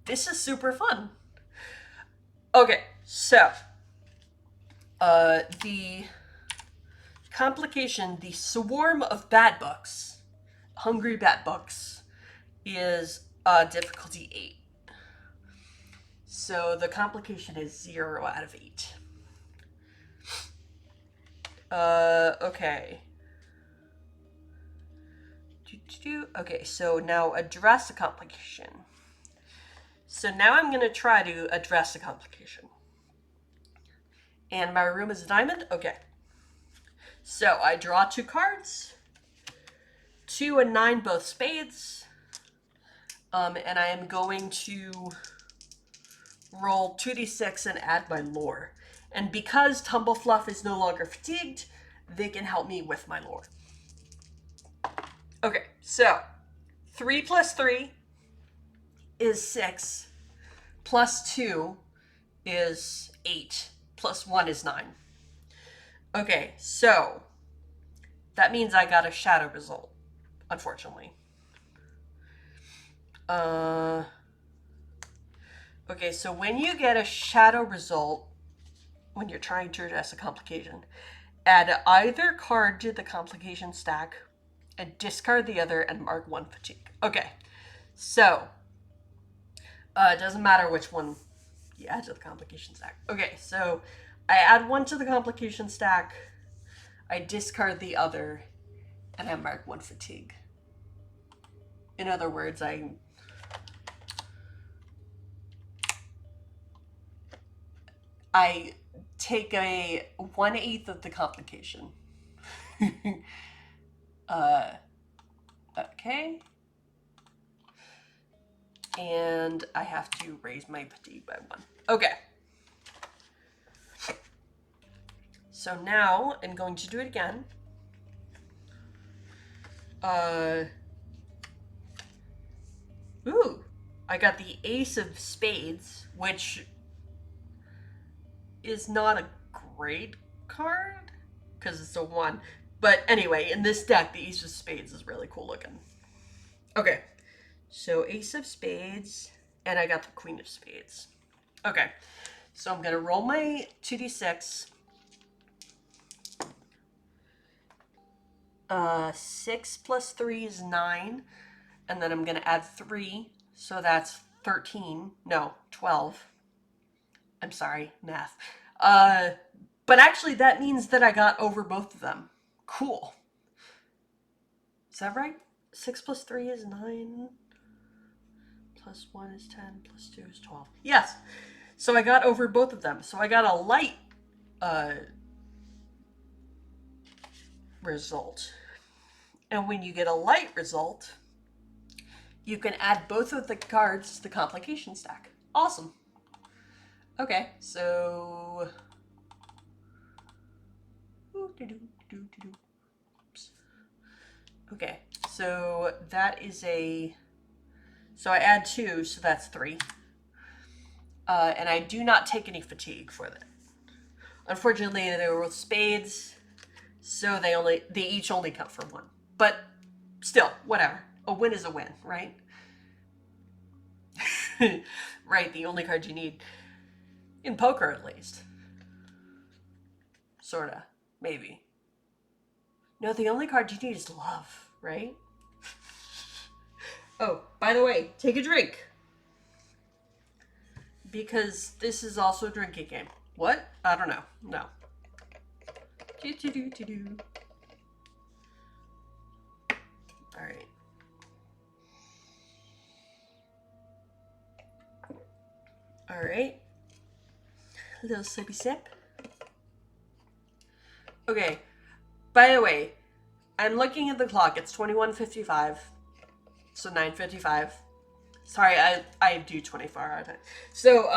this is super fun. Okay, so the complication, the swarm of bad books, hungry bad books, is difficulty 8. So the complication is 0 out of 8. Okay. Okay, so now address the complication. So now I'm going to try to address the complication. And my room is a diamond? Okay. So I draw 2 cards. 2 and 9, both spades. And I am going to roll 2d6 and add my lore. And because Tumblefluff is no longer fatigued, they can help me with my lore. Okay, so 3 plus 3 is 6, plus 2 is 8, plus 1 is 9. Okay, so that means I got a shadow result, unfortunately. Okay, so when you get a shadow result, when you're trying to address a complication, add either card to the complication stack and discard the other and mark 1 fatigue. Okay, so it doesn't matter which one you add to the complication stack. Okay, so I add 1 to the complication stack, I discard the other, and I mark 1 fatigue. In other words, I take a 1/8 of the complication. Okay. And I have to raise my fatigue by 1. Okay. So now I'm going to do it again. Ooh, I got the Ace of Spades, which is not a great card because it's a 1. But anyway, in this deck, the Ace of Spades is really cool looking. Okay, so Ace of Spades, and I got the Queen of Spades. Okay, so I'm gonna roll my 2d6. 6 plus 3 is 9, and then I'm gonna add 3, so that's 13. No, 12. I'm sorry, math. But actually, that means that I got over both of them. Cool. Is that right? 6 plus 3 is 9. Plus 1 is 10. Plus 2 is 12. Yes. So I got over both of them. So I got a light result. And when you get a light result, you can add both of the cards to the complication stack. Awesome. Okay, so... Okay, so that is a... So I add 2, so that's 3. And I do not take any fatigue for that. Unfortunately, they were with spades, so they each only count for 1. But still, whatever. A win is a win, right? Right, the only card you need. In poker, at least. Sorta. Maybe. No, the only card you need is love, right? Oh, by the way, take a drink. Because this is also a drinking game. What? I don't know. No. Alright. Alright. A little sippy sip. Okay. By the way, I'm looking at the clock. It's 21:55. So 9:55. Sorry, I do 24-hour time. So,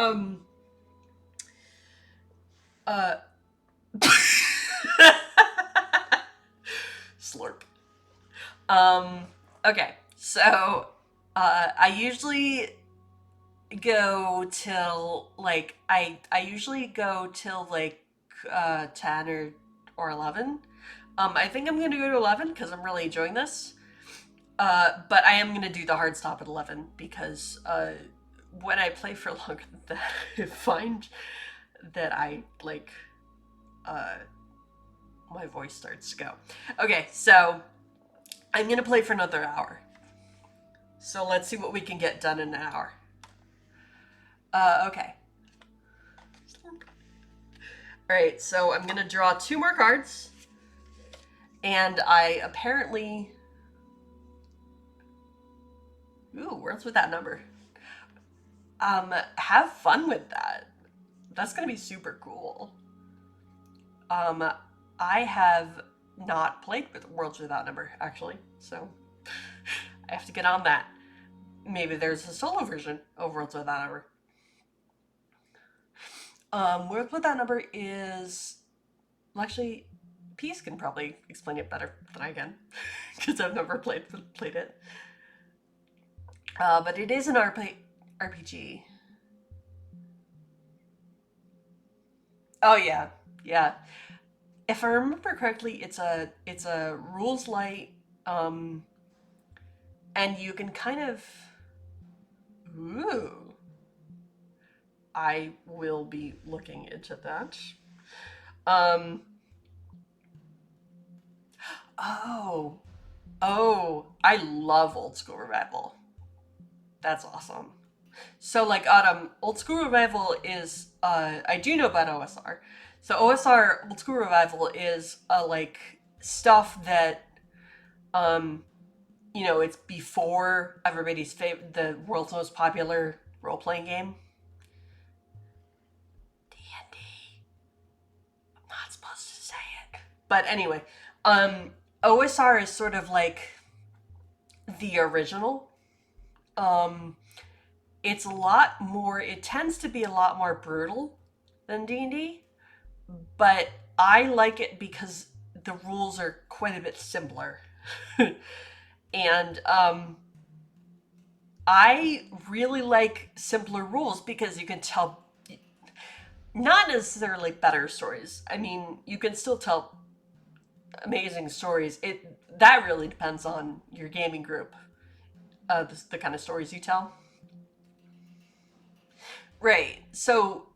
slurp. Okay, so, I usually go till, like, I usually go till, like, 10 or 11. I think I'm gonna go to 11 because I'm really enjoying this. But I am gonna do the hard stop at 11 because, when I play for longer than that, I find that I, like, my voice starts to go. Okay, so I'm gonna play for another hour. So let's see what we can get done in an hour. Okay. Alright, so I'm gonna draw 2 more cards. And I apparently... Ooh, Worlds with that number. Have fun with that. That's gonna be super cool. I have not played with Worlds Without Number, actually, so I have to get on that. Maybe there's a solo version of Worlds Without Number. Worlds Without Number is... Well, actually, Peace can probably explain it better than I can, because I've never played it. But it is an RPG. Oh yeah, yeah. If I remember correctly, it's a rules light, and you can kind of... Ooh. I will be looking into that. Oh, I love Old School Revival. That's awesome. So, like, Old School Revival is, I do know about OSR. So OSR, Old School Revival, is, like, stuff that, you know, it's before everybody's favorite, the world's most popular role-playing game. D&D. I'm not supposed to say it. But anyway, OSR is sort of like the original. It's a lot more, it tends to be a lot more brutal than D&D, but I like it because the rules are quite a bit simpler. And I really like simpler rules because you can tell not necessarily better stories. I mean, you can still tell amazing stories. That really depends on your gaming group, the kind of stories you tell. Right. So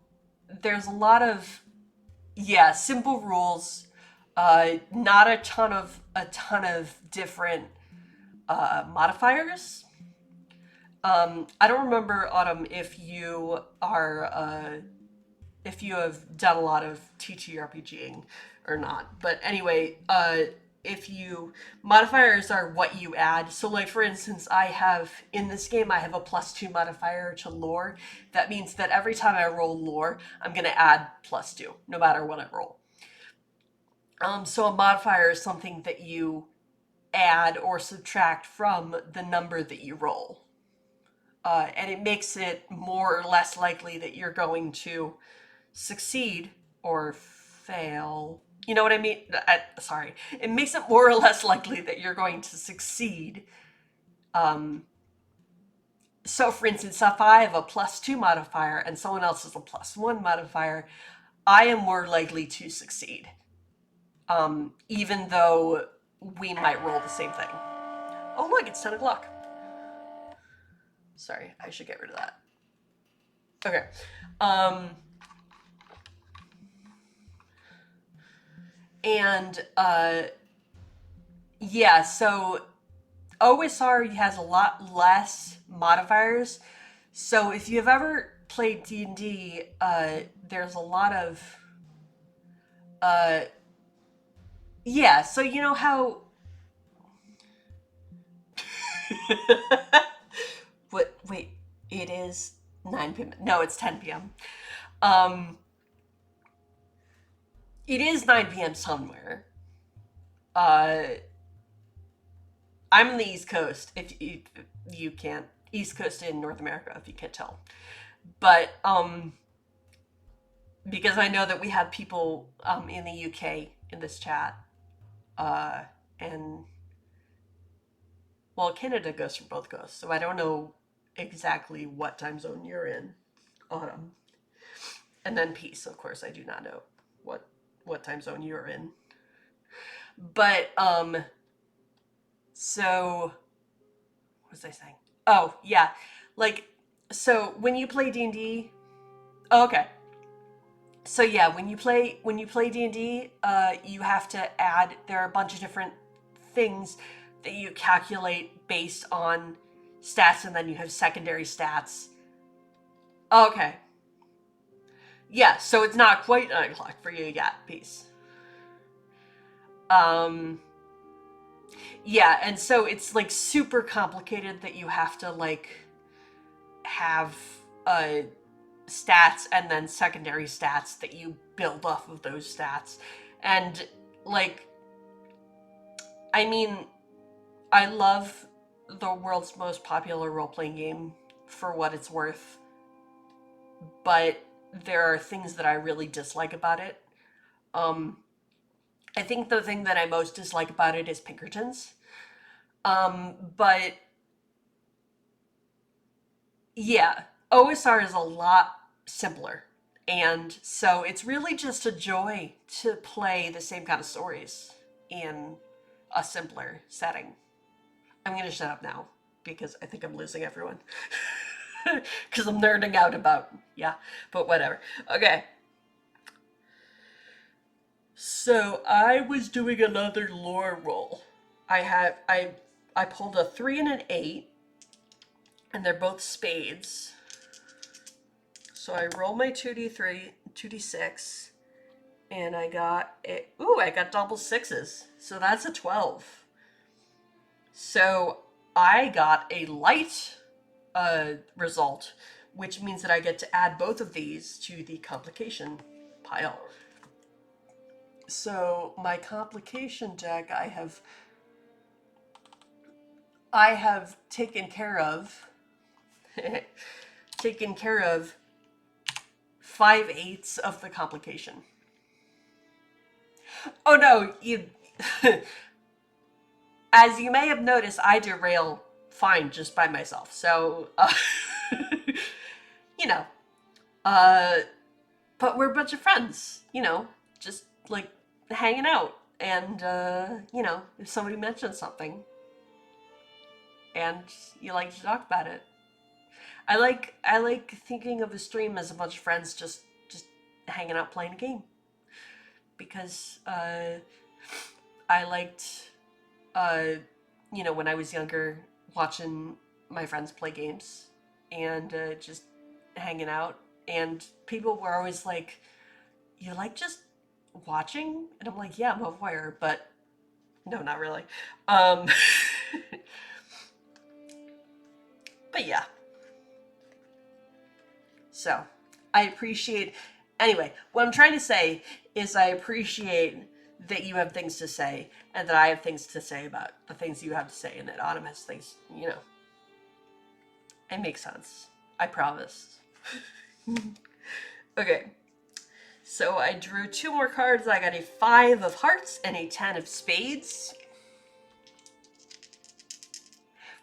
there's a lot of simple rules, not a ton of different modifiers. I don't remember, Autumn, if you have done a lot of TTRPGing or not. But anyway, if you modifiers are what you add. So, like for instance, I have in this game I have a +2 modifier to lore. That means that every time I roll lore, I'm gonna add +2, no matter what I roll. So a modifier is something that you add or subtract from the number that you roll. And it makes it more or less likely that you're going to succeed or fail. You know what I mean? Sorry. It makes it more or less likely that you're going to succeed. So, for instance, if I have a +2 modifier and someone else has a +1 modifier, I am more likely to succeed, even though we might roll the same thing. Oh, look, it's 10 o'clock. Sorry, I should get rid of that. Okay. And yeah, so OSR has a lot less modifiers. So if you've ever played D&D, there's a lot of so you know how wait, it is 9 p.m. No, it's 10 p.m. It is 9 p.m. somewhere. I'm on the East Coast, if you can't. East Coast in North America, if you can't tell. But because I know that we have people in the UK in this chat, and well, Canada goes for both coasts, so I don't know exactly what time zone you're in, Autumn. And then Peace, of course, I do not know what time zone you're in. But so what was I saying? Oh yeah, like so when you play D&D. Oh, okay. So yeah, when you play D&D, you have to add. There are a bunch of different things that you calculate based on stats, and then you have secondary stats. Okay. Yeah, so it's not quite 9 o'clock for you yet. Peace. Yeah, and so it's like super complicated that you have to like have stats and then secondary stats that you build off of those stats. And like, I mean, I love the world's most popular role-playing game for what it's worth, but there are things that I really dislike about it. I think the thing that I most dislike about it is Pinkertons. But yeah, OSR is a lot simpler. And so it's really just a joy to play the same kind of stories in a simpler setting. I'm going to shut up now because I think I'm losing everyone. Because I'm nerding out about, but whatever. Okay. So I was doing another lore roll. I pulled a 3 and an 8, and they're both spades. So I roll my 2d3, 2d6, and I got I got double sixes. So that's a 12. So I got a light result, which means that I get to add both of these to the complication pile. So my complication deck, I have taken care of 5/8 of the complication. Oh no, you. As you may have noticed, I derail fine just by myself. So, you know, uh, but we're a bunch of friends, just like hanging out. And, if somebody mentions something and you like to talk about it, I like thinking of a stream as a bunch of friends just hanging out playing a game because I liked when I was younger watching my friends play games and just hanging out, and people were always like, "You like just watching?" And I'm like, "Yeah, I'm a voyeur," but no, not really. Um, but yeah, so I appreciate. Anyway, what I'm trying to say is I appreciate that you have things to say and that I have things to say about the things you have to say and that Autumn has things, it makes sense. I promise. Okay, so I drew two more cards. I got a 5 of hearts and a 10 of spades.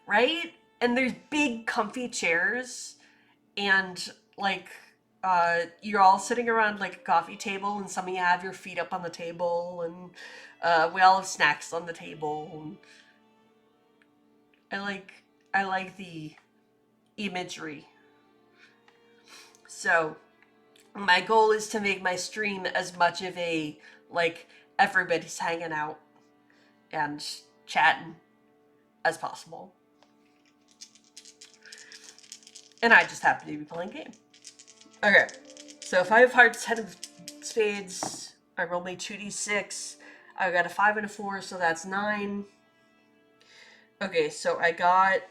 Right? And there's big comfy chairs and like you're all sitting around like a coffee table and some of you have your feet up on the table and we all have snacks on the table. I like the imagery. So my goal is to make my stream as much of a like everybody's hanging out and chatting as possible. And I just happen to be playing a game. Okay, so 5 of hearts, 10 of spades. I rolled my 2d6. I got a 5 and a 4, so that's 9. Okay, so I got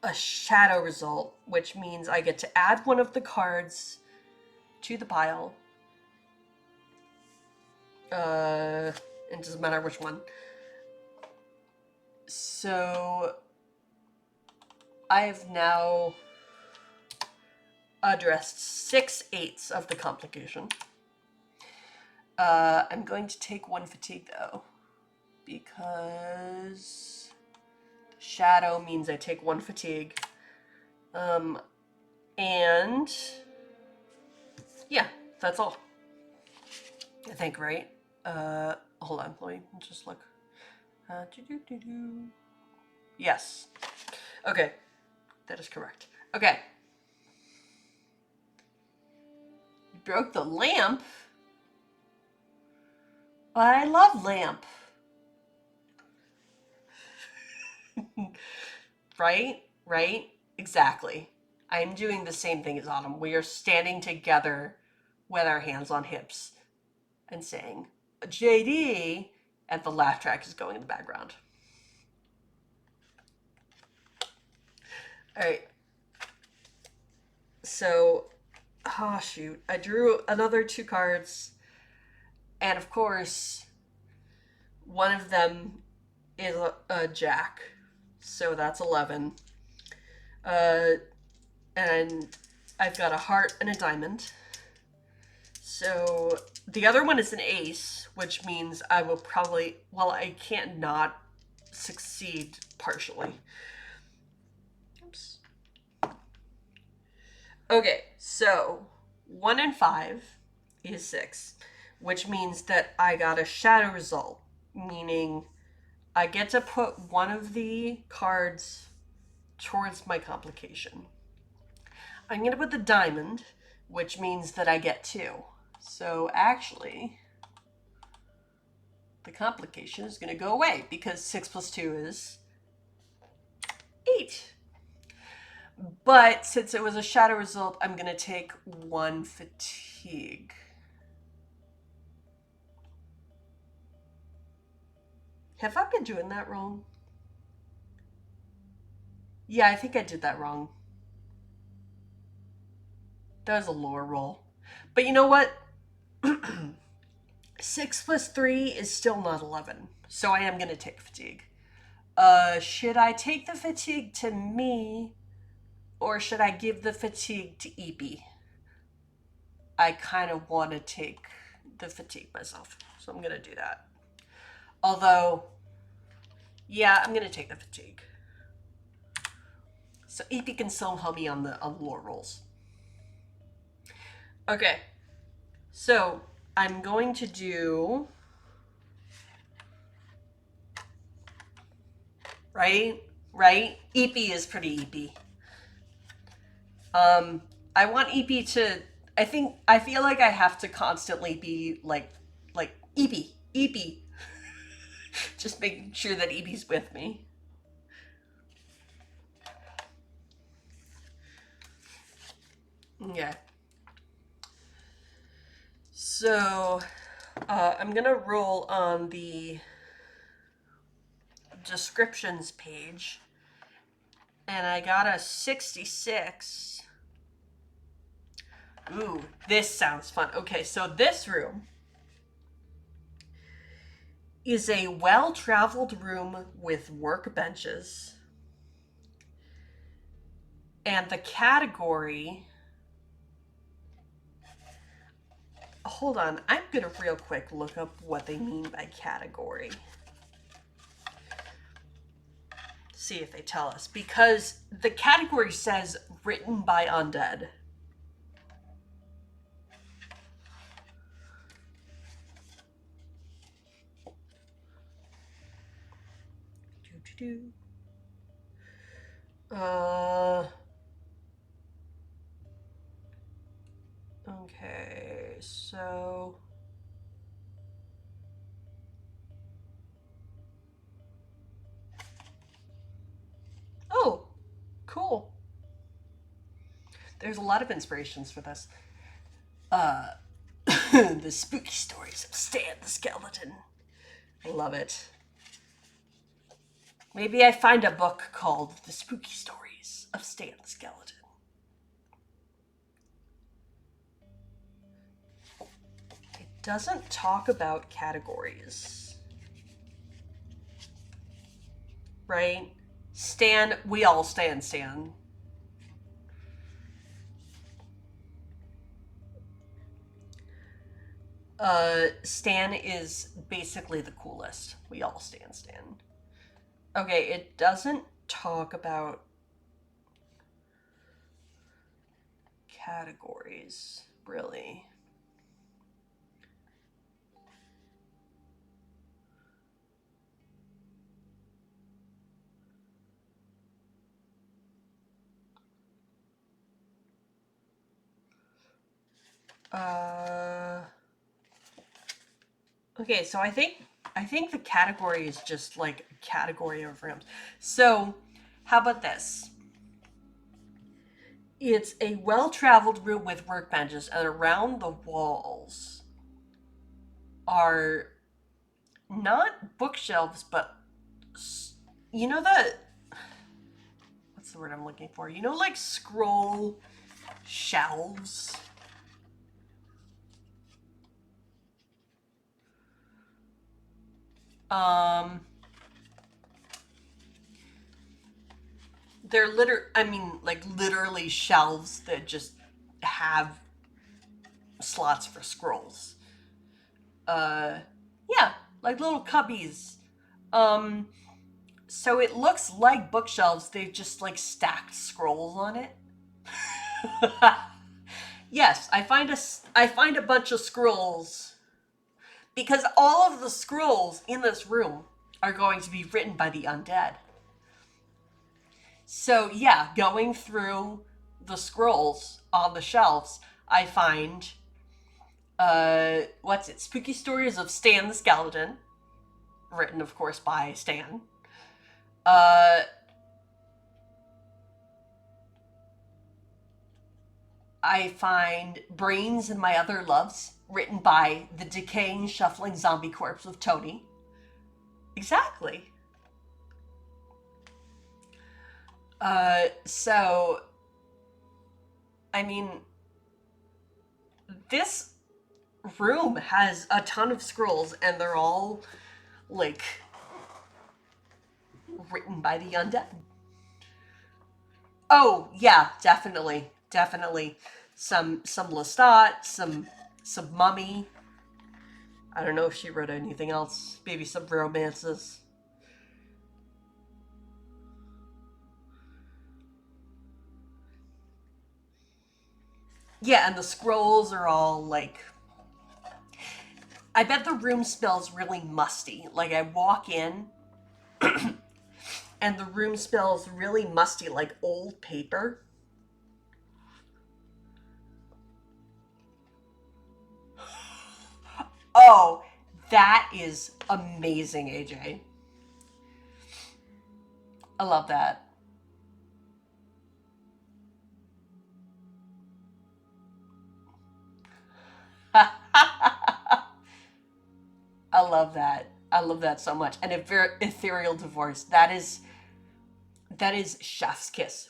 a shadow result, which means I get to add one of the cards to the pile. It doesn't matter which one. So I have now addressed 6 eighths of the complication. I'm going to take 1 fatigue though, because shadow means I take 1 fatigue. And yeah, that's all. I think, right? Hold on, let me just look. Yes. Okay, that is correct. Okay. You broke the lamp? I love lamp. Right? Exactly. I'm doing the same thing as Autumn. We are standing together with our hands on hips and saying, JD, and the laugh track is going in the background. All right. So, oh shoot, I drew another 2 cards, and of course, one of them is a jack, so that's 11. And I've got a heart and a diamond. So the other one is an ace, which means I will probably, well, I can't not succeed partially. Oops. Okay, so 1 and 5 is 6, which means that I got a shadow result, meaning I get to put one of the cards towards my complication. I'm going to put the diamond, which means that I get 2. So actually, the complication is going to go away because 6 plus 2 is 8. But since it was a shadow result, I'm going to take 1 fatigue. Have I been doing that wrong? Yeah, I think I did that wrong. That was a lower roll. But you know what? 6 plus 3 is still not 11. So I am going to take fatigue. Should I take the fatigue to me, or should I give the fatigue to Eepy? I kind of want to take the fatigue myself. So I'm going to do that. Although, yeah, I'm going to take the fatigue. So EP can still help me on the lore rolls. Okay. So I'm going to do... Right? EP is pretty EP. I want EP to... I feel like I have to constantly be like EP. Just making sure that EP's with me. Okay. So, I'm gonna roll on the descriptions page, and I got a 66. Ooh, this sounds fun. Okay, so this room is a well-traveled room with workbenches. And the category... Hold on, I'm gonna real quick look up what they mean by category. See if they tell us. Because the category says written by undead. Okay, so... Oh, cool. There's a lot of inspirations for this. The spooky stories of Stan the Skeleton. I love it. Maybe I find a book called The Spooky Stories of Stan the Skeleton. It doesn't talk about categories. Right? Stan, we all stand Stan. Stan is basically the coolest. We all stand Stan. Okay, it doesn't talk about categories, really. Okay, so I think the category is just like a category of rooms. So, how about this? It's a well-traveled room with workbenches, and around the walls are not bookshelves, but you know the... What's the word I'm looking for? You know, like scroll shelves? They're literally shelves that just have slots for scrolls. Yeah, like little cubbies. So it looks like bookshelves, they've just like stacked scrolls on it. Yes, I find a bunch of scrolls because all of the scrolls in this room are going to be written by the undead. So yeah, going through the scrolls on the shelves, I find Spooky Stories of Stan the Skeleton, written of course by Stan. I find Brains and My Other Loves, written by the decaying, shuffling zombie corpse of Tony. Exactly. So, I mean, this room has a ton of scrolls, and they're all, like, written by the undead. Oh, yeah, definitely. Some Lestat, some Mummy. I don't know if she wrote anything else. Maybe some romances. Yeah, and the scrolls are all like. I bet the room smells really musty. Like I walk in and the room smells really musty, like old paper. Oh, that is amazing, AJ. I love that. I love that. I love that so much. And ethereal divorce. That is chef's kiss.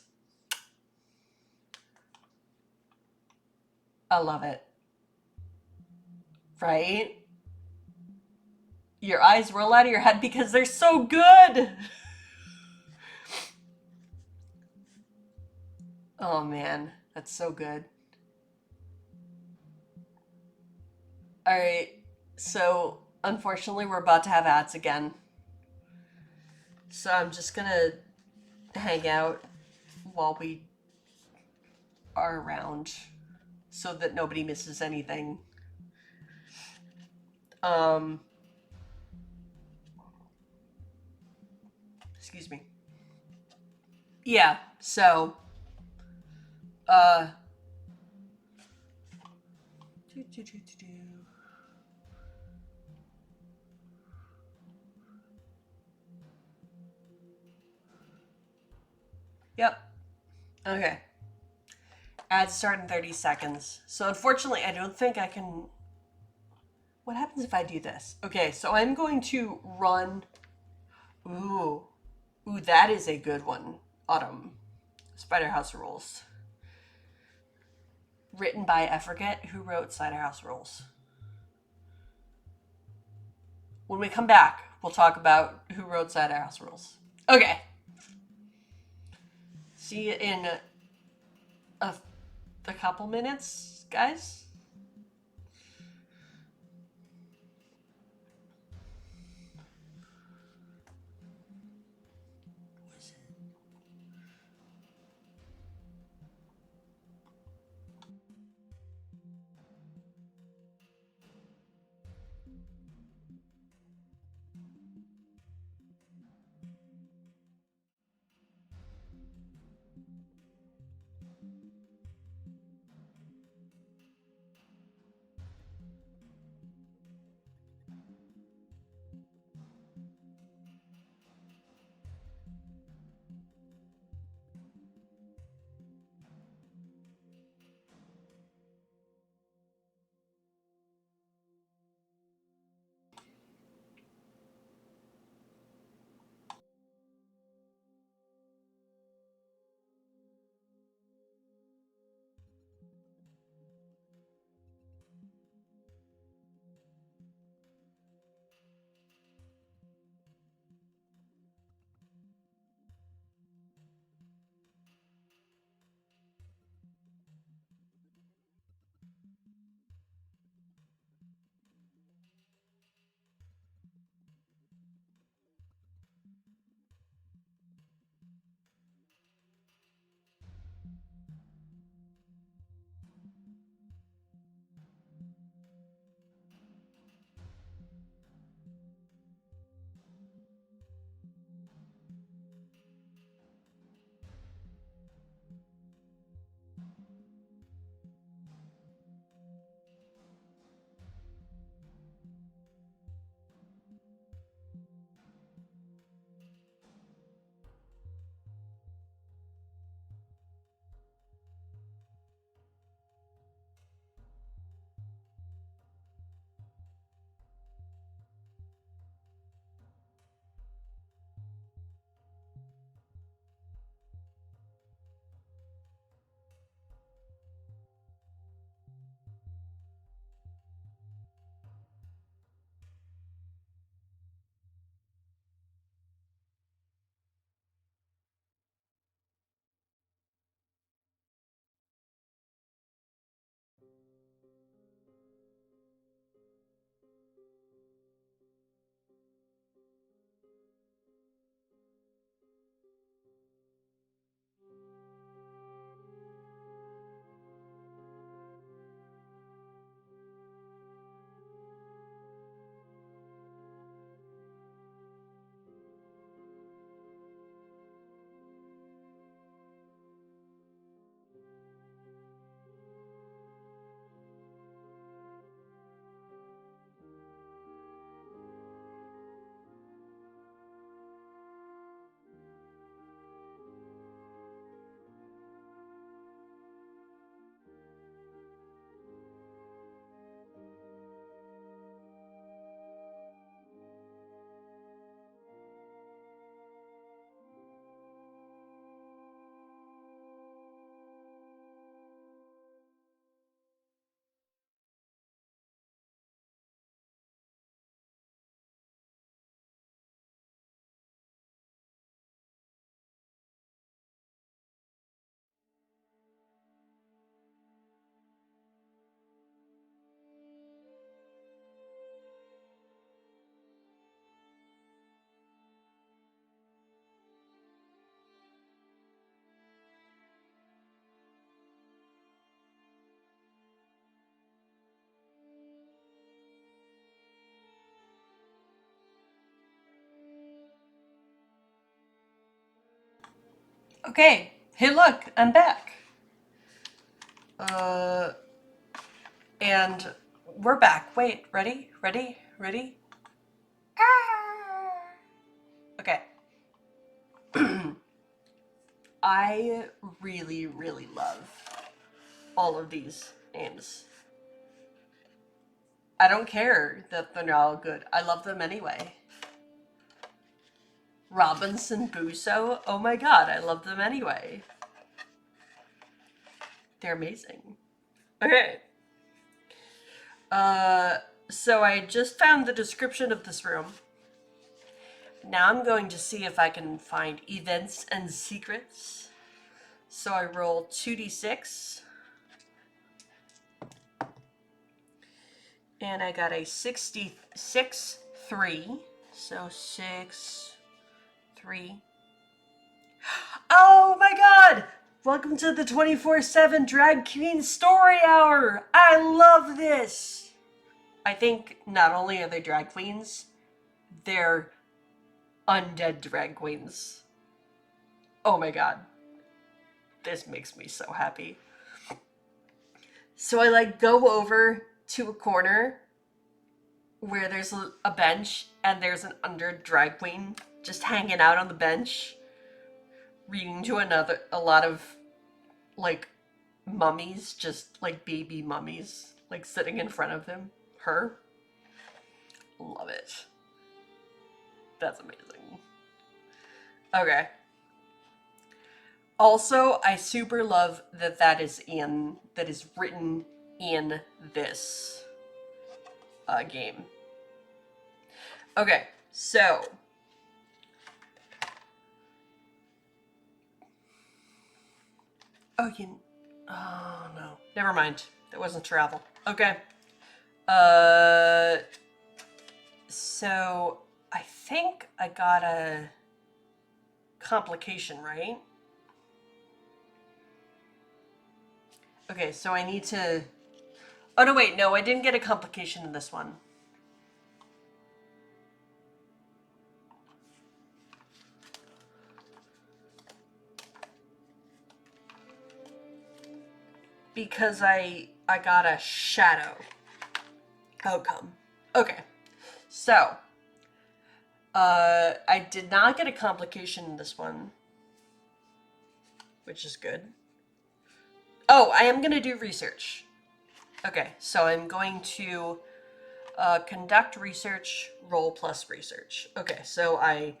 I love it. Right? Your eyes roll out of your head because they're so good. Oh man, that's so good. All right. So, unfortunately, we're about to have ads again. So, I'm just going to hang out while we are around so that nobody misses anything. Um, excuse me. Yeah. So, uh, do, do, do, do, do. Yep. Okay. Ads start in 30 seconds. So, unfortunately, I don't think I can. What happens if I do this? Okay, so I'm going to run. Ooh. Ooh, that is a good one. Autumn. Spider House Rules. Written by, I forget who wrote Spider House Rules. When we come back, we'll talk about who wrote Spider House Rules. Okay. See you in a couple minutes, guys. Okay, hey look, I'm back. And we're back. Wait, ready? Ready? Ready? Okay. I really, really love all of these names. I don't care that they're not all good. I love them anyway. Robinson Busso, oh my god, I love them anyway. They're amazing. Okay. So I just found the description of this room. Now I'm going to see if I can find events and secrets. So I roll 2d6. And I got a 66, 3. So 6, 3. Oh my god! Welcome to the 24/7 Drag Queen Story Hour! I love this! I think not only are they drag queens, they're undead drag queens. Oh my god. This makes me so happy. So I like go over to a corner where there's a bench and there's an undead drag queen just hanging out on the bench, reading to a lot of like mummies, just like baby mummies, like sitting in front of her. Love it. That's amazing. Okay. Also, I super love that is written in this game. Okay, so oh no, never mind. That wasn't travel. Okay. So I think I got a complication, right? Okay, so I need to... Oh, no, wait, no, I didn't get a complication in this one. Because I got a shadow outcome. Okay, so I did not get a complication in this one, which is good. Oh, I am going to do research. Okay, so I'm going to conduct research, roll plus research. Okay, so I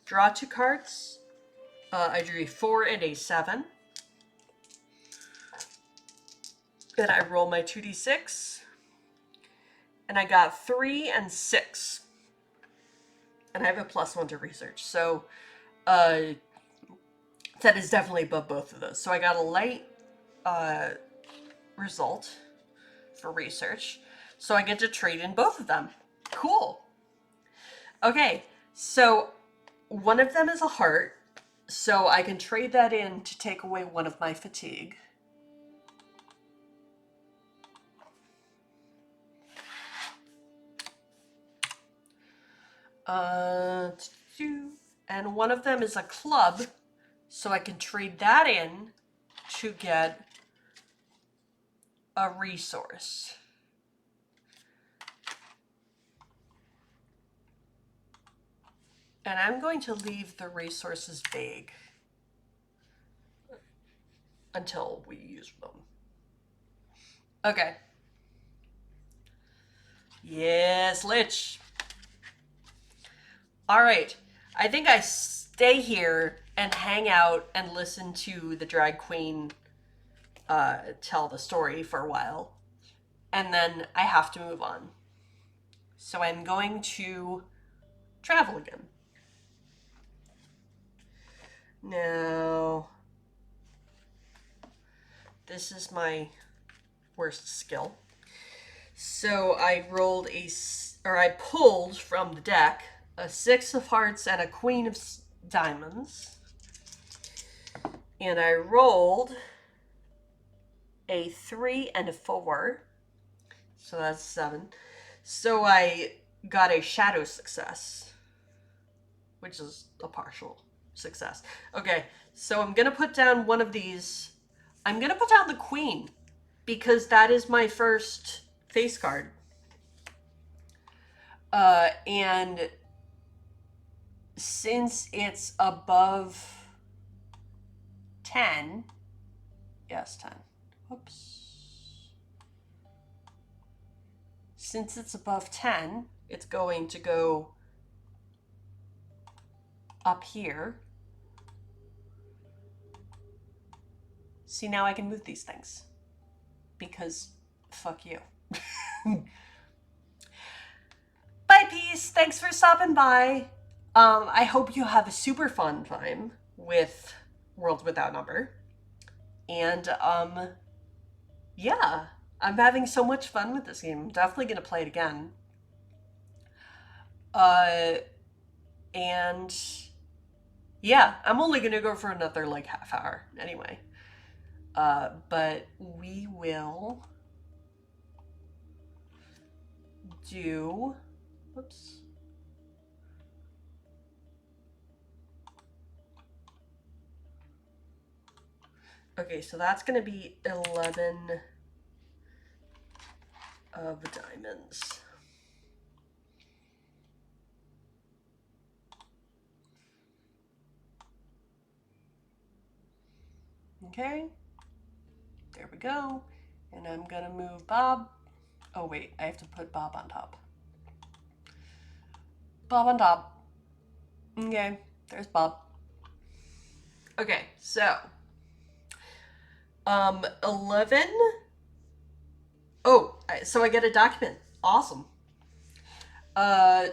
draw 2 cards. I drew a 4 and a 7. Then I roll my 2d6. And I got 3 and 6. And I have a +1 to research. So that is definitely above both of those. So I got a light result for research. So I get to trade in both of them. Cool. Okay, so one of them is a heart. So I can trade that in to take away one of my fatigue. And one of them is a club, so I can trade that in to get a resource. And I'm going to leave the resources vague until we use them. Okay. Yes, Lich. All right. I think I stay here and hang out and listen to the drag queen tell the story for a while. And then I have to move on. So I'm going to travel again. Now, this is my worst skill. So I pulled from the deck a 6 of hearts and a queen of diamonds. And I rolled a 3 and a 4. So that's 7. So I got a shadow success, which is a partial. success. Okay, so I'm gonna put down one of these. I'm gonna put down the queen because that is my first face card. And since it's above 10, yes, 10. Whoops. Since it's above 10, it's going to go up here. See, now I can move these things because fuck you. Bye, Peace. Thanks for stopping by. I hope you have a super fun time with World Without Number. And, yeah, I'm having so much fun with this game. I'm definitely going to play it again. And, yeah, I'm only going to go for another, like, half hour anyway. But we will do... Whoops. Okay, so that's going to be 11 of diamonds. Okay. There we go. And I'm going to move Bob. Oh, wait. I have to put Bob on top. Bob on top. Okay. There's Bob. Okay, so... 11. Oh, so I get a document. Awesome.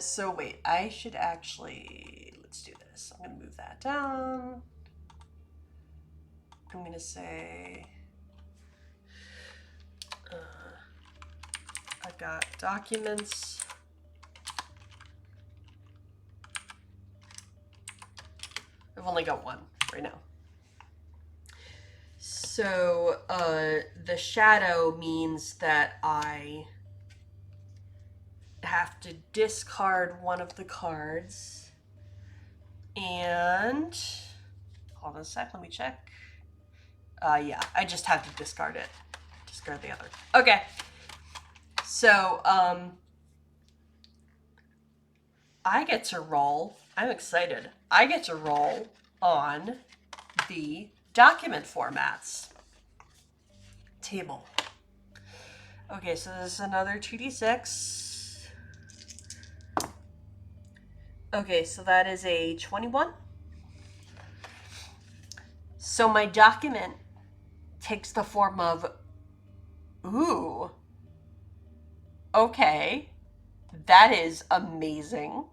So wait, I should actually, let's do this. I'm gonna move that down. I'm gonna say, I've got documents. I've only got one right now. So, the shadow means that I have to discard one of the cards. And, hold on a sec, let me check. Yeah, I just have to discard it. Discard the other. Okay. So, I get to roll. I'm excited. I get to roll on the document formats table. Okay, so this is another 2d6. Okay, so that is a 21. So my document takes the form of, ooh, okay, that is amazing.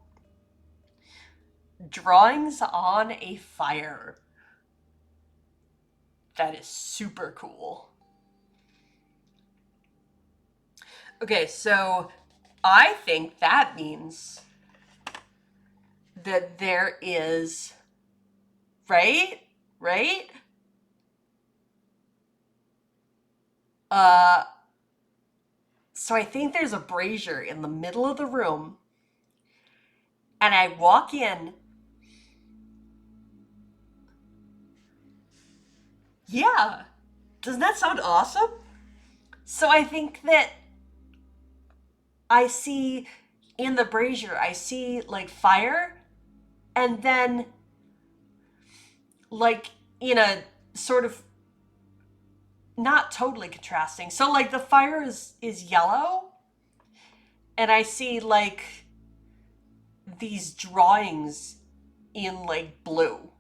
Drawings on a fire. That is super cool. Okay, so I think that means that there is, right? So I think there's a brazier in the middle of the room, and I walk in. Yeah. Doesn't that sound awesome? So I think that I see in the brazier, I see like fire, and then like in a sort of not totally contrasting. So like the fire is yellow, and I see like these drawings in like blue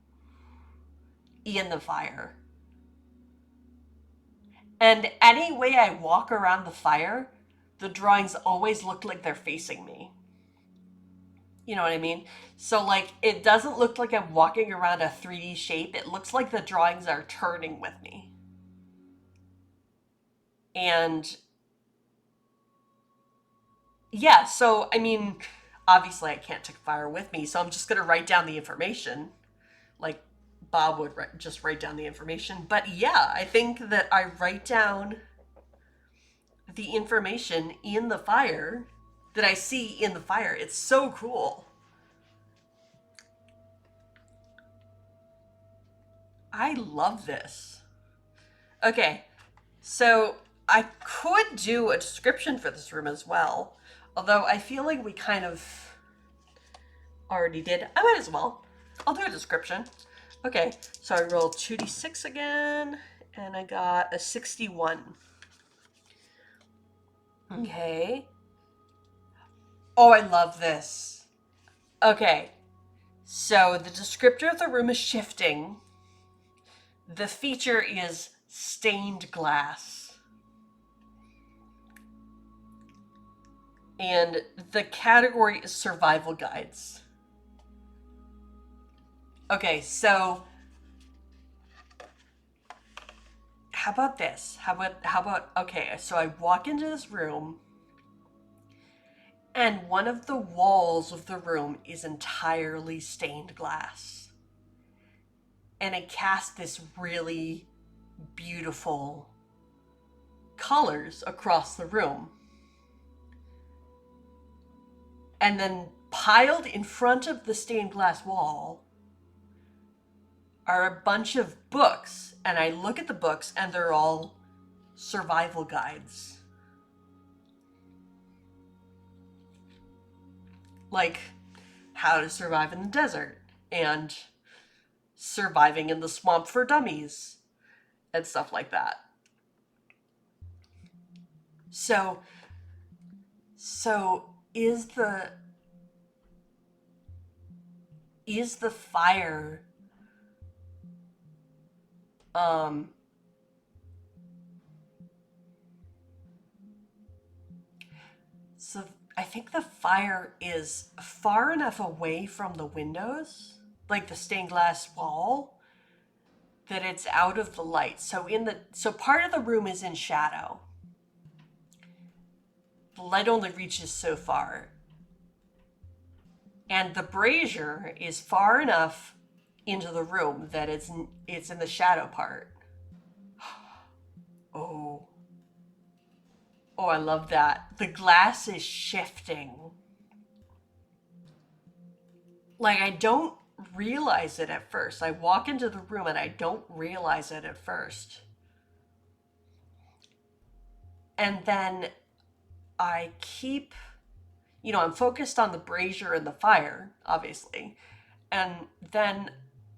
in the fire. And any way I walk around the fire, the drawings always look like they're facing me. You know what I mean? So like it doesn't look like I'm walking around a 3D shape. It looks like the drawings are turning with me. And yeah, so I mean, obviously I can't take fire with me, so I'm just going to write down the information. Like Bob would just write down the information. But yeah, I think that I write down the information in the fire that I see in the fire. It's so cool. I love this. Okay, so I could do a description for this room as well, although I feel like we kind of already did. I might as well. I'll do a description. Okay, so I rolled 2d6 again, and I got a 61. Okay. Oh, I love this. Okay, so the descriptor of the room is shifting. The feature is stained glass. And the category is survival guides. Okay, so how about this? How about okay, so I walk into this room and one of the walls of the room is entirely stained glass. And it casts this really beautiful colors across the room. And then piled in front of the stained glass wall are a bunch of books, and I look at the books and they're all survival guides. Like how to survive in the desert and surviving in the swamp for dummies and stuff like that. So is the fire so I think the fire is far enough away from the windows, like the stained glass wall, that it's out of the light. So part of the room is in shadow. The light only reaches so far. And the brazier is far enough into the room that it's in the shadow part. Oh. Oh, I love that. The glass is shifting. Like, I don't realize it at first. I walk into the room and I don't realize it at first. And then I keep, I'm focused on the brazier and the fire, obviously. And then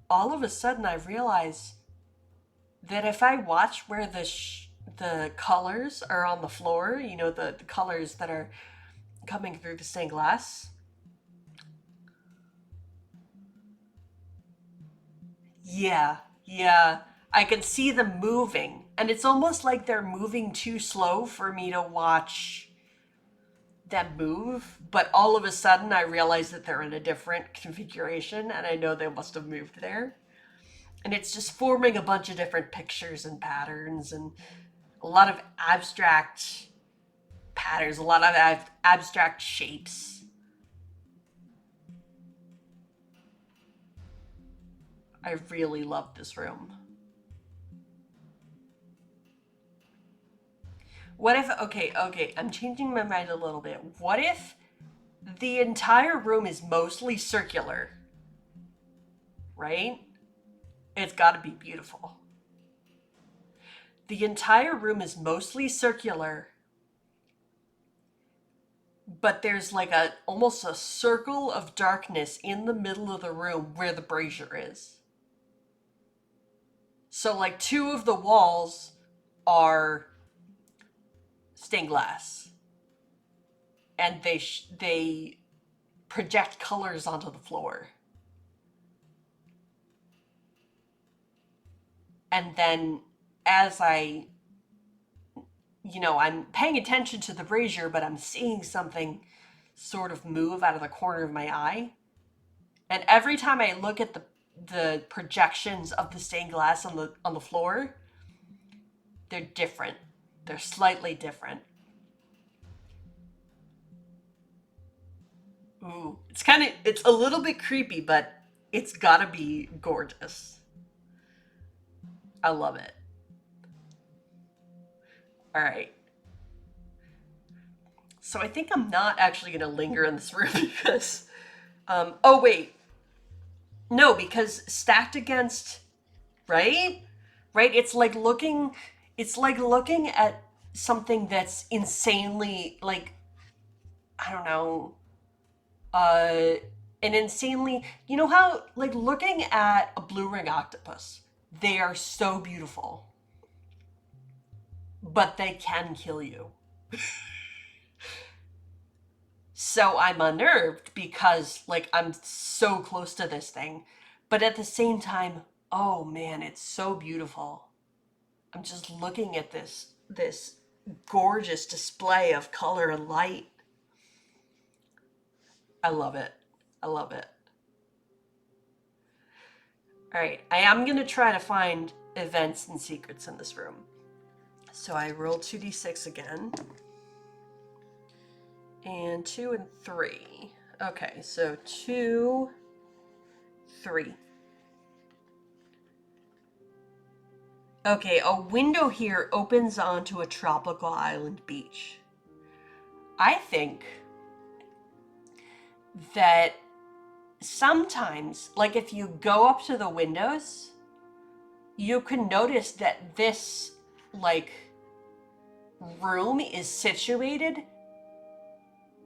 all of a sudden I realize that if I watch where the colors are on the floor, the colors that are coming through the stained glass. Yeah. I can see them moving. And it's almost like they're moving too slow for me to watch them move. But all of a sudden I realize that they're in a different configuration and I know they must have moved there. And it's just forming a bunch of different pictures and patterns and a lot of abstract patterns, a lot of abstract shapes. I really love this room. What if, okay, I'm changing my mind a little bit. What if the entire room is mostly circular, right? It's gotta be beautiful. The entire room is mostly circular, but there's like almost a circle of darkness in the middle of the room where the brazier is. So like two of the walls are stained glass, and they project colors onto the floor. And then as I'm paying attention to the brazier, but I'm seeing something sort of move out of the corner of my eye. And every time I look at the projections of the stained glass on the floor, they're different. They're slightly different. Ooh, it's a little bit creepy, but it's gotta be gorgeous. I love it. All right. So I think I'm not actually gonna linger in this room because, oh wait, no, because stacked against right? Right? It's like looking at something that's insanely, like, I don't know, uh an insanely, you know how, like, looking at a blue ring octopus, they are so beautiful, but they can kill you. So I'm unnerved because, like, I'm so close to this thing, but at the same time, oh man, it's so beautiful. I'm just looking at this gorgeous display of color and light. I love it. I love it. All right, I am going to try to find events and secrets in this room. So I roll 2d6 again. And 2 and 3. Okay, so 2, 3. Okay, a window here opens onto a tropical island beach. I think that sometimes, like, if you go up to the windows, you can notice that this, like, room is situated,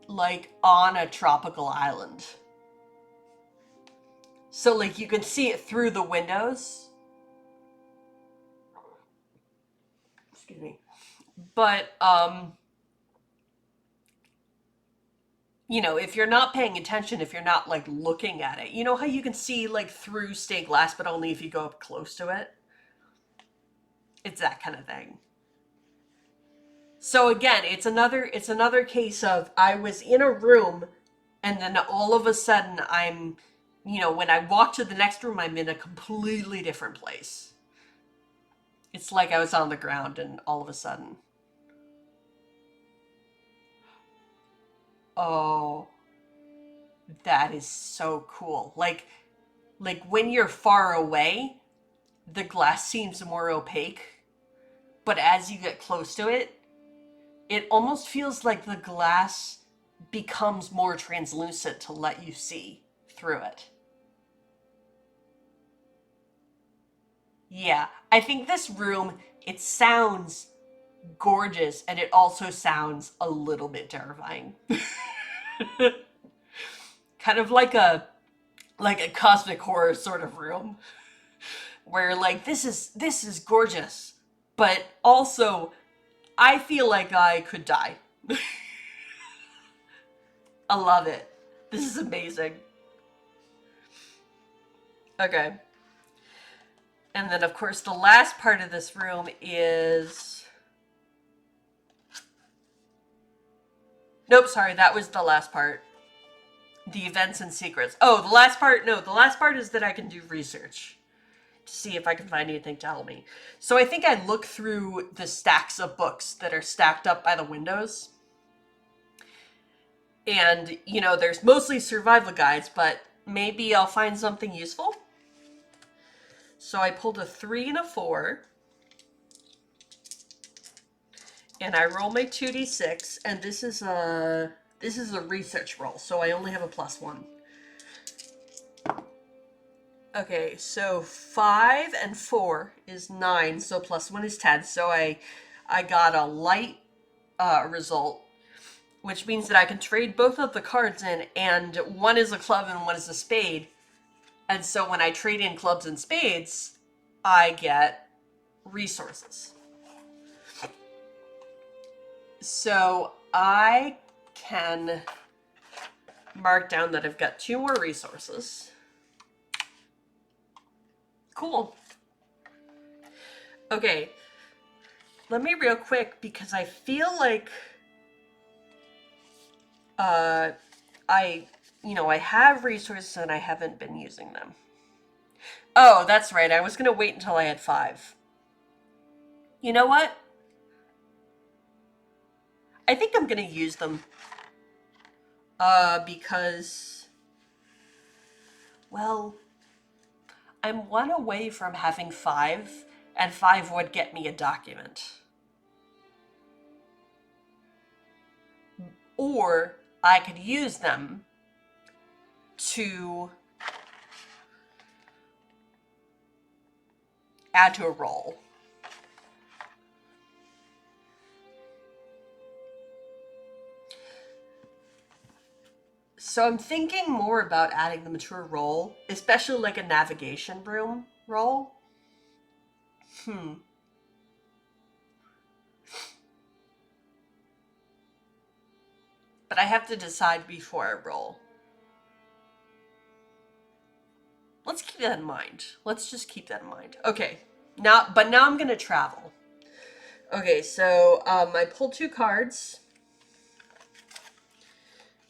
like, on a tropical island. So, like, you can see it through the windows. Excuse me. But, you know, if you're not paying attention, if you're not, like, looking at it, you know how you can see, like, through stained glass, but only if you go up close to it? It's that kind of thing. So again, it's another case of I was in a room and then all of a sudden I'm, you know, when I walk to the next room, I'm in a completely different place. It's like I was on the ground and all of a sudden. Oh, that is so cool. Like when you're far away, the glass seems more opaque, but as you get close to it, it almost feels like the glass becomes more translucent to let you see through it. Yeah, I think this room, it sounds gorgeous and it also sounds a little bit terrifying. Kind of like a cosmic horror sort of room where, like, this is gorgeous, but also I feel like I could die. I love it. This is amazing. Okay. And then, of course, the last part of this room is... Nope, sorry, that was the last part. The events and secrets. Oh, the last part, no, the last part is that I can do research to see if I can find anything to help me. So I think I look through the stacks of books that are stacked up by the windows. And, you know, there's mostly survival guides, but maybe I'll find something useful. So I pulled a 3 and a 4. And I roll my 2d6, and this is a research roll, so I only have a +1. Okay, so 5 and 4 is 9, so +1 is 10. So I got a light result, which means that I can trade both of the cards in, and one is a club and one is a spade. And so when I trade in clubs and spades, I get resources. So I can mark down that I've got 2 more resources. Cool. Okay. Let me real quick, because I feel like I have resources and I haven't been using them. Oh, that's right. I was going to wait until I had 5. You know what? I think I'm going to use them. Because, well, I'm 1 away from having 5, and 5 would get me a document. Or I could use them to add to a roll. So I'm thinking more about adding them to a roll, especially like a navigation room roll. But I have to decide before I roll. Let's keep that in mind. Let's just keep that in mind. Okay, now I'm gonna travel. Okay, so I pulled 2 cards.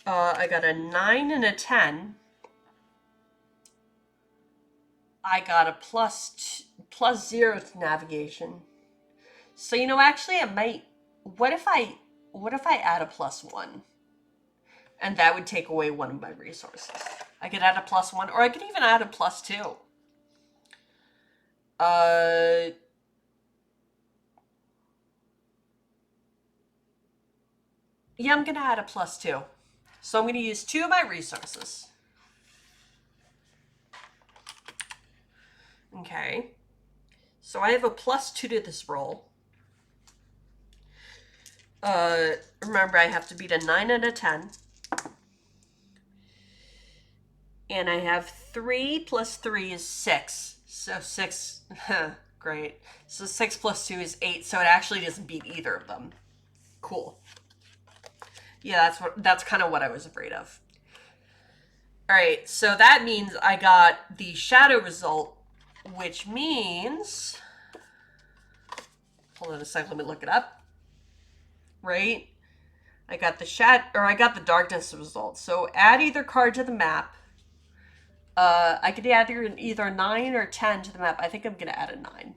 I got a 9 and a 10. I got a plus 0 to navigation. So you know, actually, it might. What if I add a +1, and that would take away one of my resources? I could add a +1, or I could even add a +2. Yeah, I'm gonna add a +2. So I'm gonna use 2 of my resources. Okay. So I have a +2 to this roll. Remember, I have to beat a 9 and a 10. And I have 3 plus 3 is 6. So 6, great. So 6 plus 2 is 8. So it actually doesn't beat either of them. Cool. Yeah, that's kind of what I was afraid of. All right, so that means I got the shadow result, which means, hold on a second, let me look it up. Right? I got the darkness result. So add either card to the map. I could add either 9 or 10 to the map. I think I'm gonna add a 9.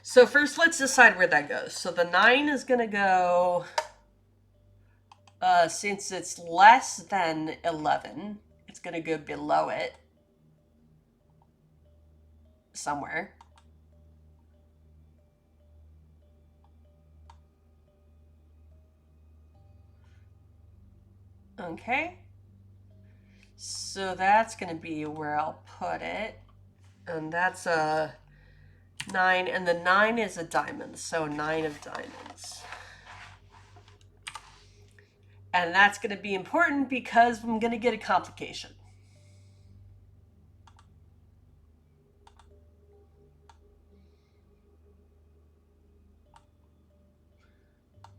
So first, let's decide where that goes. So the 9 is gonna go, since it's less than 11, it's gonna go below it somewhere. Okay. So that's gonna be where I'll put it. And that's a 9, and the 9 is a diamond, so 9 of diamonds. And that's going to be important because I'm going to get a complication.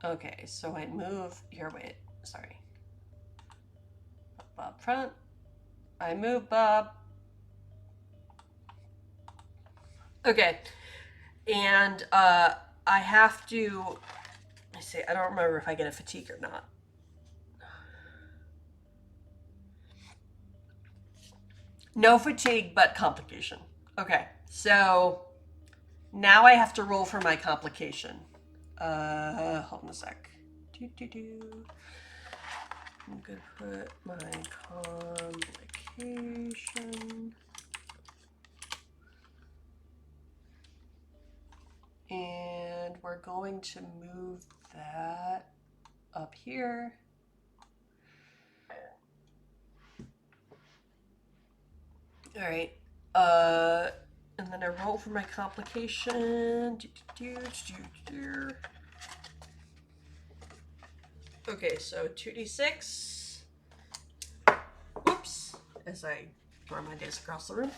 Okay, so I move here, wait, sorry. Bob front. I move Bob. Okay, and I have to, I say, I don't remember if I get a fatigue or not. No fatigue, but complication. Okay, so now I have to roll for my complication. Hold on a sec. I'm gonna put my complication. And we're going to move that up here. All right. And then I roll for my complication. Okay, so 2d6. Whoops. As I throw my dice across the room.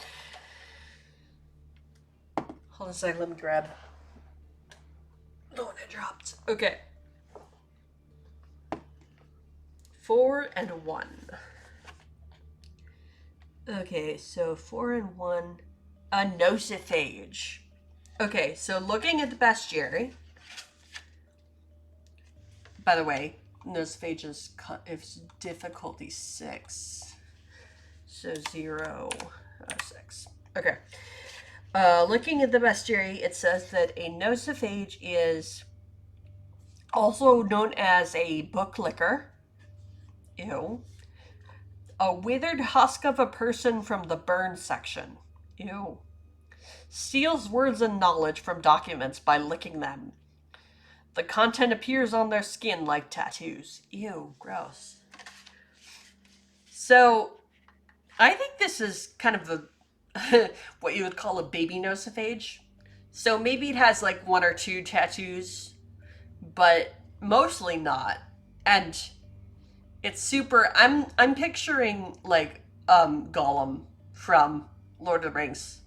Hold on a second, let me grab the one I dropped. Okay. 4 and 1. Okay, so 4 and 1. A nociphage. Okay, so looking at the bestiary. By the way, nociphage is difficulty 6. So 0, 6. Okay. Looking at the bestiary, it says that a nociphage is also known as a book licker. Ew. A withered husk of a person from the burn section. Ew. Steals words and knowledge from documents by licking them. The content appears on their skin like tattoos. Ew, gross. So, I think this is kind of what you would call a baby nosiphage. So maybe it has like one or two tattoos, but mostly not. And it's super. I'm picturing like Gollum from Lord of the Rings.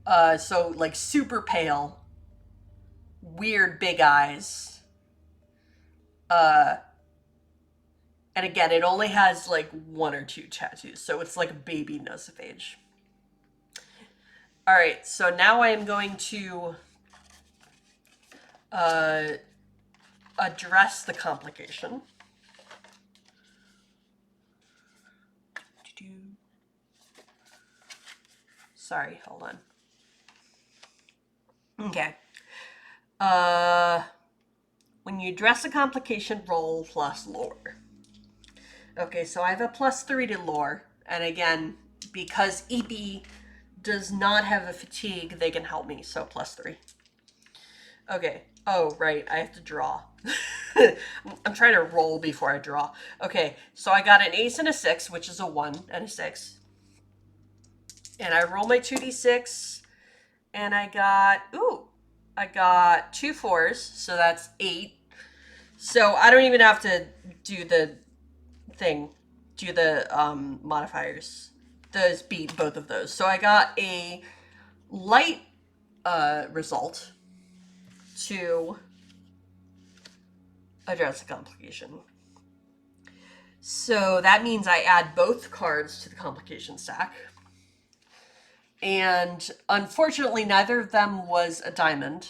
So like super pale, weird big eyes. Uh, and again, it only has like one or two tattoos, so it's like a baby nosiphage. All right, so now I am going to uh, address the complication. Sorry, hold on. Okay. When you address a complication, roll plus lore. Okay, so I have a +3 to lore, and again, because EB does not have a fatigue, they can help me, so +3. Okay. Oh, right, I have to draw. I'm trying to roll before I draw. Okay, so I got an ace and a 6, which is a 1 and a 6. And I roll my 2d6, and I got 2 4s, so that's 8. So I don't even have to do the thing, do the modifiers. Those beat both of those. So I got a light result to address the complication. So that means I add both cards to the complication stack. And unfortunately, neither of them was a diamond.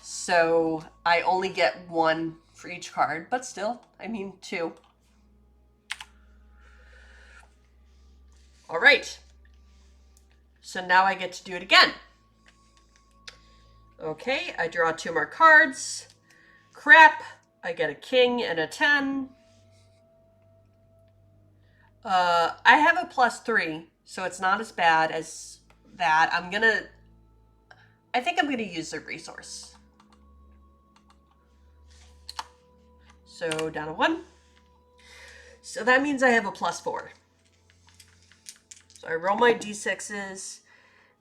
So I only get 1 for each card, but still, I mean 2. All right. So now I get to do it again. Okay, I draw 2 more cards. Crap. I get a king and a 10. I have a +3, so it's not as bad as that. I think I'm gonna use the resource. So down to 1. So that means I have a +4. So I roll my d6s.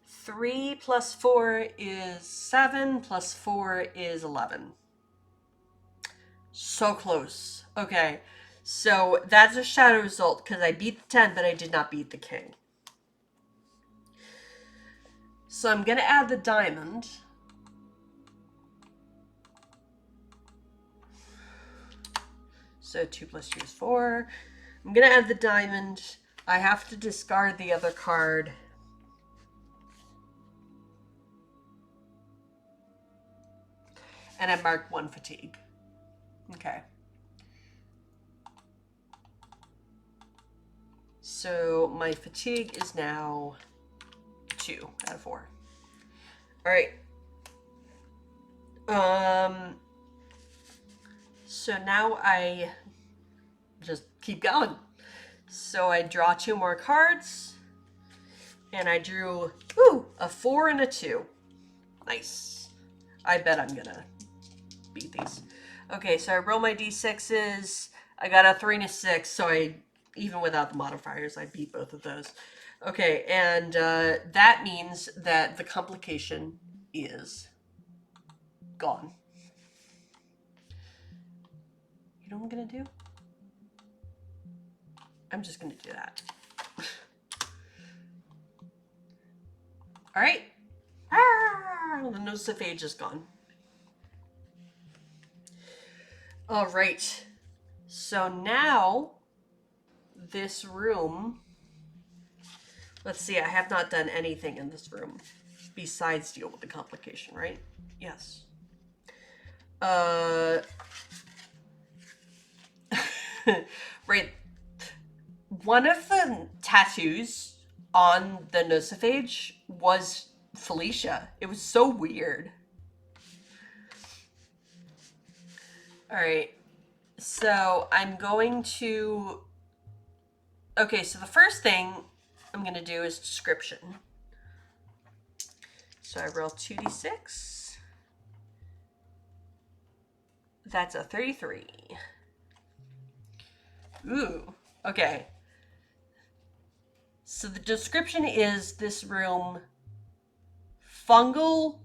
3 plus 4 is 7, plus 4 is 11. So close. Okay, so that's a shadow result because I beat the 10, but I did not beat the king. So I'm going to add the diamond. So 2 plus 2 is 4. I'm going to add the diamond. I have to discard the other card. And I marked 1 fatigue. Okay. So my fatigue is now 2 out of 4. All right. So now I just keep going. So I draw 2 more cards. And I drew, a 4 and a 2. Nice. I bet I'm gonna beat these. Okay, so I roll my d6s. I got a 3 and a 6, so even without the modifiers, I beat both of those. Okay, and that means that the complication is gone. You know what I'm gonna do? I'm just gonna do that. All right. The nosiphage is gone. All right. So now this room, let's see, I have not done anything in this room besides deal with the complication, right? Yes. Right. One of the tattoos on the nosiphage was Felicia. It was so weird. All right. So I'm going to... Okay, so the first thing I'm going to do is description. So I roll 2d6. That's a 33. Ooh, okay. So the description is this room, fungal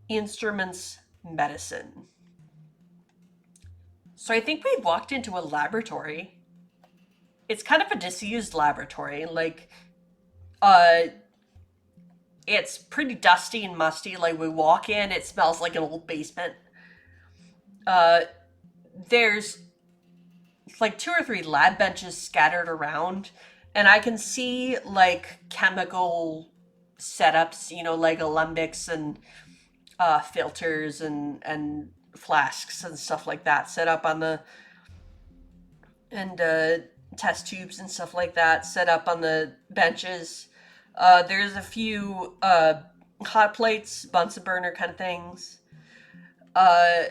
instruments medicine. So I think we've walked into a laboratory. It's kind of a disused laboratory. Like, uh, it's pretty dusty and musty. Like, we walk in, it smells like an old basement. Uh, there's like 2 or 3 lab benches scattered around, and I can see like chemical setups, like alembics and filters and flasks and stuff like that set up on the and test tubes and stuff like that set up on the benches. There's a few hot plates, Bunsen burner kind of things. Uh,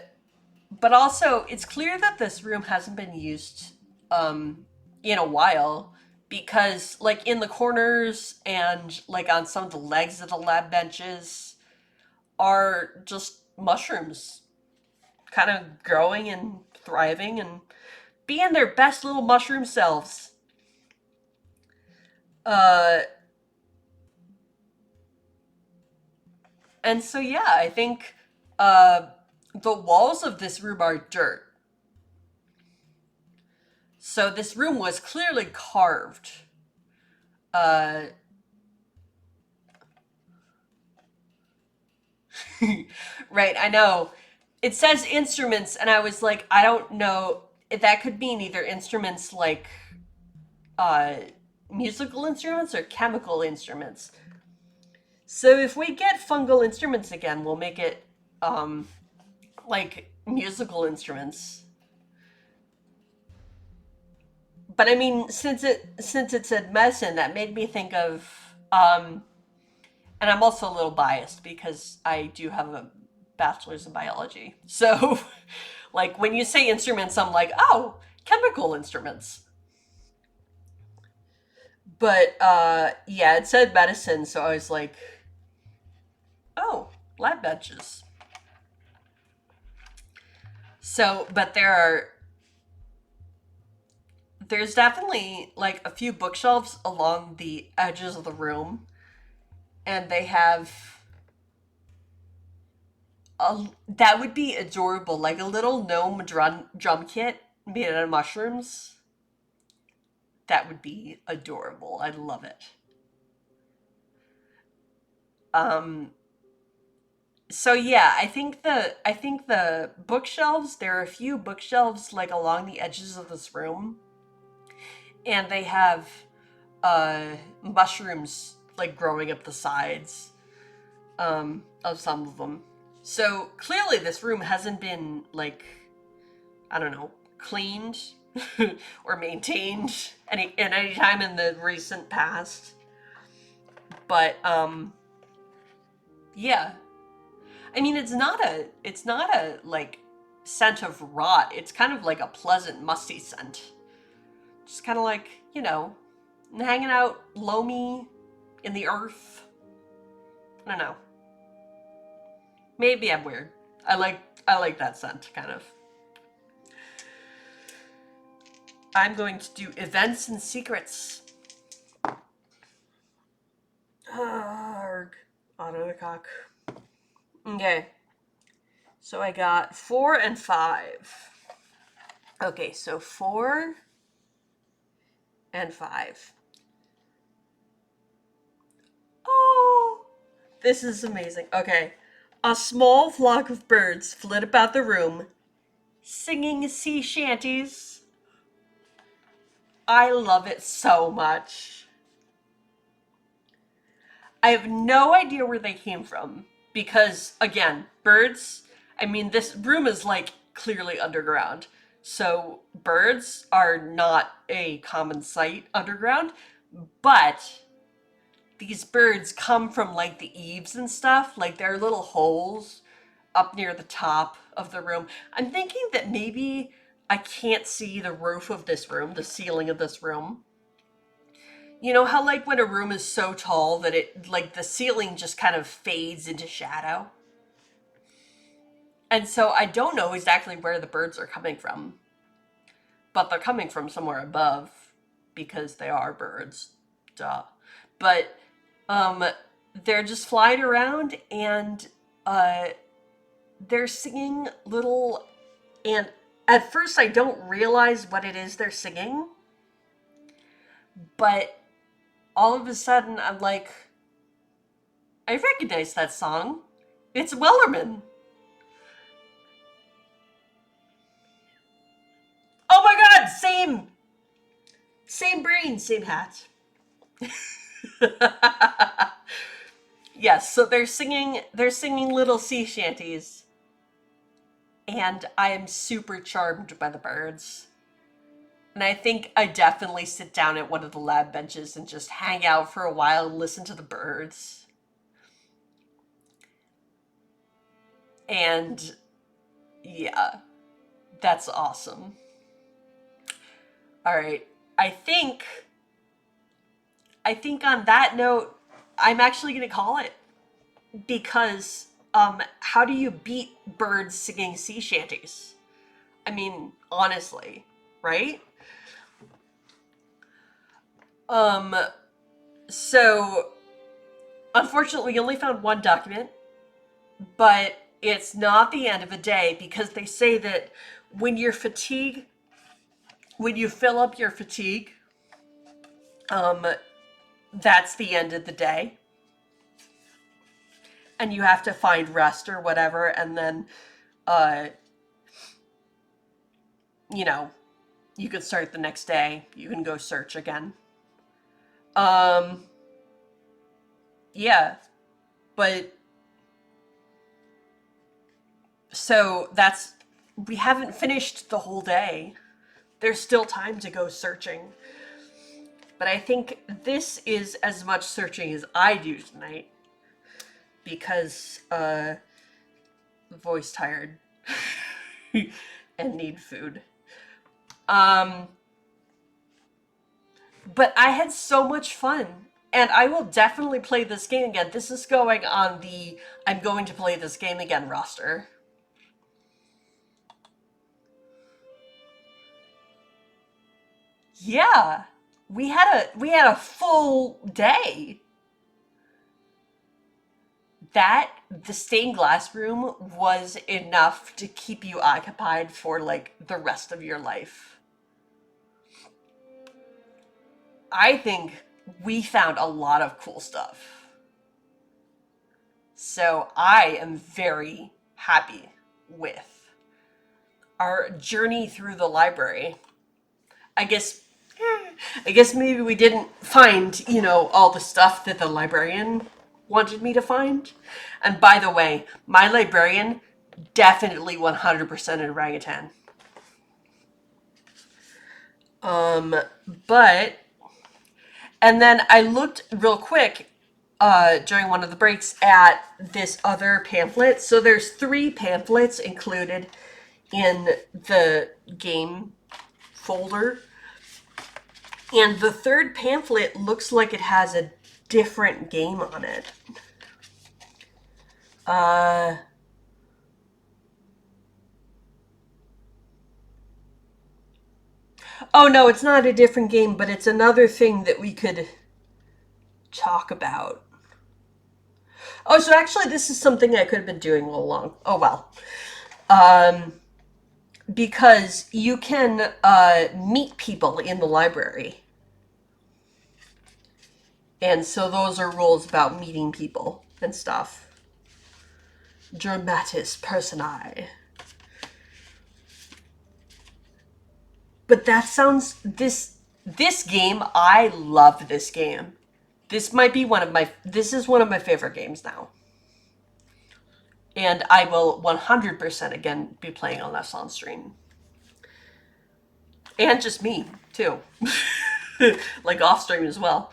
but also, it's clear that this room hasn't been used in a while because, like, in the corners and, like, on some of the legs of the lab benches are just mushrooms kind of growing and thriving and being their best little mushroom selves. Uh, and so, yeah, I think the walls of this room are dirt. So this room was clearly carved. Uh, right, I know. It says instruments, and I was like, I don't know. That could mean either instruments like uh, musical instruments or chemical instruments. So if we get fungal instruments again, we'll make it like musical instruments. But I mean, since it said medicine, that made me think of and I'm also a little biased because I do have a bachelor's in biology. So like when you say instruments, I'm like, oh, chemical instruments. But yeah, it said medicine, so I was like, oh, lab benches. So, but there's definitely like a few bookshelves along the edges of the room, and they have that would be adorable, like a little gnome drum kit made out of mushrooms. That would be adorable. I'd love it. Um, so yeah, I think the bookshelves. There are a few bookshelves like along the edges of this room, and they have uh mushrooms like growing up the sides of some of them. So clearly, this room hasn't been like, I don't know, cleaned or maintained any time in the recent past. But yeah, I mean, it's not a like scent of rot. It's kind of like a pleasant musty scent. Just kind of like, hanging out loamy in the earth. I don't know. Maybe I'm weird. I like that scent kind of. I'm going to do events and secrets. Arg. Auto the cock. Okay. So I got 4 and 5. Okay, so 4 and 5. Oh, this is amazing. Okay. A small flock of birds flit about the room, singing sea shanties. I love it so much. I have no idea where they came from because, again, birds, I mean, this room is like clearly underground. So birds are not a common sight underground, but these birds come from like the eaves and stuff. Like there are little holes up near the top of the room. I'm thinking that maybe I can't see the roof of this room, the ceiling of this room. You know how like when a room is so tall that it like the ceiling just kind of fades into shadow? And so I don't know exactly where the birds are coming from, but they're coming from somewhere above because they are birds. duh. But they're just flying around, and they're singing little, and at first I don't realize what it is they're singing, but all of a sudden I'm like, I recognize that song. It's Wellerman. Oh my god, same brain, same hat. Yes, so they're singing little sea shanties, and I am super charmed by the birds. And I think I definitely sit down at one of the lab benches and just hang out for a while and listen to the birds. And yeah, that's awesome. All right. I think on that note, I'm actually going to call it, because how do you beat birds singing sea shanties? I mean, honestly, right? Um so unfortunately we only found one document, but it's not the end of the day, because they say that when you're fatigued, when you fill up your fatigue, um that's the end of the day, and you have to find rest or whatever, and then uh you know, you could start the next day, you can go search again. um yeah, but so that's, we haven't finished the whole day, there's still time to go searching. But I think this is as much searching as I do tonight, because voice tired and need food. But I had so much fun, and I will definitely play this game again. This is going on the I'm going to play this game again roster. Yeah, we had a full day. That, the stained glass room was enough to keep you occupied for like the rest of your life. I think we found a lot of cool stuff. So I am very happy with our journey through the library. I guess maybe we didn't find, all the stuff that the librarian wanted me to find. And by the way, my librarian, definitely 100% an orangutan. But, and then I looked real quick during one of the breaks at this other pamphlet. So there's 3 pamphlets included in the game folder. And the 3rd pamphlet looks like it has a different game on it. Oh no, it's not a different game, but it's another thing that we could talk about. Oh, so actually this is something I could have been doing all along. Oh well. Because you can meet people in the library. And so those are rules about meeting people and stuff. Dramatis personae. But that sounds, this game, I love this game. This might be this is one of my favorite games now. And I will 100% again be playing on this on stream. And just me, too. Like off stream as well.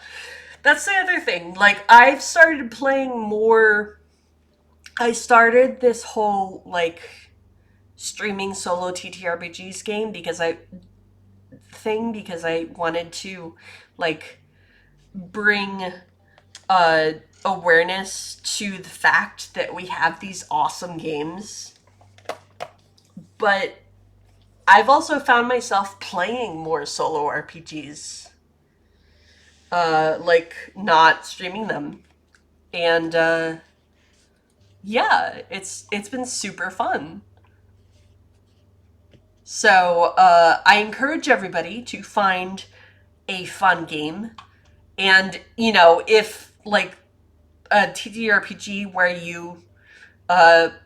That's the other thing. Like, I've started playing more. I started this whole, like, streaming solo TTRPGs game because I wanted to, like, bring awareness to the fact that we have these awesome games. But I've also found myself playing more solo RPGs. like not streaming them. And yeah, it's been super fun. So I encourage everybody to find a fun game. And, you know, if like a TTRPG where you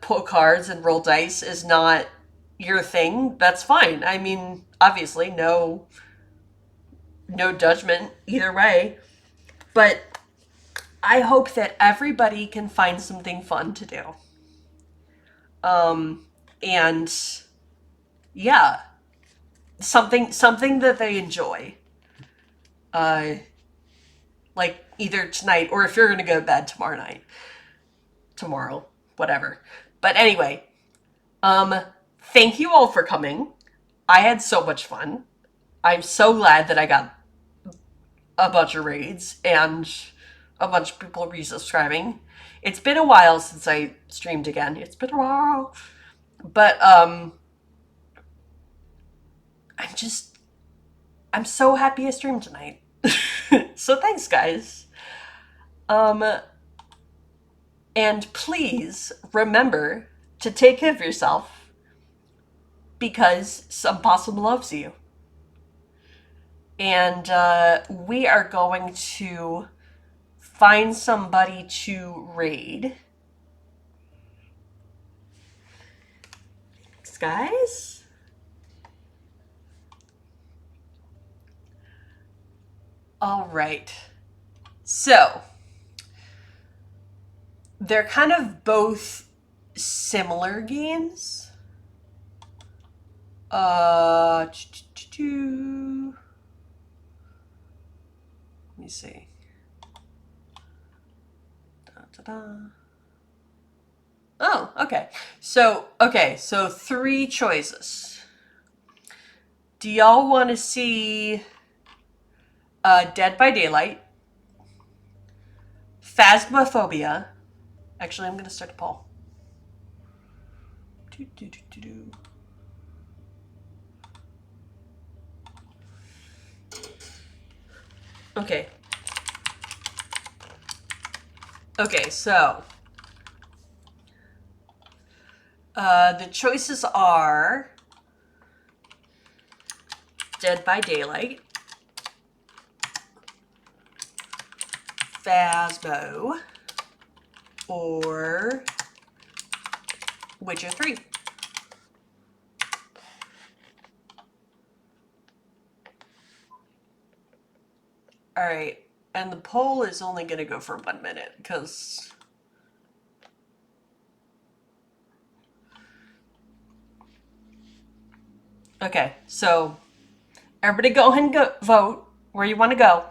pull cards and roll dice is not your thing, that's fine. I mean, obviously, no judgment either way. But I hope that everybody can find something fun to do. And yeah, something that they enjoy. Uh, like either tonight or if you're gonna go to bed tomorrow, whatever. But anyway, thank you all for coming. I had so much fun. I'm so glad that I got a bunch of raids and a bunch of people resubscribing. It's been a while since I streamed again. It's been a while. But I'm so happy I streamed tonight. So thanks, guys. And please remember to take care of yourself because some possum loves you. And we are going to find somebody to raid. Thanks, guys. All right. So, they're kind of both similar games. Let me see. Oh, okay. So 3 choices. Do y'all want to see Dead by Daylight, Phasmophobia? Actually, I'm going to start a poll. Okay. Okay, so the choices are Dead by Daylight, Phasmo, or Witcher 3. All right, and the poll is only going to go for 1 minute because... Okay, so everybody go ahead and go vote where you want to go.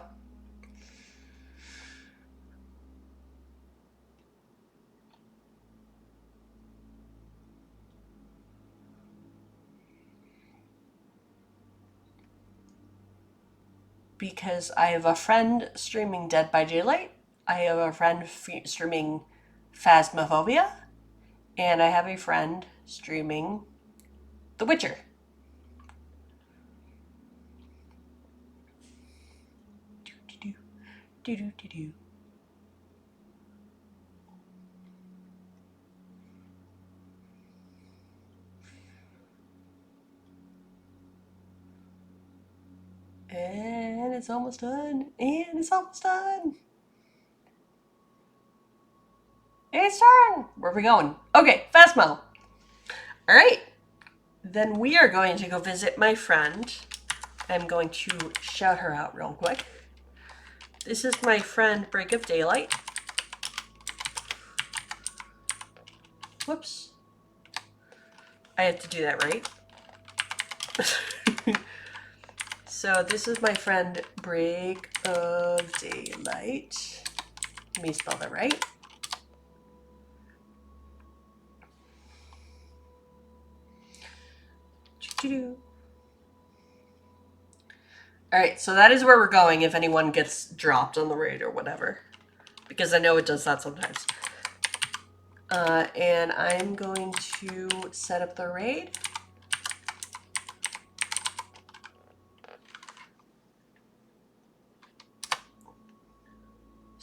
Because I have a friend streaming Dead by Daylight, I have a friend streaming Phasmophobia, and I have a friend streaming The Witcher. Do-do-do-do. And it's almost done. And it's almost done. It's turn. Where are we going? Okay, Phasmo. All right. Then we are going to go visit my friend. I'm going to shout her out real quick. This is my friend Break of Daylight. Whoops. I have to do that right. So this is my friend Break of Daylight. Let me spell that right. Alright, so that is where we're going if anyone gets dropped on the raid or whatever. Because I know it does that sometimes. And I'm going to set up the raid.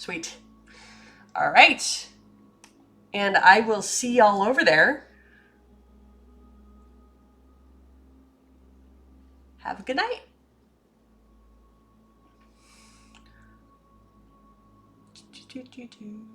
Sweet. All right. And I will see y'all over there. Have a good night. Do, do, do, do.